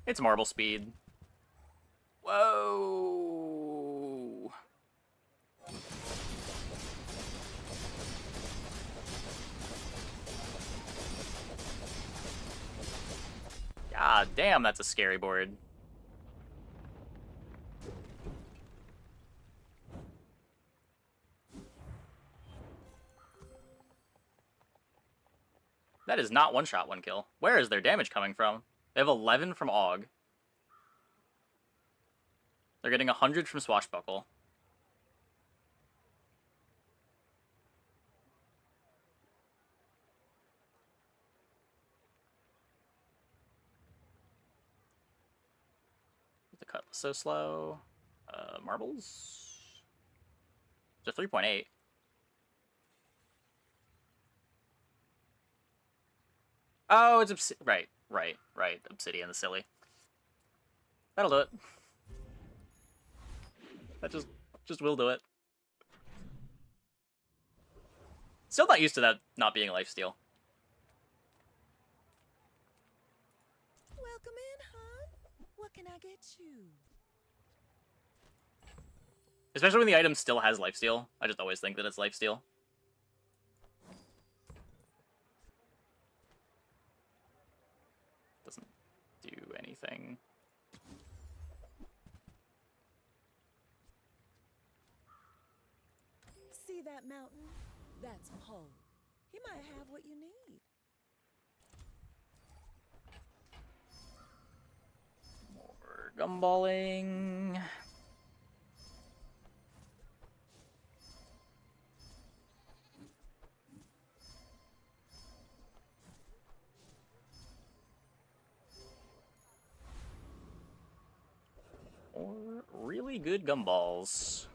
It's marble speed. Whoa. God damn, that's a scary board. That is not one shot, one kill. Where is their damage coming from? They have 11 from Aug. They're getting 100 from Swashbuckle. The cut was so slow. Marbles? It's a 3.8. Oh, it's right. Obsidian, the silly. That'll do it. That just will do it. Still not used to that not being lifesteal. Welcome in, hon. What can I get you? Especially when the item still has lifesteal. I just always think that it's lifesteal. Doesn't do anything. See that mountain? That's Poe. He might have what you need. More gumballing. Or really good gumballs.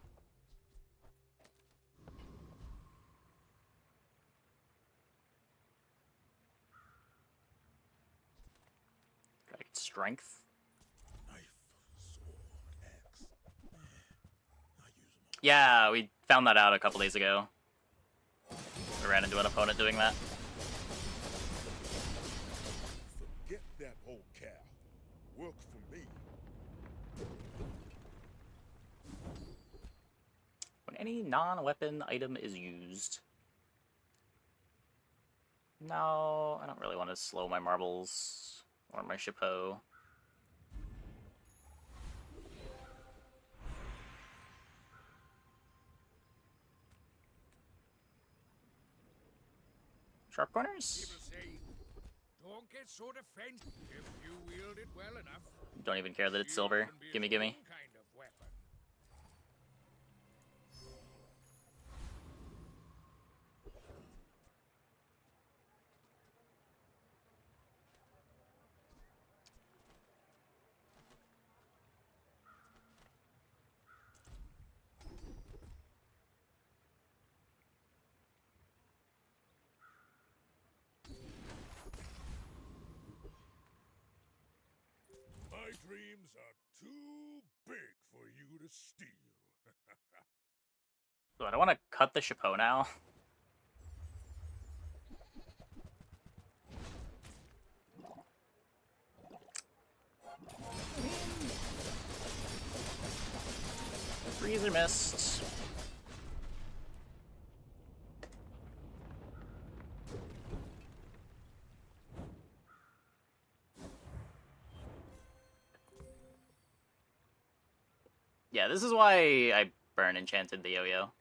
Gotta get strength. Yeah, we found that out a couple days ago. We ran into an opponent doing that. Forget that old cow. Work for me. When any non-weapon item is used. No, I don't really want to slow my marbles or my chapeau. Sharp corners? People say, don't get so defensive if you wield it well enough. Don't even care that it's silver. Gimme, gimme. Kind of weapon. My dreams are too big for you to steal. So I don't want to cut the chapeau now. Freezer missed. Yeah, this is why I burn enchanted the yo-yo.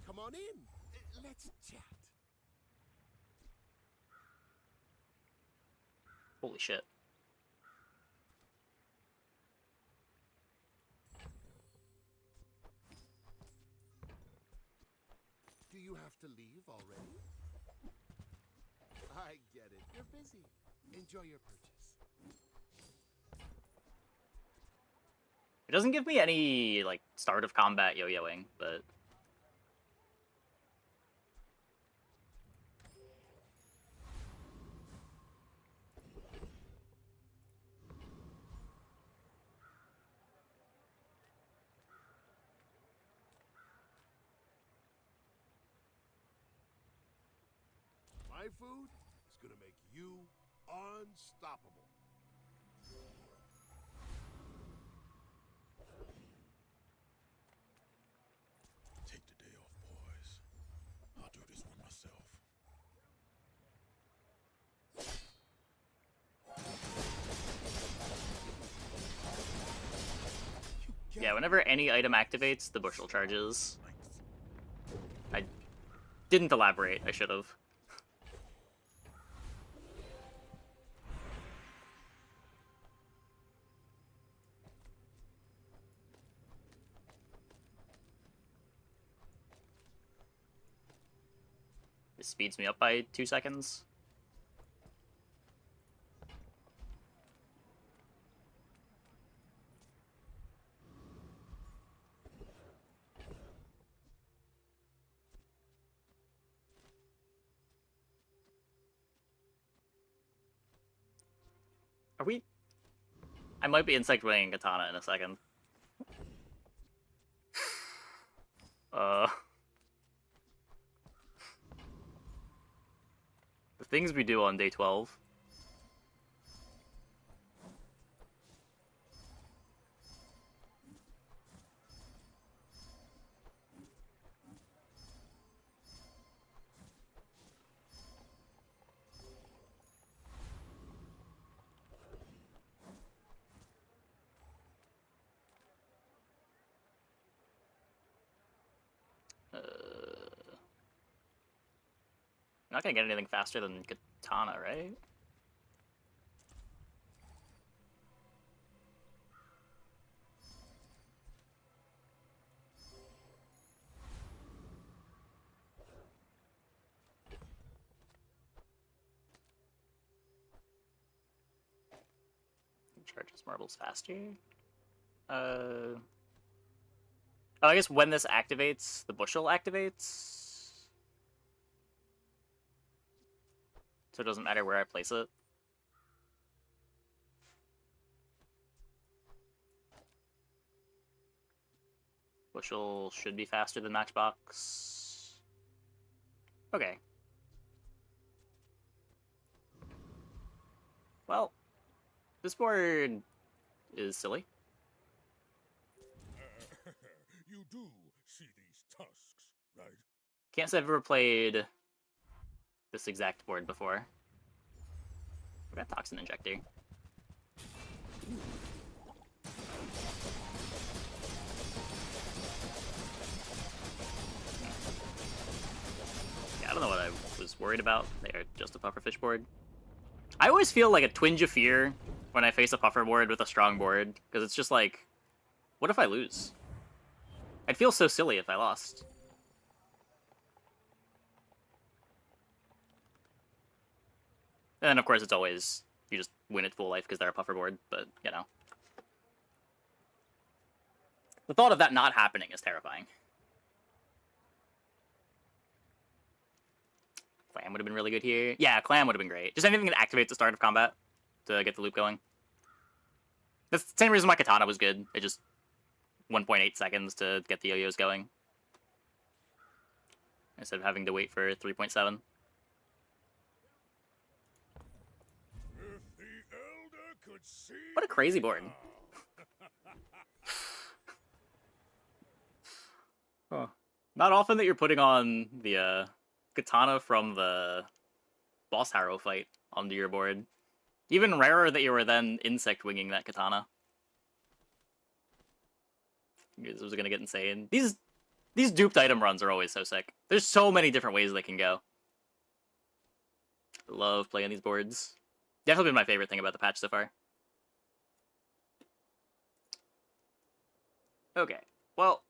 Come on in. Let's chat. Holy shit. Do you have to leave already? I get it. You're busy. Enjoy your purchase. It doesn't give me any, like, start of combat yo-yoing, but... my food is gonna make you unstoppable. Take the day off, boys. I'll do this one myself. Yeah, whenever any item activates, the bushel charges. I didn't elaborate. I should have. This speeds me up by 2 seconds. Are we? I might be insect winging katana in a second. The things we do on day 12. I'm not gonna get anything faster than katana, right? Charges marbles faster. Oh, I guess when this activates, the bushel activates. So it doesn't matter where I place it. Bushel should be faster than Matchbox. Okay. Well, this board is silly. You do see these tusks, right? Can't say I've ever played this exact board before. We got Toxin Injector. Yeah, I don't know what I was worried about. They are just a pufferfish board. I always feel like a twinge of fear when I face a puffer board with a strong board, because it's just like, what if I lose? I'd feel so silly if I lost. And then, of course, it's always, you just win at full life because they're a puffer board, but, you know. The thought of that not happening is terrifying. Clam would have been really good here. Yeah, Clam would have been great. Just anything that activates the start of combat to get the loop going. That's the same reason why Katana was good. It just 1.8 seconds to get the yo-yos going, instead of having to wait for 3.7. What a crazy board. Huh. Not often that you're putting on the katana from the boss harrow fight onto your board. Even rarer that you were then insect winging that katana. This was gonna get insane. These duped item runs are always so sick. There's so many different ways they can go. I love playing these boards. Definitely been my favorite thing about the patch so far. Okay, well,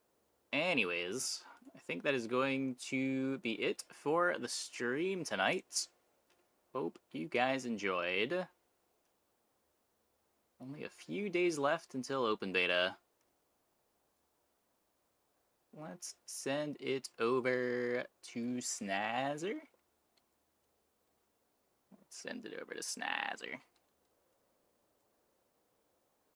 anyways, I think that is going to be it for the stream tonight. Hope you guys enjoyed. Only a few days left until open beta. Let's send it over to Snazzer. Let's send it over to Snazzer.